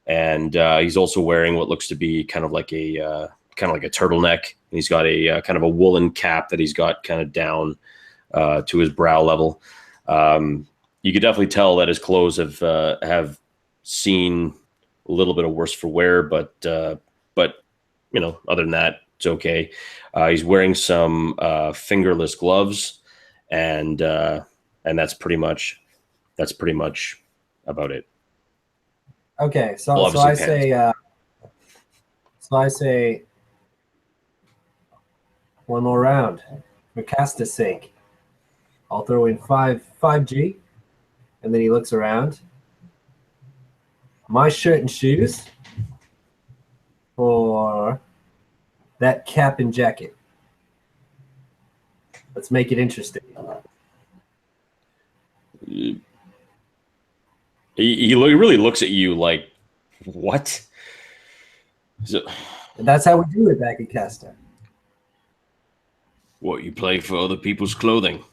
And he's also wearing what looks to be kind of like a turtleneck. He's got a kind of a woolen cap that he's got kind of down to his brow level. You could definitely tell that his clothes have seen a little bit of worse for wear, but other than that, it's okay. He's wearing some fingerless gloves, and that's pretty much about it. Okay, so Well, so I obviously say one more round for Casta's sake. I'll throw in 5G, and then he looks around. My shirt and shoes for that cap and jacket. Let's make it interesting. He really looks at you like, what? So, And that's how we do it back at Casta. what, you play for other people's clothing?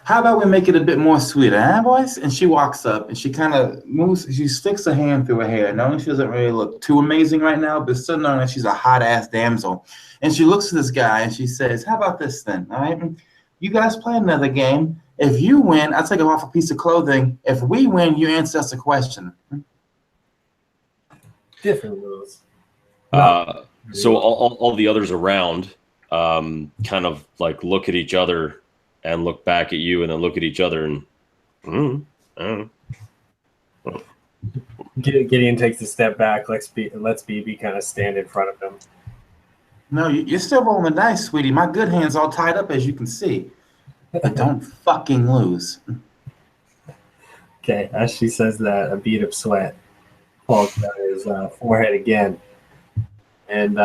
How about we make it a bit more sweeter, huh, boys? And she walks up and she kind of moves. She sticks her hand through her hair, knowing she doesn't really look too amazing right now, but still knowing that she's a hot ass damsel. And she looks at this guy and she says, "How about this then? All right, you guys play another game. If you win, I'll take off a piece of clothing. If we win, you answer us a question." Different rules. So all the others around kind of like look at each other and look back at you and then look at each other and Gideon takes a step back. Lets BB kind of stand in front of him. No, you're still rolling the dice, sweetie. My good hand's all tied up, as you can see. But don't fucking lose. Okay, as she says that, a bead of sweat falls down his forehead again. And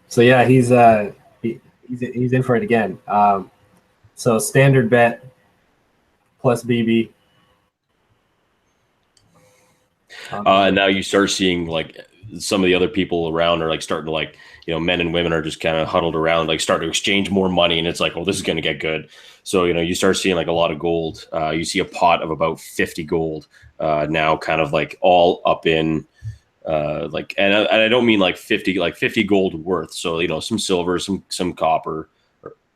so yeah, he's in for it again. So standard bet plus BB. and now you start seeing like some of the other people around are like starting to like, men and women are just kind of huddled around, like start to exchange more money. And it's like, well, this is going to get good. So, you start seeing like a lot of gold. You see a pot of about 50 gold now kind of like all up in and I don't mean like 50 gold worth. So, some silver, some copper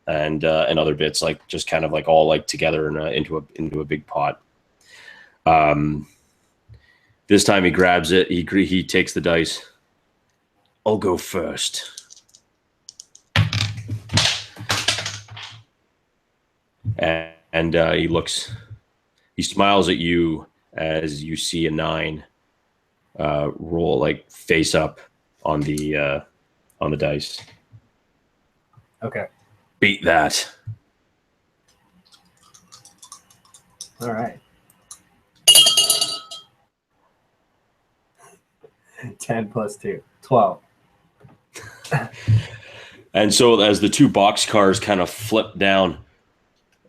and other bits, like just kind of like all like together into a big pot. This time he grabs it. He takes the dice. I'll go first. And he smiles at you as you see a 9 roll like face up on the dice. Okay. Beat that. All right. 10 plus 2, 12. And so as the 2 boxcars kind of flip down,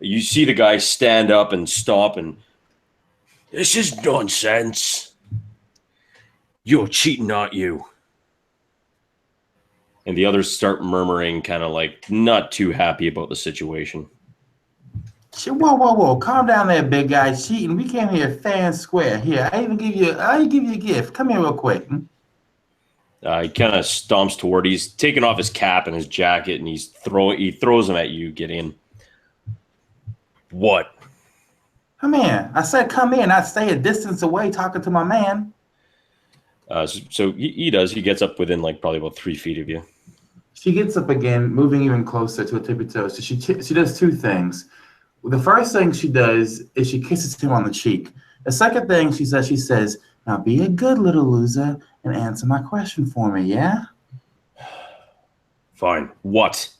you see the guy stand up and stop and, "This is nonsense. You're cheating, aren't you?" And the others start murmuring, kind of like not too happy about the situation. Whoa. Calm down there, big guy. Cheating. We came here fair and square. Here, I give you a gift. Come here real quick. He kind of stomps toward. He's taking off his cap and his jacket, and he throws them at you. Gideon. What? Come here. I said come here, not stay a distance away talking to my man. So he does. He gets up within like probably about 3 feet of you. She gets up again, moving even closer to a tippy toe. So she does two things. The first thing she does is she kisses him on the cheek. The second thing she says, now be a good little loser and answer my question for me, yeah? Fine. What?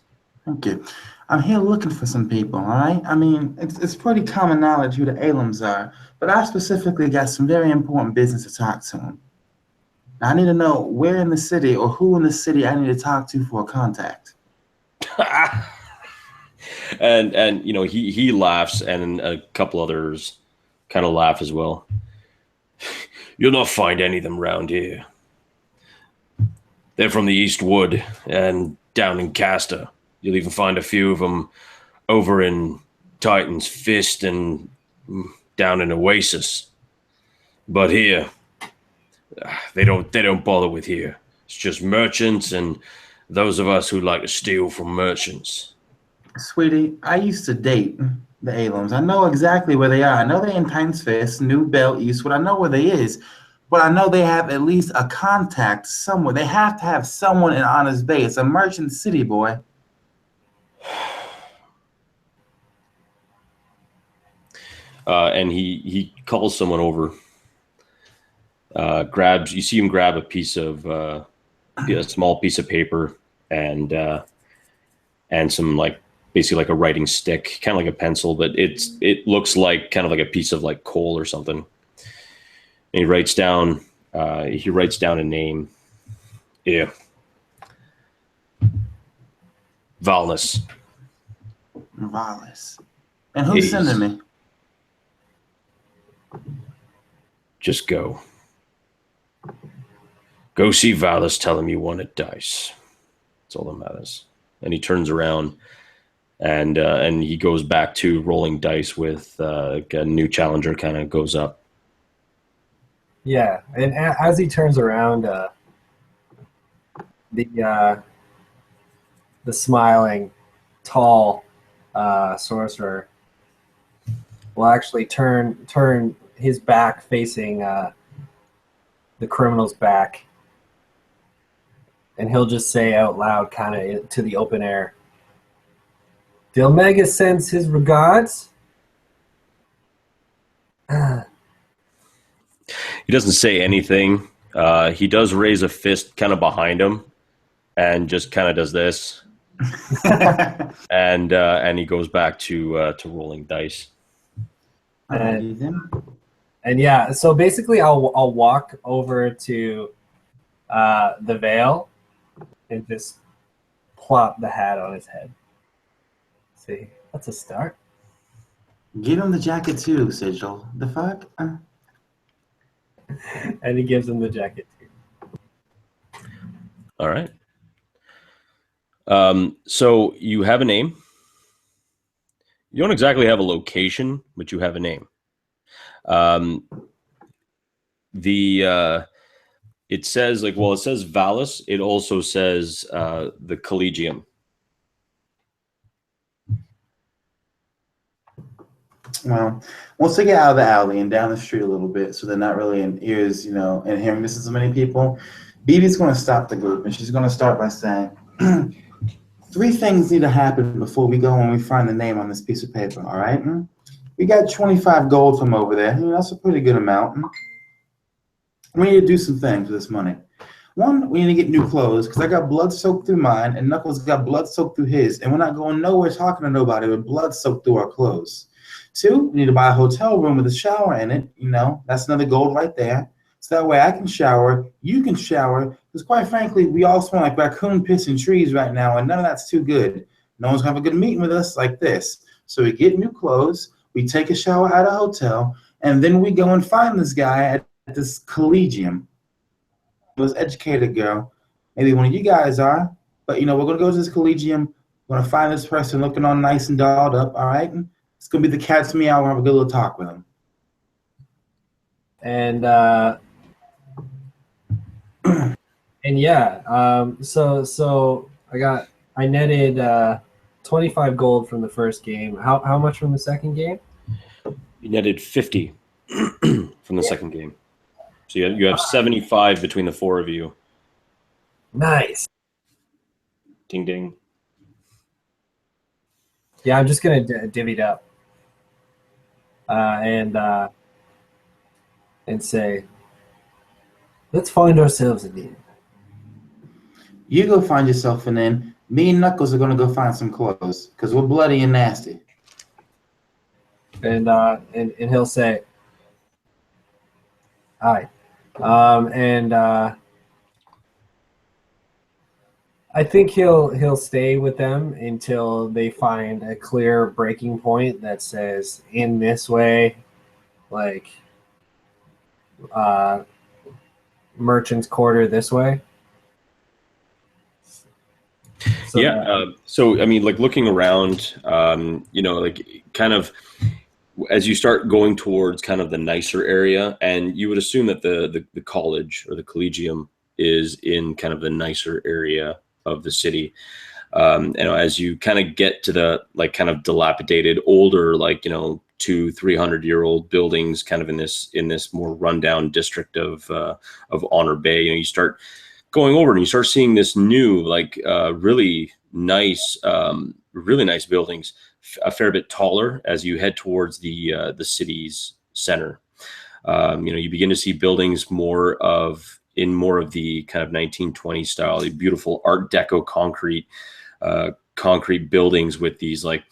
Thank you. I'm here looking for some people, all right? I mean, it's pretty common knowledge who the Alums are, but I specifically got some very important business to talk to them. Now, I need to know where in the city or who in the city I need to talk to for a contact. and you know, he laughs, and a couple others kind of laugh as well. You'll not find any of them round here. They're from the East Wood and down in Castor. You'll even find a few of them over in Titan's Fist and down in Oasis. But here, they don't bother with here. It's just merchants and those of us who like to steal from merchants. Sweetie, I used to date the Alums. I know exactly where they are. I know they're in Titan's Fist, New Bell, Eastwood. I know where they is. But I know they have at least a contact somewhere. They have to have someone in Honest Bay. It's a merchant city, boy. And he calls someone over. You see him grab a piece of a small piece of paper and some like basically like a writing stick, kind of like a pencil, but it looks like kind of like a piece of like coal or something. And he writes down a name. Yeah. Valnis. Varis. And who's sending me? Just go. Go see Valis, tell him you wanted dice. That's all that matters. And he turns around and he goes back to rolling dice with a new challenger kind of goes up. Yeah, and as he turns around, the smiling, tall sorcerer will actually turn his back facing the criminal's back, and he'll just say out loud, kind of to the open air, "The Omega sends his regards." He doesn't say anything. He does raise a fist kind of behind him and just kind of does this. and he goes back to rolling dice. And yeah, so basically I'll walk over to the veil and just plop the hat on his head. See, that's a start. Give him the jacket too, Sigil. The fuck? And he gives him the jacket too. All right. So you have a name. You don't exactly have a location, but you have a name. It says it says Valis. It also says the Collegium. Well, once they get out of the alley and down the street a little bit, so they're not really in ears, and hearing this to so many people, BB's going to stop the group, and she's going to start by saying, 3 things need to happen before we go and we find the name on this piece of paper, all right? We got 25 gold from over there. That's a pretty good amount. We need to do some things with this money. 1, we need to get new clothes, because I got blood soaked through mine, and Knuckles got blood soaked through his, and we're not going nowhere talking to nobody with blood soaked through our clothes. 2, we need to buy a hotel room with a shower in it. That's another gold right there. So that way I can shower, you can shower, because quite frankly, we all smell like raccoon piss and trees right now, and none of that's too good. No one's going to have a good meeting with us like this. So we get new clothes, we take a shower at a hotel, and then we go and find this guy at this Collegium. This educated girl. Maybe one of you guys are. But we're gonna go to this collegium. We're gonna find this person looking all nice and dolled up. All right, and it's gonna be the cat's meow. We're gonna have a good little talk with him. And and yeah, so I netted 25 gold from the first game. How much from the second game? You netted 50 from the second game. So you have 75 between the four of you. Nice. Ding ding. Yeah, I'm just gonna divvy it up, and say, let's find ourselves an inn. You go find yourself an inn. Me and Knuckles are gonna go find some clothes because we're bloody and nasty. And he'll say, "Hi," I think he'll stay with them until they find a clear breaking point that says in this way, like merchant's quarter this way. So Yeah. So I mean, like looking around, like kind of as you start going towards kind of the nicer area, and you would assume that the college or the collegium is in kind of the nicer area of the city. As you kind of get to the like kind of dilapidated, older, like 200-300-year-old buildings, kind of in this more rundown district of Honor Bay, you start going over and you start seeing this new, like really nice buildings, a fair bit taller as you head towards the city's center. You begin to see buildings more of the kind of 1920s style, the beautiful Art Deco concrete buildings with these like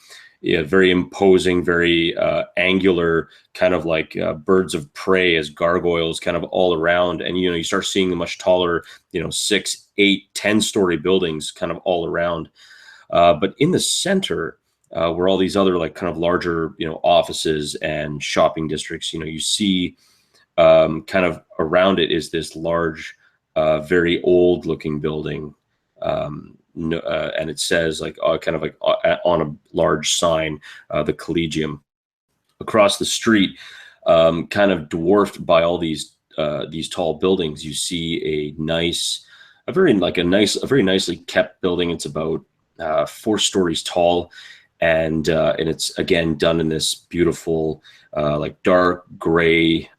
very imposing, very angular kind of like birds of prey as gargoyles kind of all around. And, you start seeing the much taller, 6, 8, 10-story buildings kind of all around. But in the center, where all these other like kind of larger, offices and shopping districts, you see kind of around it is this large, very old looking building. And it says like kind of like on a large sign, the Collegium. Across the street, kind of dwarfed by all these tall buildings, you see a very nicely kept building. It's about 4 stories tall, and it's again done in this beautiful like dark gray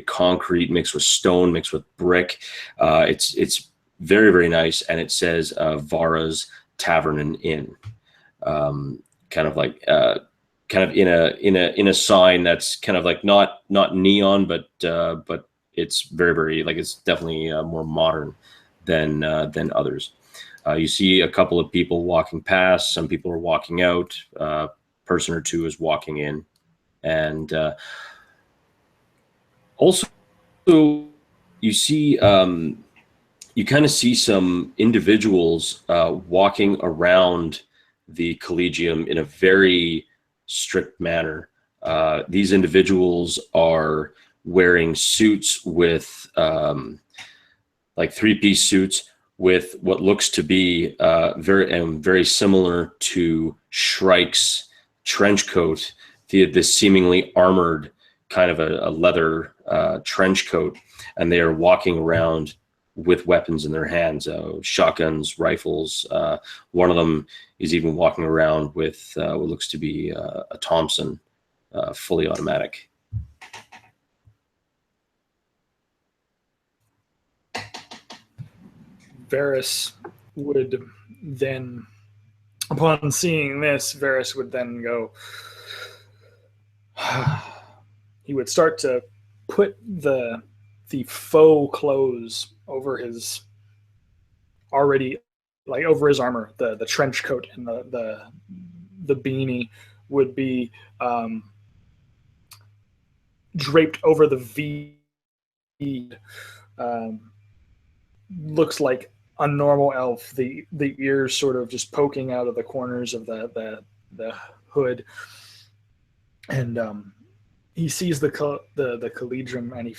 concrete mixed with stone, mixed with brick. It's very, very nice, and it says Varis Tavern and Inn, kind of in a sign that's kind of like not neon, but it's very, very, like, it's definitely more modern than others. You see a couple of people walking past. Some people are walking out. Person or two is walking in, and also you see. You kind of see some individuals walking around the Collegium in a very strict manner. These individuals are wearing suits with like 3-piece suits with what looks to be very similar to Shrike's trench coat, this seemingly armored kind of a leather trench coat, and they are walking around with weapons in their hands, shotguns, rifles. One of them is even walking around with what looks to be a Thompson, fully automatic. Varis would then, upon seeing this, Varis would then go, he would start to put the faux clothes over his already, like over his armor. The trench coat and the beanie would be draped over the V. Looks like a normal elf. The ears sort of just poking out of the corners of the hood, and he sees the Collegium, and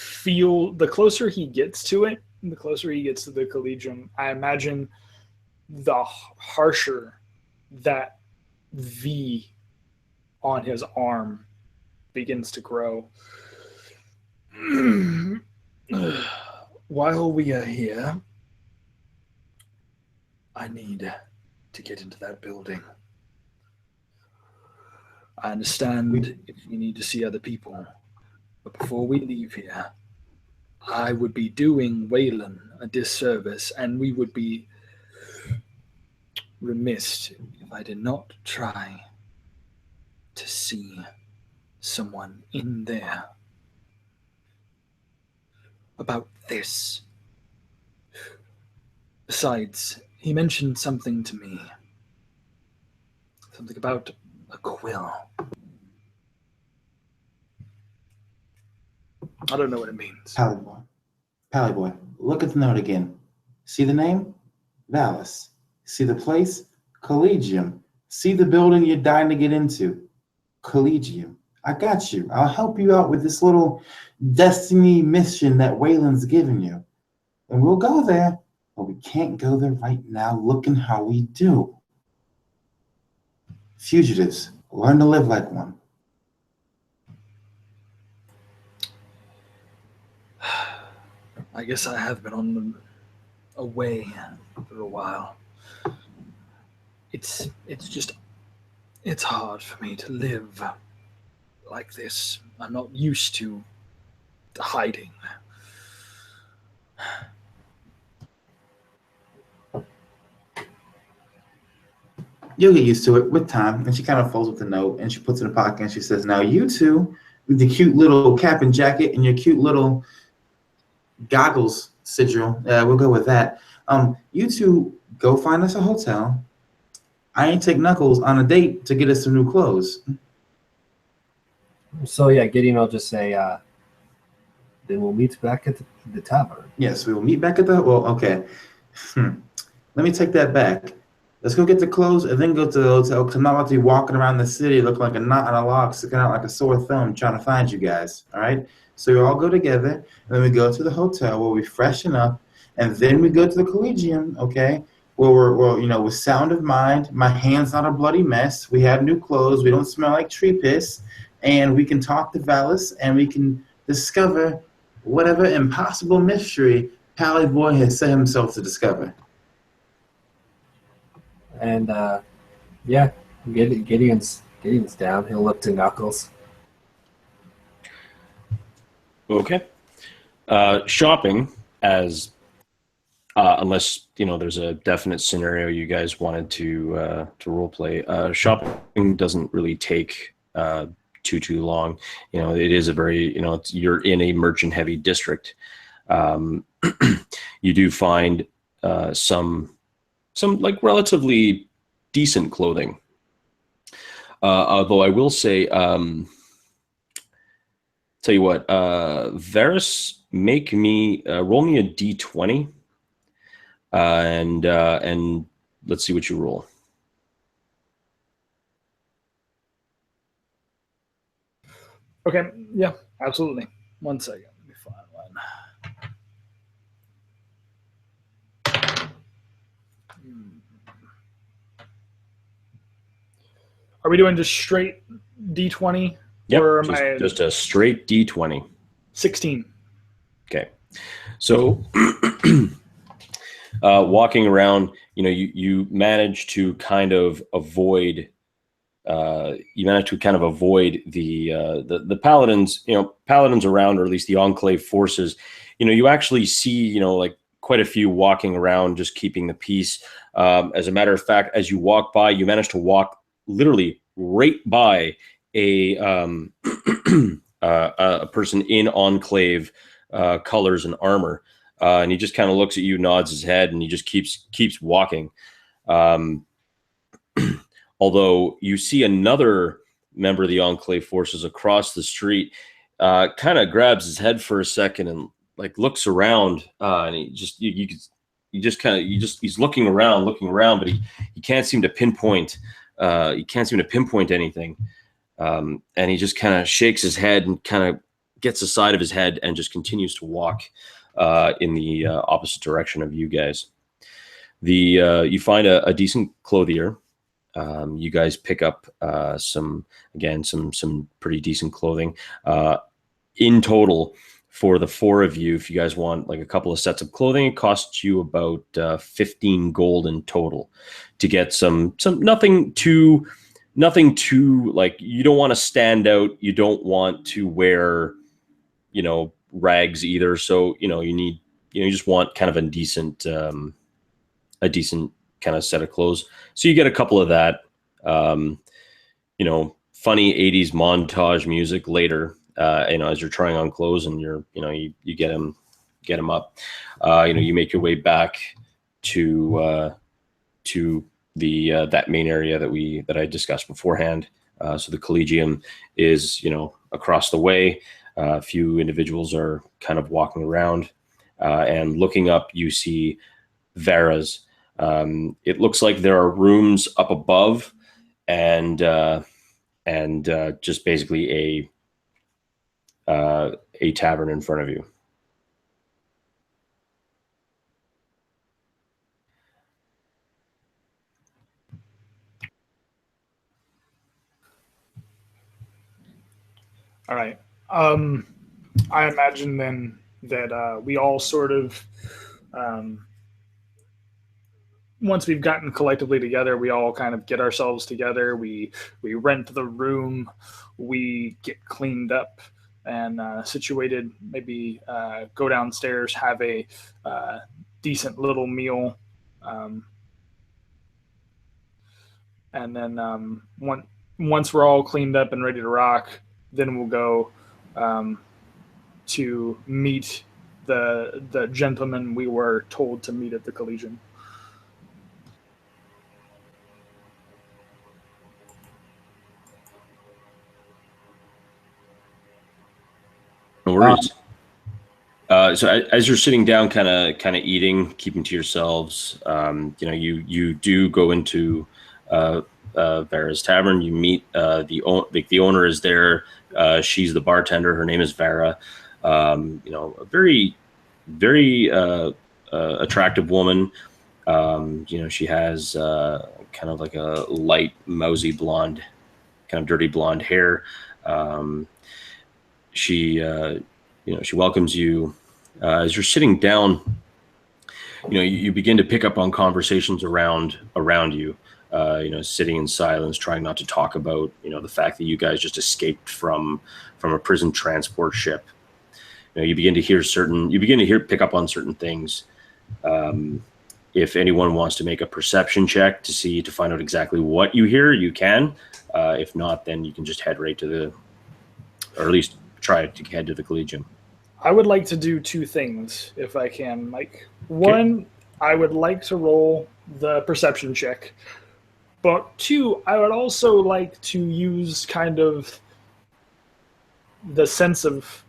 the closer he gets to it, the closer he gets to the Collegium, I imagine the harsher that V on his arm begins to grow. While we are here, I need to get into that building. I understand if we need to see other people, but before we leave here, I would be doing Waylon a disservice, and we would be remiss if I did not try to see someone in there about this. Besides, he mentioned something to me. Something about a quill. I don't know what it means. Pally boy, look at the note again. See the name? Valis. See the place? Collegium. See the building you're dying to get into? Collegium. I got you. I'll help you out with this little destiny mission that Waylon's given you. And we'll go there, but we can't go there right now looking how we do. Fugitives, learn to live like one. I guess I have been on the away for a while. It's hard for me to live like this. I'm not used to hiding. You'll get used to it with time. And she kind of folds up the note and she puts it in her pocket and she says, now you two, with the cute little cap and jacket and your cute little goggles sigil, we'll go with that. You two go find us a hotel. I ain't take Knuckles on a date to get us some new clothes. So yeah, Gideon will just say, then we'll meet back at the tavern. Yes, we will meet back at the, well, okay. Let me take that back. Let's go get the clothes and then go to the hotel, because I'm not about to be walking around the city looking like a knot on a log, sticking out like a sore thumb trying to find you guys, all right? So we all go together, and then we go to the hotel where we freshen up, and then we go to the Collegium, okay, where we're with sound of mind. My hand's not a bloody mess. We have new clothes. We don't smell like tree piss, and we can talk to Valis, and we can discover whatever impossible mystery Pally Boy has set himself to discover. And yeah, Gideon's down. He'll look to Knuckles. Okay. Shopping, as unless there's a definite scenario you guys wanted to role play. Shopping doesn't really take too long. It is a very you're in a merchant heavy district. You do find some like relatively decent clothing. Although I will say, tell you what, Varis, roll me a d20, and let's see what you roll. Okay, yeah, absolutely. 1 second. Let me find one. Are we doing just straight D20? Yep, or just a straight D20. 16. Okay. So walking around, you manage to kind of avoid the paladins, paladins around, or at least the Enclave forces. You actually see, like quite a few walking around, just keeping the peace. As a matter of fact, as you walk by, you manage to walk literally right by a person in Enclave colors and armor, and he just kind of looks at you, nods his head, and he just keeps walking. Although you see another member of the Enclave forces across the street, kind of grabs his head for a second and like looks around, and he's looking around, but he can't seem to pinpoint. He can't seem to pinpoint anything, and he just kind of shakes his head and kind of gets the side of his head and just continues to walk in the opposite direction of you guys. You find a decent clothier. You guys pick up some pretty decent clothing. In total, for the four of you, if you guys want like a couple of sets of clothing, it costs you about 15 gold in total to get some nothing too like, you don't want to stand out. You don't want to wear, rags either. So, you just want kind of a decent kind of set of clothes. So you get a couple of that, funny 80s montage music later, as you're trying on clothes and you get them up. You make your way back to the that main area that I discussed beforehand. So the Collegium is, across the way. A few individuals are kind of walking around, and looking up, you see Varis. It looks like there are rooms up above, and just basically a tavern in front of you. All right. I imagine then that we all sort of, once we've gotten collectively together, we all kind of get ourselves together. We rent the room, we get cleaned up and situated. Maybe go downstairs, have a decent little meal, and then once we're all cleaned up and ready to rock, then we'll go to meet the gentleman we were told to meet at the Collegium. No worries. So as you're sitting down, kind of eating, keeping to yourselves, you do go into Vara's tavern. You meet the owner is there. She's the bartender. Her name is Vara. A very, very attractive woman. She has kind of like a light, mousy blonde, kind of dirty blonde hair. She welcomes you as you're sitting down. You begin to pick up on conversations around you. Sitting in silence, trying not to talk about, the fact that you guys just escaped from a prison transport ship. You begin to pick up on certain things. If anyone wants to make a perception check to find out exactly what you hear, you can. If not, then you can just head right or at least try to head to the Collegium. I would like to do two things if I can, Mike. One, I would like to roll the perception check. But two, I would also like to use kind of the sense of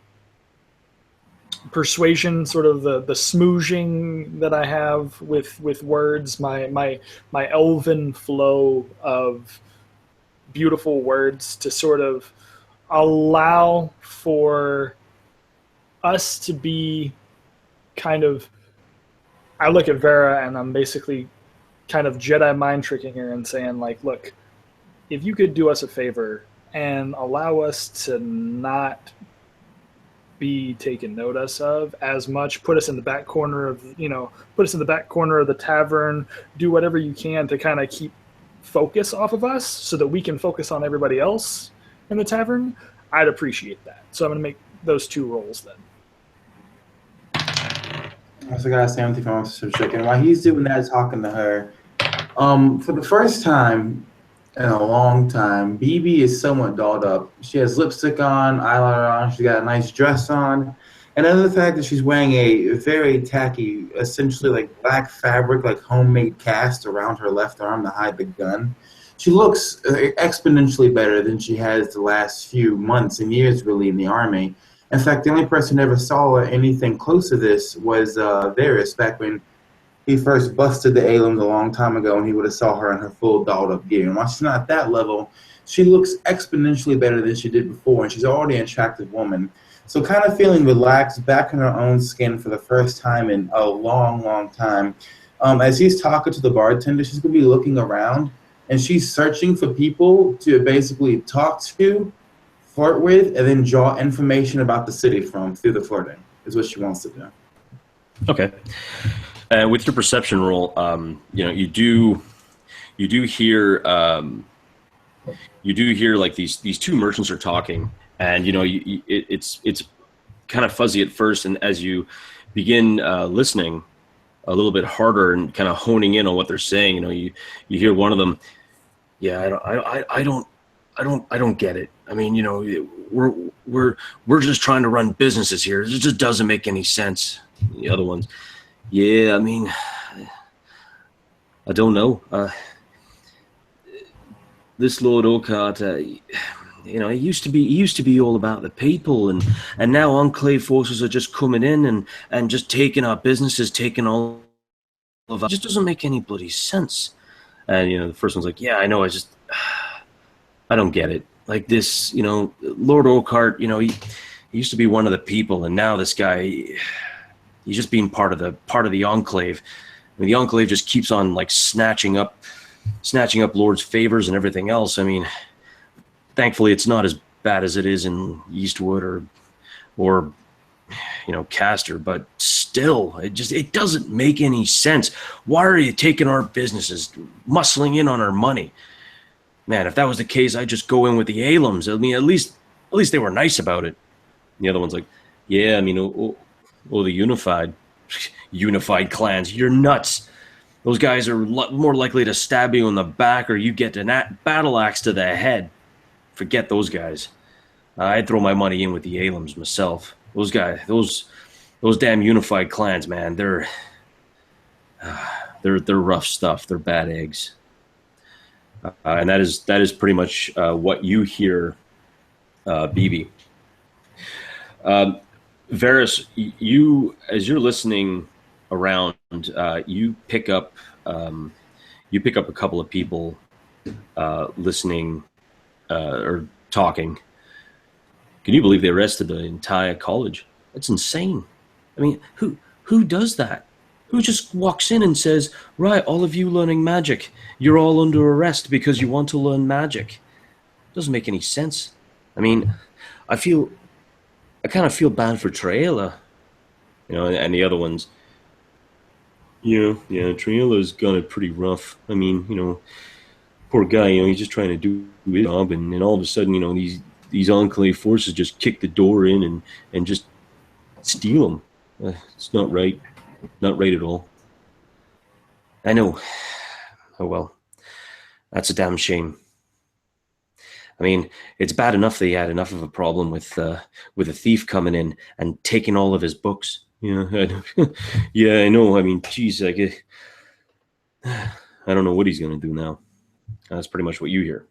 persuasion, sort of the smooshing that I have with words, my elven flow of beautiful words to sort of allow for us to be kind of. I look at Vera and I'm basically kind of Jedi mind tricking her and saying, like, look, if you could do us a favor and allow us to not be taken notice of as much, put us in the back corner of the tavern, do whatever you can to kind of keep focus off of us so that we can focus on everybody else in the tavern, I'd appreciate that. So I'm going to make those two rolls then. I also gotta say something from Mr. Chicken. While he's doing that, talking to her, for the first time in a long time, BB is somewhat dolled up. She has lipstick on, eyeliner on, she's got a nice dress on, and then the fact that she's wearing a very tacky, essentially like black fabric, like homemade cast around her left arm to hide the gun. She looks exponentially better than she has the last few months and years, really, in the army. In fact, the only person who ever saw anything close to this was Varis, back when he first busted the aliens a long time ago, and he would have saw her in her full dolled-up gear. And while she's not at that level, she looks exponentially better than she did before, and she's already an attractive woman. So kind of feeling relaxed, back in her own skin for the first time in a long, long time, As he's talking to the bartender, she's going to be looking around, and she's searching for people to basically talk to, flirt with, and then draw information about the city from through the flirting, is what she wants to do. Okay. With your perception roll, you do hear like these two merchants are talking, and it's kind of fuzzy at first, and as you begin listening a little bit harder and kind of honing in on what they're saying, you hear one of them, yeah, I don't get it. I mean, we're just trying to run businesses here. It just doesn't make any sense. The other ones, yeah, I mean, I don't know. This Lord Orcart, he used to be all about the people, and now Enclave forces are just coming in and just taking our businesses, taking all of us. It just doesn't make any bloody sense. And the first one's like, yeah, I know, I don't get it. Like this, Lord Orcart, he used to be one of the people, and now this guy, he's just being part of the Enclave. I mean, the Enclave just keeps on like snatching up Lord's favors and everything else. I mean, thankfully it's not as bad as it is in Eastwood or Castor, but still, it doesn't make any sense. Why are you taking our businesses, muscling in on our money? Man, if that was the case, I'd just go in with the Alums. I mean, at least they were nice about it. And the other one's like, yeah, I mean, the unified clans, you're nuts. Those guys are more likely to stab you in the back, or you get a battle axe to the head. Forget those guys. I'd throw my money in with the Alums myself. Those guys, those damn unified clans, man, they're rough stuff. They're bad eggs. And that is pretty much what you hear, BB. Varis, as you're listening around, you pick up a couple of people listening or talking. Can you believe they arrested the entire college? That's insane. I mean, who does that? Who just walks in and says, right, all of you learning magic, you're all under arrest because you want to learn magic? Doesn't make any sense. I mean, I kind of feel bad for Traela, and the other ones. Yeah, Traela's got it pretty rough. I mean, poor guy, he's just trying to do his job, and all of a sudden, these Enclave forces just kick the door in and just steal him. It's not right. Not right at all. I know. Oh well. That's a damn shame. I mean, it's bad enough they had enough of a problem with a thief coming in and taking all of his books. Yeah, yeah, I know. I mean, geez, I don't know what he's going to do now. That's pretty much what you hear.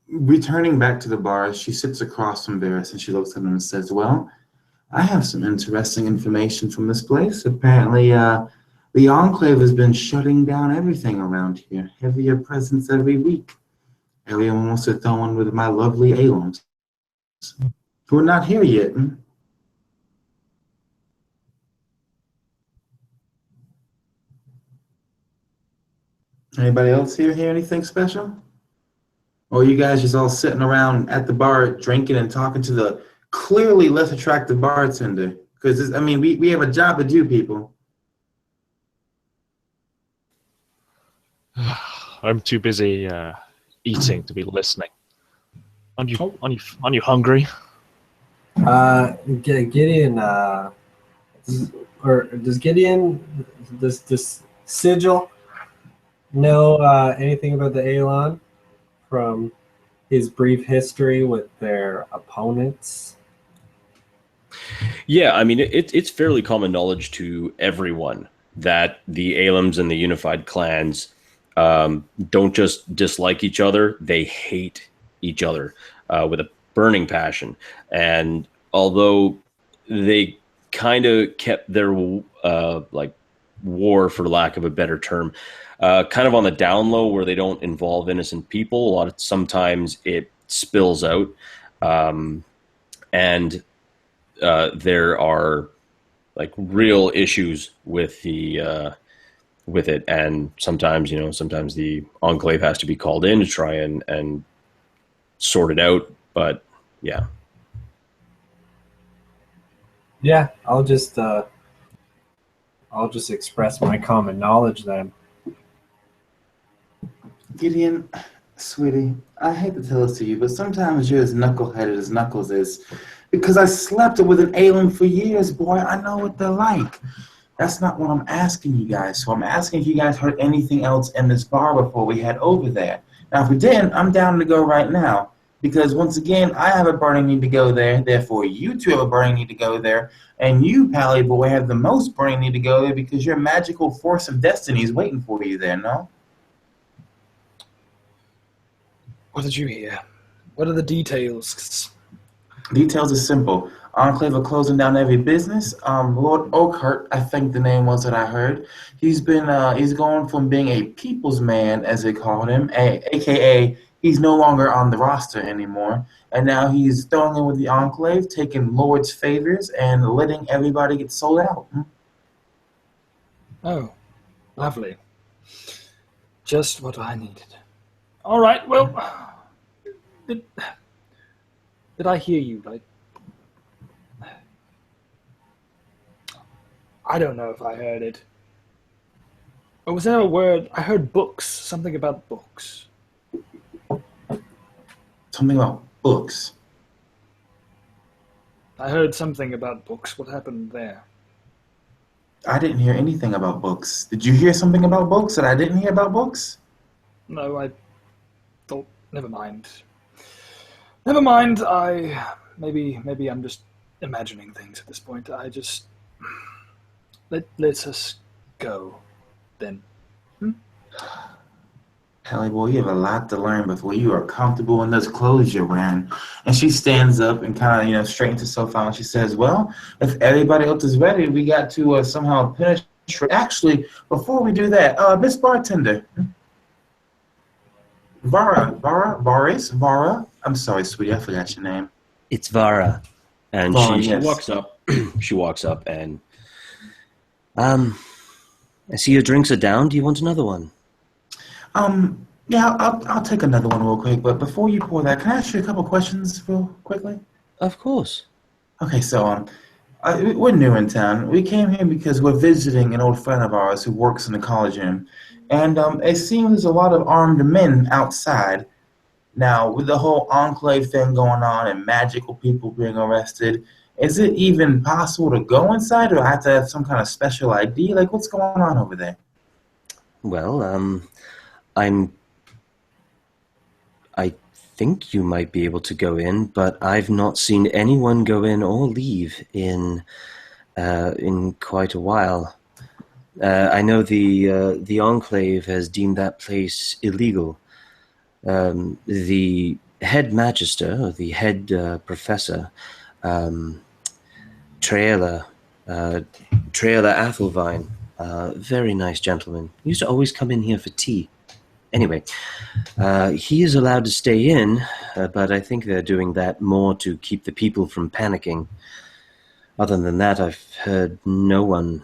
Returning back to the bar, she sits across from Varis and she looks at him and says, well, I have some interesting information from this place. Apparently, the Enclave has been shutting down everything around here. Heavier presence every week. Everyone wants to throw in with my lovely Alums. We're not here yet. Anybody else here hear anything special? Or you guys just all sitting around at the bar drinking and talking to the clearly less attractive bartender? Because, I mean, we have a job to do, people. I'm too busy eating to be listening. Aren't you hungry? Gideon, does this Sigil know anything about the Aelon from his brief history with their opponents? Yeah, I mean, it's fairly common knowledge to everyone that the Alums and the unified clans don't just dislike each other, they hate each other with a burning passion. And although they kind of kept their war, for lack of a better term, kind of on the down low where they don't involve innocent people. Sometimes it spills out, and there are like real issues with with it, and sometimes the Enclave has to be called in to try and sort it out. But yeah. Yeah, I'll just express my common knowledge then. Gideon, sweetie, I hate to tell this to you, but sometimes you're as knuckleheaded as Knuckles is. Because I slept with an alien for years, boy. I know what they're like. That's not what I'm asking you guys. So I'm asking if you guys heard anything else in this bar before we head over there. Now, if we didn't, I'm down to go right now. Because once again, I have a burning need to go there. Therefore, you two have a burning need to go there. And you, Pally Boy, have the most burning need to go there because your magical force of destiny is waiting for you there, no? What did you hear? What are the details? Details are simple. Enclave are closing down every business. Lord Oakhart, I think the name was that I heard. He's going from being a people's man, as they called him, aka he's no longer on the roster anymore. And now he's throwing in with the Enclave, taking Lord's favors and letting everybody get sold out. Oh, lovely. Just what I needed. All right, well, did I hear you right? I don't know if I heard it. Or was there a word? I heard books. Something about books. Something about books. I heard something about books. What happened there? I didn't hear anything about books. Did you hear something about books that I didn't hear about books? No, I thought. Never mind. Never mind. Maybe I'm just imagining things at this point. Let's us go then. Hallie boy, you have a lot to learn before you are comfortable in those clothes you're wearing. And she stands up and kind of, straightens herself out and she says, well, if everybody else is ready, we got to somehow penetrate. Actually, before we do that, Miss Bartender. Varis? I'm sorry, sweetie, I forgot your name. It's Vara. And Vara, she yes. walks up. She walks up and I see your drinks are down. Do you want another one? Yeah, I'll take another one real quick, but before you pour that, can I ask you a couple questions real quickly? Of course. Okay, so we're new in town. We came here because we're visiting an old friend of ours who works in the college gym, and it seems a lot of armed men outside. Now, with the whole Enclave thing going on and magical people being arrested, is it even possible to go inside, or I have to have some kind of special ID? Like, what's going on over there? Well, I think you might be able to go in, but I've not seen anyone go in or leave in quite a while. I know the Enclave has deemed that place illegal. The head magister, or the head professor, Traela Athelvine, very nice gentleman, used to always come in here for tea. Anyway, he is allowed to stay in, but I think they're doing that more to keep the people from panicking. Other than that, I've heard no one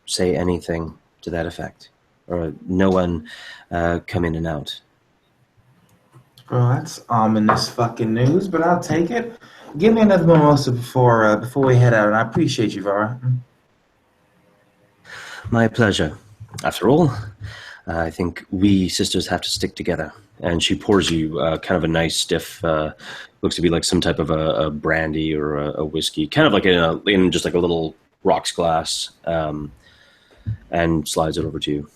say anything to that effect, or no one come in and out. Bro, that's ominous fucking news, but I'll take it. Give me another mimosa before we head out, and I appreciate you, Vara. My pleasure. After all, I think we sisters have to stick together. And she pours you kind of a nice stiff, looks to be like some type of a brandy or a whiskey, kind of like in just like a little rocks glass, and slides it over to you.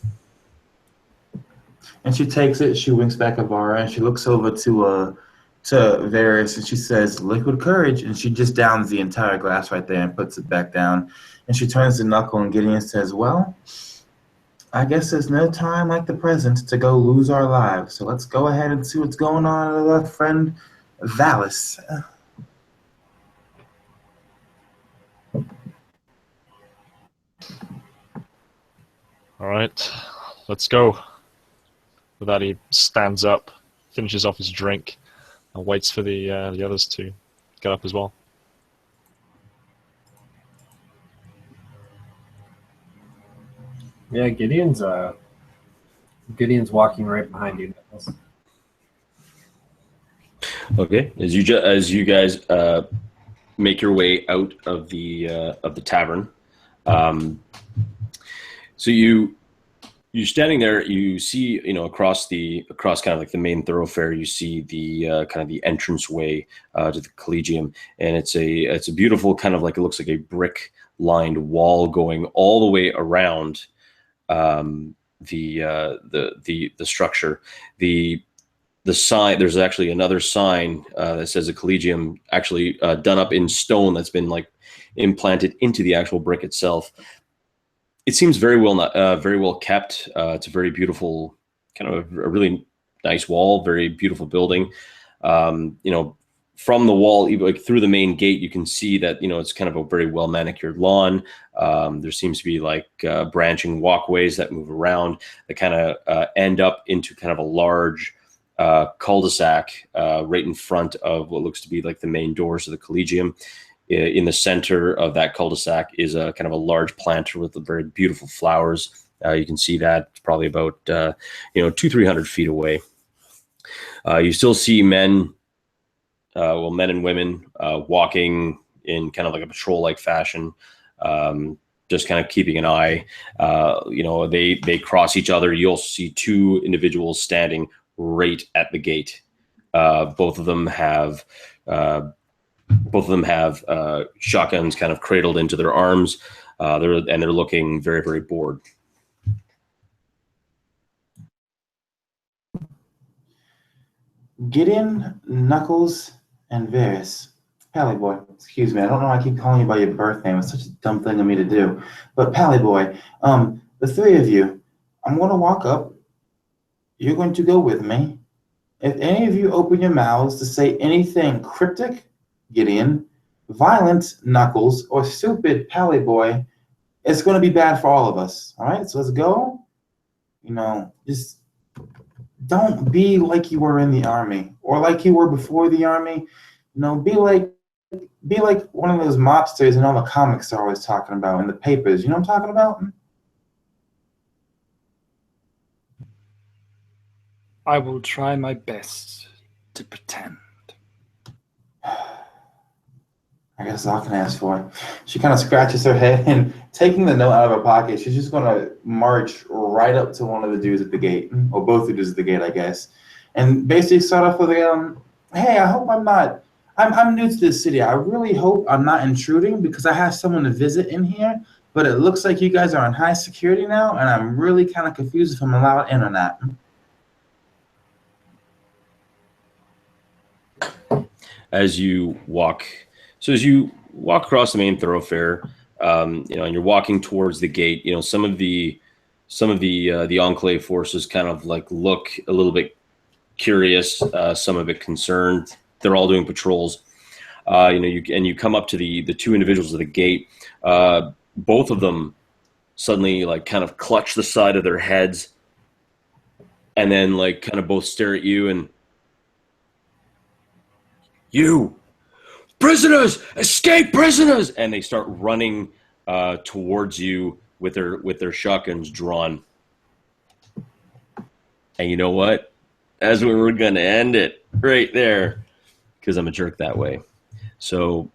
And she takes it, she winks back at Vara, and she looks over to Varis, and she says, liquid courage, and she just downs the entire glass right there and puts it back down. And she turns to Knuckle and Gideon and says, well, I guess there's no time like the present to go lose our lives. So let's go ahead and see what's going on with our friend Valis. right, let's go. With that, he stands up, finishes off his drink, and waits for the others to get up as well. Yeah, Gideon's walking right behind you, Nicholas. Okay, as you guys make your way out of the tavern, so you're standing there. You see, across kind of like the main thoroughfare, you see the kind of the entranceway to the Collegium, and it's a beautiful kind of like, it looks like a brick lined wall going all the way around the structure. The sign, there's actually another sign that says a Collegium, actually done up in stone, that's been like implanted into the actual brick itself. It seems very well kept. It's a very beautiful, kind of a really nice wall, very beautiful building. From the wall, even like through the main gate, you can see that it's kind of a very well manicured lawn. There seems to be like branching walkways that move around that kind of end up into kind of a large cul-de-sac right in front of what looks to be like the main doors of the Collegium. In the center of that cul-de-sac is a kind of a large planter with very beautiful flowers. You can see that it's probably about 200-300 feet away. You still see men and women walking in kind of like a patrol-like fashion, just kind of keeping an eye. They cross each other. You also see two individuals standing right at the gate. Both of them have shotguns kind of cradled into their arms. They're looking very, very bored. Gideon, Knuckles, and Varis. Pally Boy, excuse me. I don't know why I keep calling you by your birth name. It's such a dumb thing of me to do. But Pally Boy, the three of you, I'm going to walk up. You're going to go with me. If any of you open your mouths to say anything cryptic, Gideon, violent, Knuckles, or stupid, Pally Boy, it's going to be bad for all of us. All right, so let's go. Just don't be like you were in the army or like you were before the army. Be like one of those mobsters in all the comics are always talking about in the papers. You know what I'm talking about? I will try my best to pretend. I guess all I can ask for. She kind of scratches her head, and taking the note out of her pocket, she's just going to march right up to one of the dudes at the gate, or both the dudes at the gate, I guess, and basically start off with hey, I hope I'm new to this city. I really hope I'm not intruding because I have someone to visit in here, but it looks like you guys are on high security now, and I'm really kind of confused if I'm allowed in or not. As you walk across the main thoroughfare, and you're walking towards the gate, some of the Enclave forces kind of like look a little bit curious, some of it concerned. They're all doing patrols. You come up to the two individuals at the gate. Both of them suddenly like kind of clutch the side of their heads, and then like kind of both stare at you and, "You prisoners, escape prisoners!" And they start running towards you with their shotguns drawn. And you know what? That's where we're gonna end it right there, because I'm a jerk that way. So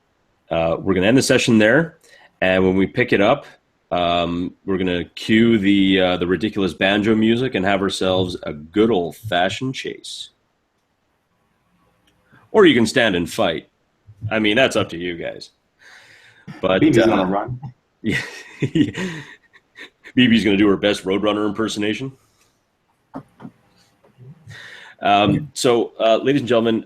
we're gonna end the session there, and when we pick it up, we're gonna cue the ridiculous banjo music and have ourselves a good old-fashioned chase. Or you can stand and fight. I mean, that's up to you guys. But BB's on a run. Yeah, BB's going to do her best Roadrunner impersonation. Ladies and gentlemen,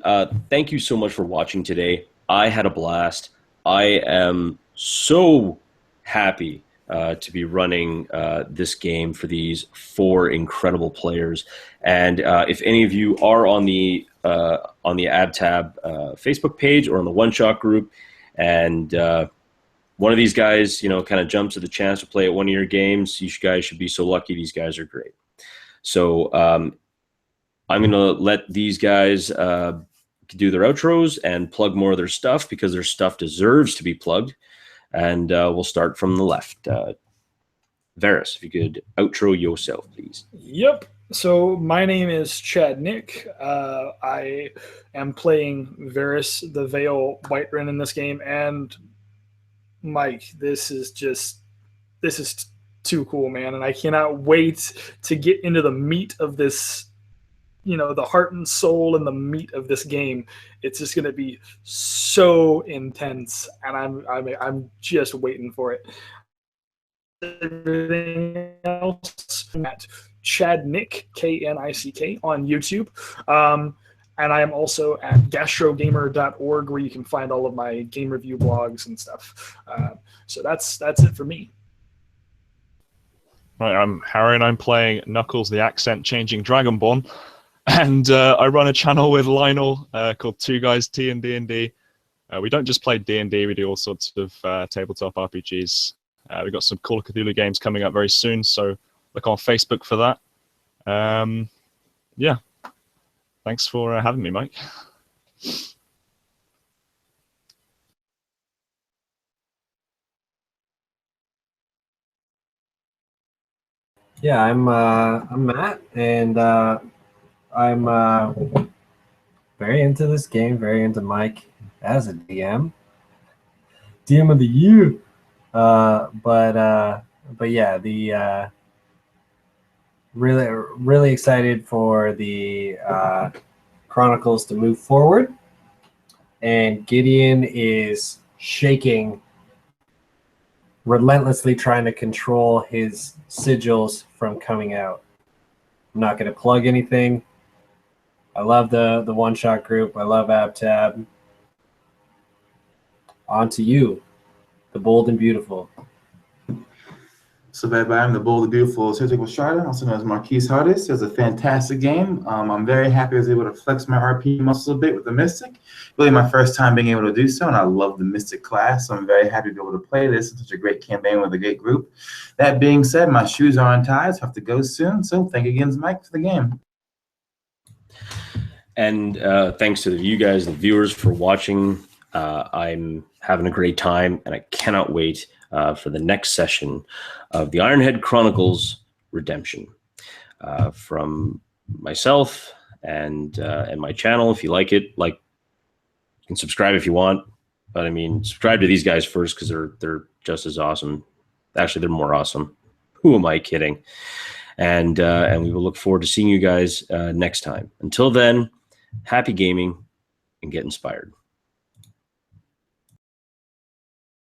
thank you so much for watching today. I had a blast. I am so happy to be running this game for these four incredible players. And if any of you are on the AbTab Facebook page or on the One Shot group, and one of these guys, kind of jumps at the chance to play at one of your games, you guys should be so lucky. These guys are great. So I'm going to let these guys do their outros and plug more of their stuff because their stuff deserves to be plugged. And we'll start from the left. Varis, if you could outro yourself, please. Yep. So my name is Chad Nick. I am playing Varis, the Veil Whiterun in this game. And Mike, this is too cool, man. And I cannot wait to get into the meat of this, the heart and soul and the meat of this game. It's just going to be so intense. And I'm just waiting for it. Everything else at Chad Nick, K-N-I-C-K, on YouTube. And I am also at gastrogamer.org, where you can find all of my game review blogs and stuff. So that's it for me. Right, I'm Harry, and I'm playing Knuckles, the accent-changing Dragonborn. And I run a channel with Lionel called Two Guys T and D&D. We don't just play D&D, we do all sorts of tabletop RPGs. We've got some Call of Cthulhu games coming up very soon, so look on Facebook for that. Yeah. Thanks for having me, Mike. Yeah, I'm Matt, and I'm very into this game, very into Mike as a DM of the year. But yeah, the really excited for the Chronicles to move forward, and Gideon is shaking, relentlessly trying to control his sigils from coming out. I'm not going to plug anything. I love the one-shot group. I love AbTab. On to you, the bold and beautiful. So, baby, I'm the bold and beautiful Ser Uldar Shrike, also known as Marquise Hardis. It was a fantastic game. I'm very happy I was able to flex my RP muscle a bit with the Mystic. Really my first time being able to do so, and I love the Mystic class. So I'm very happy to be able to play this. It's such a great campaign with a great group. That being said, my shoes are untied, so I have to go soon. So thank you again, Mike, for the game. And thanks to you guys, the viewers, for watching. I'm having a great time, and I cannot wait for the next session of the Ironhead Chronicles Redemption from myself and my channel. If you like it, you can subscribe if you want. But I mean, subscribe to these guys first because they're just as awesome. Actually, they're more awesome. Who am I kidding? And we will look forward to seeing you guys next time. Until then, happy gaming and get inspired.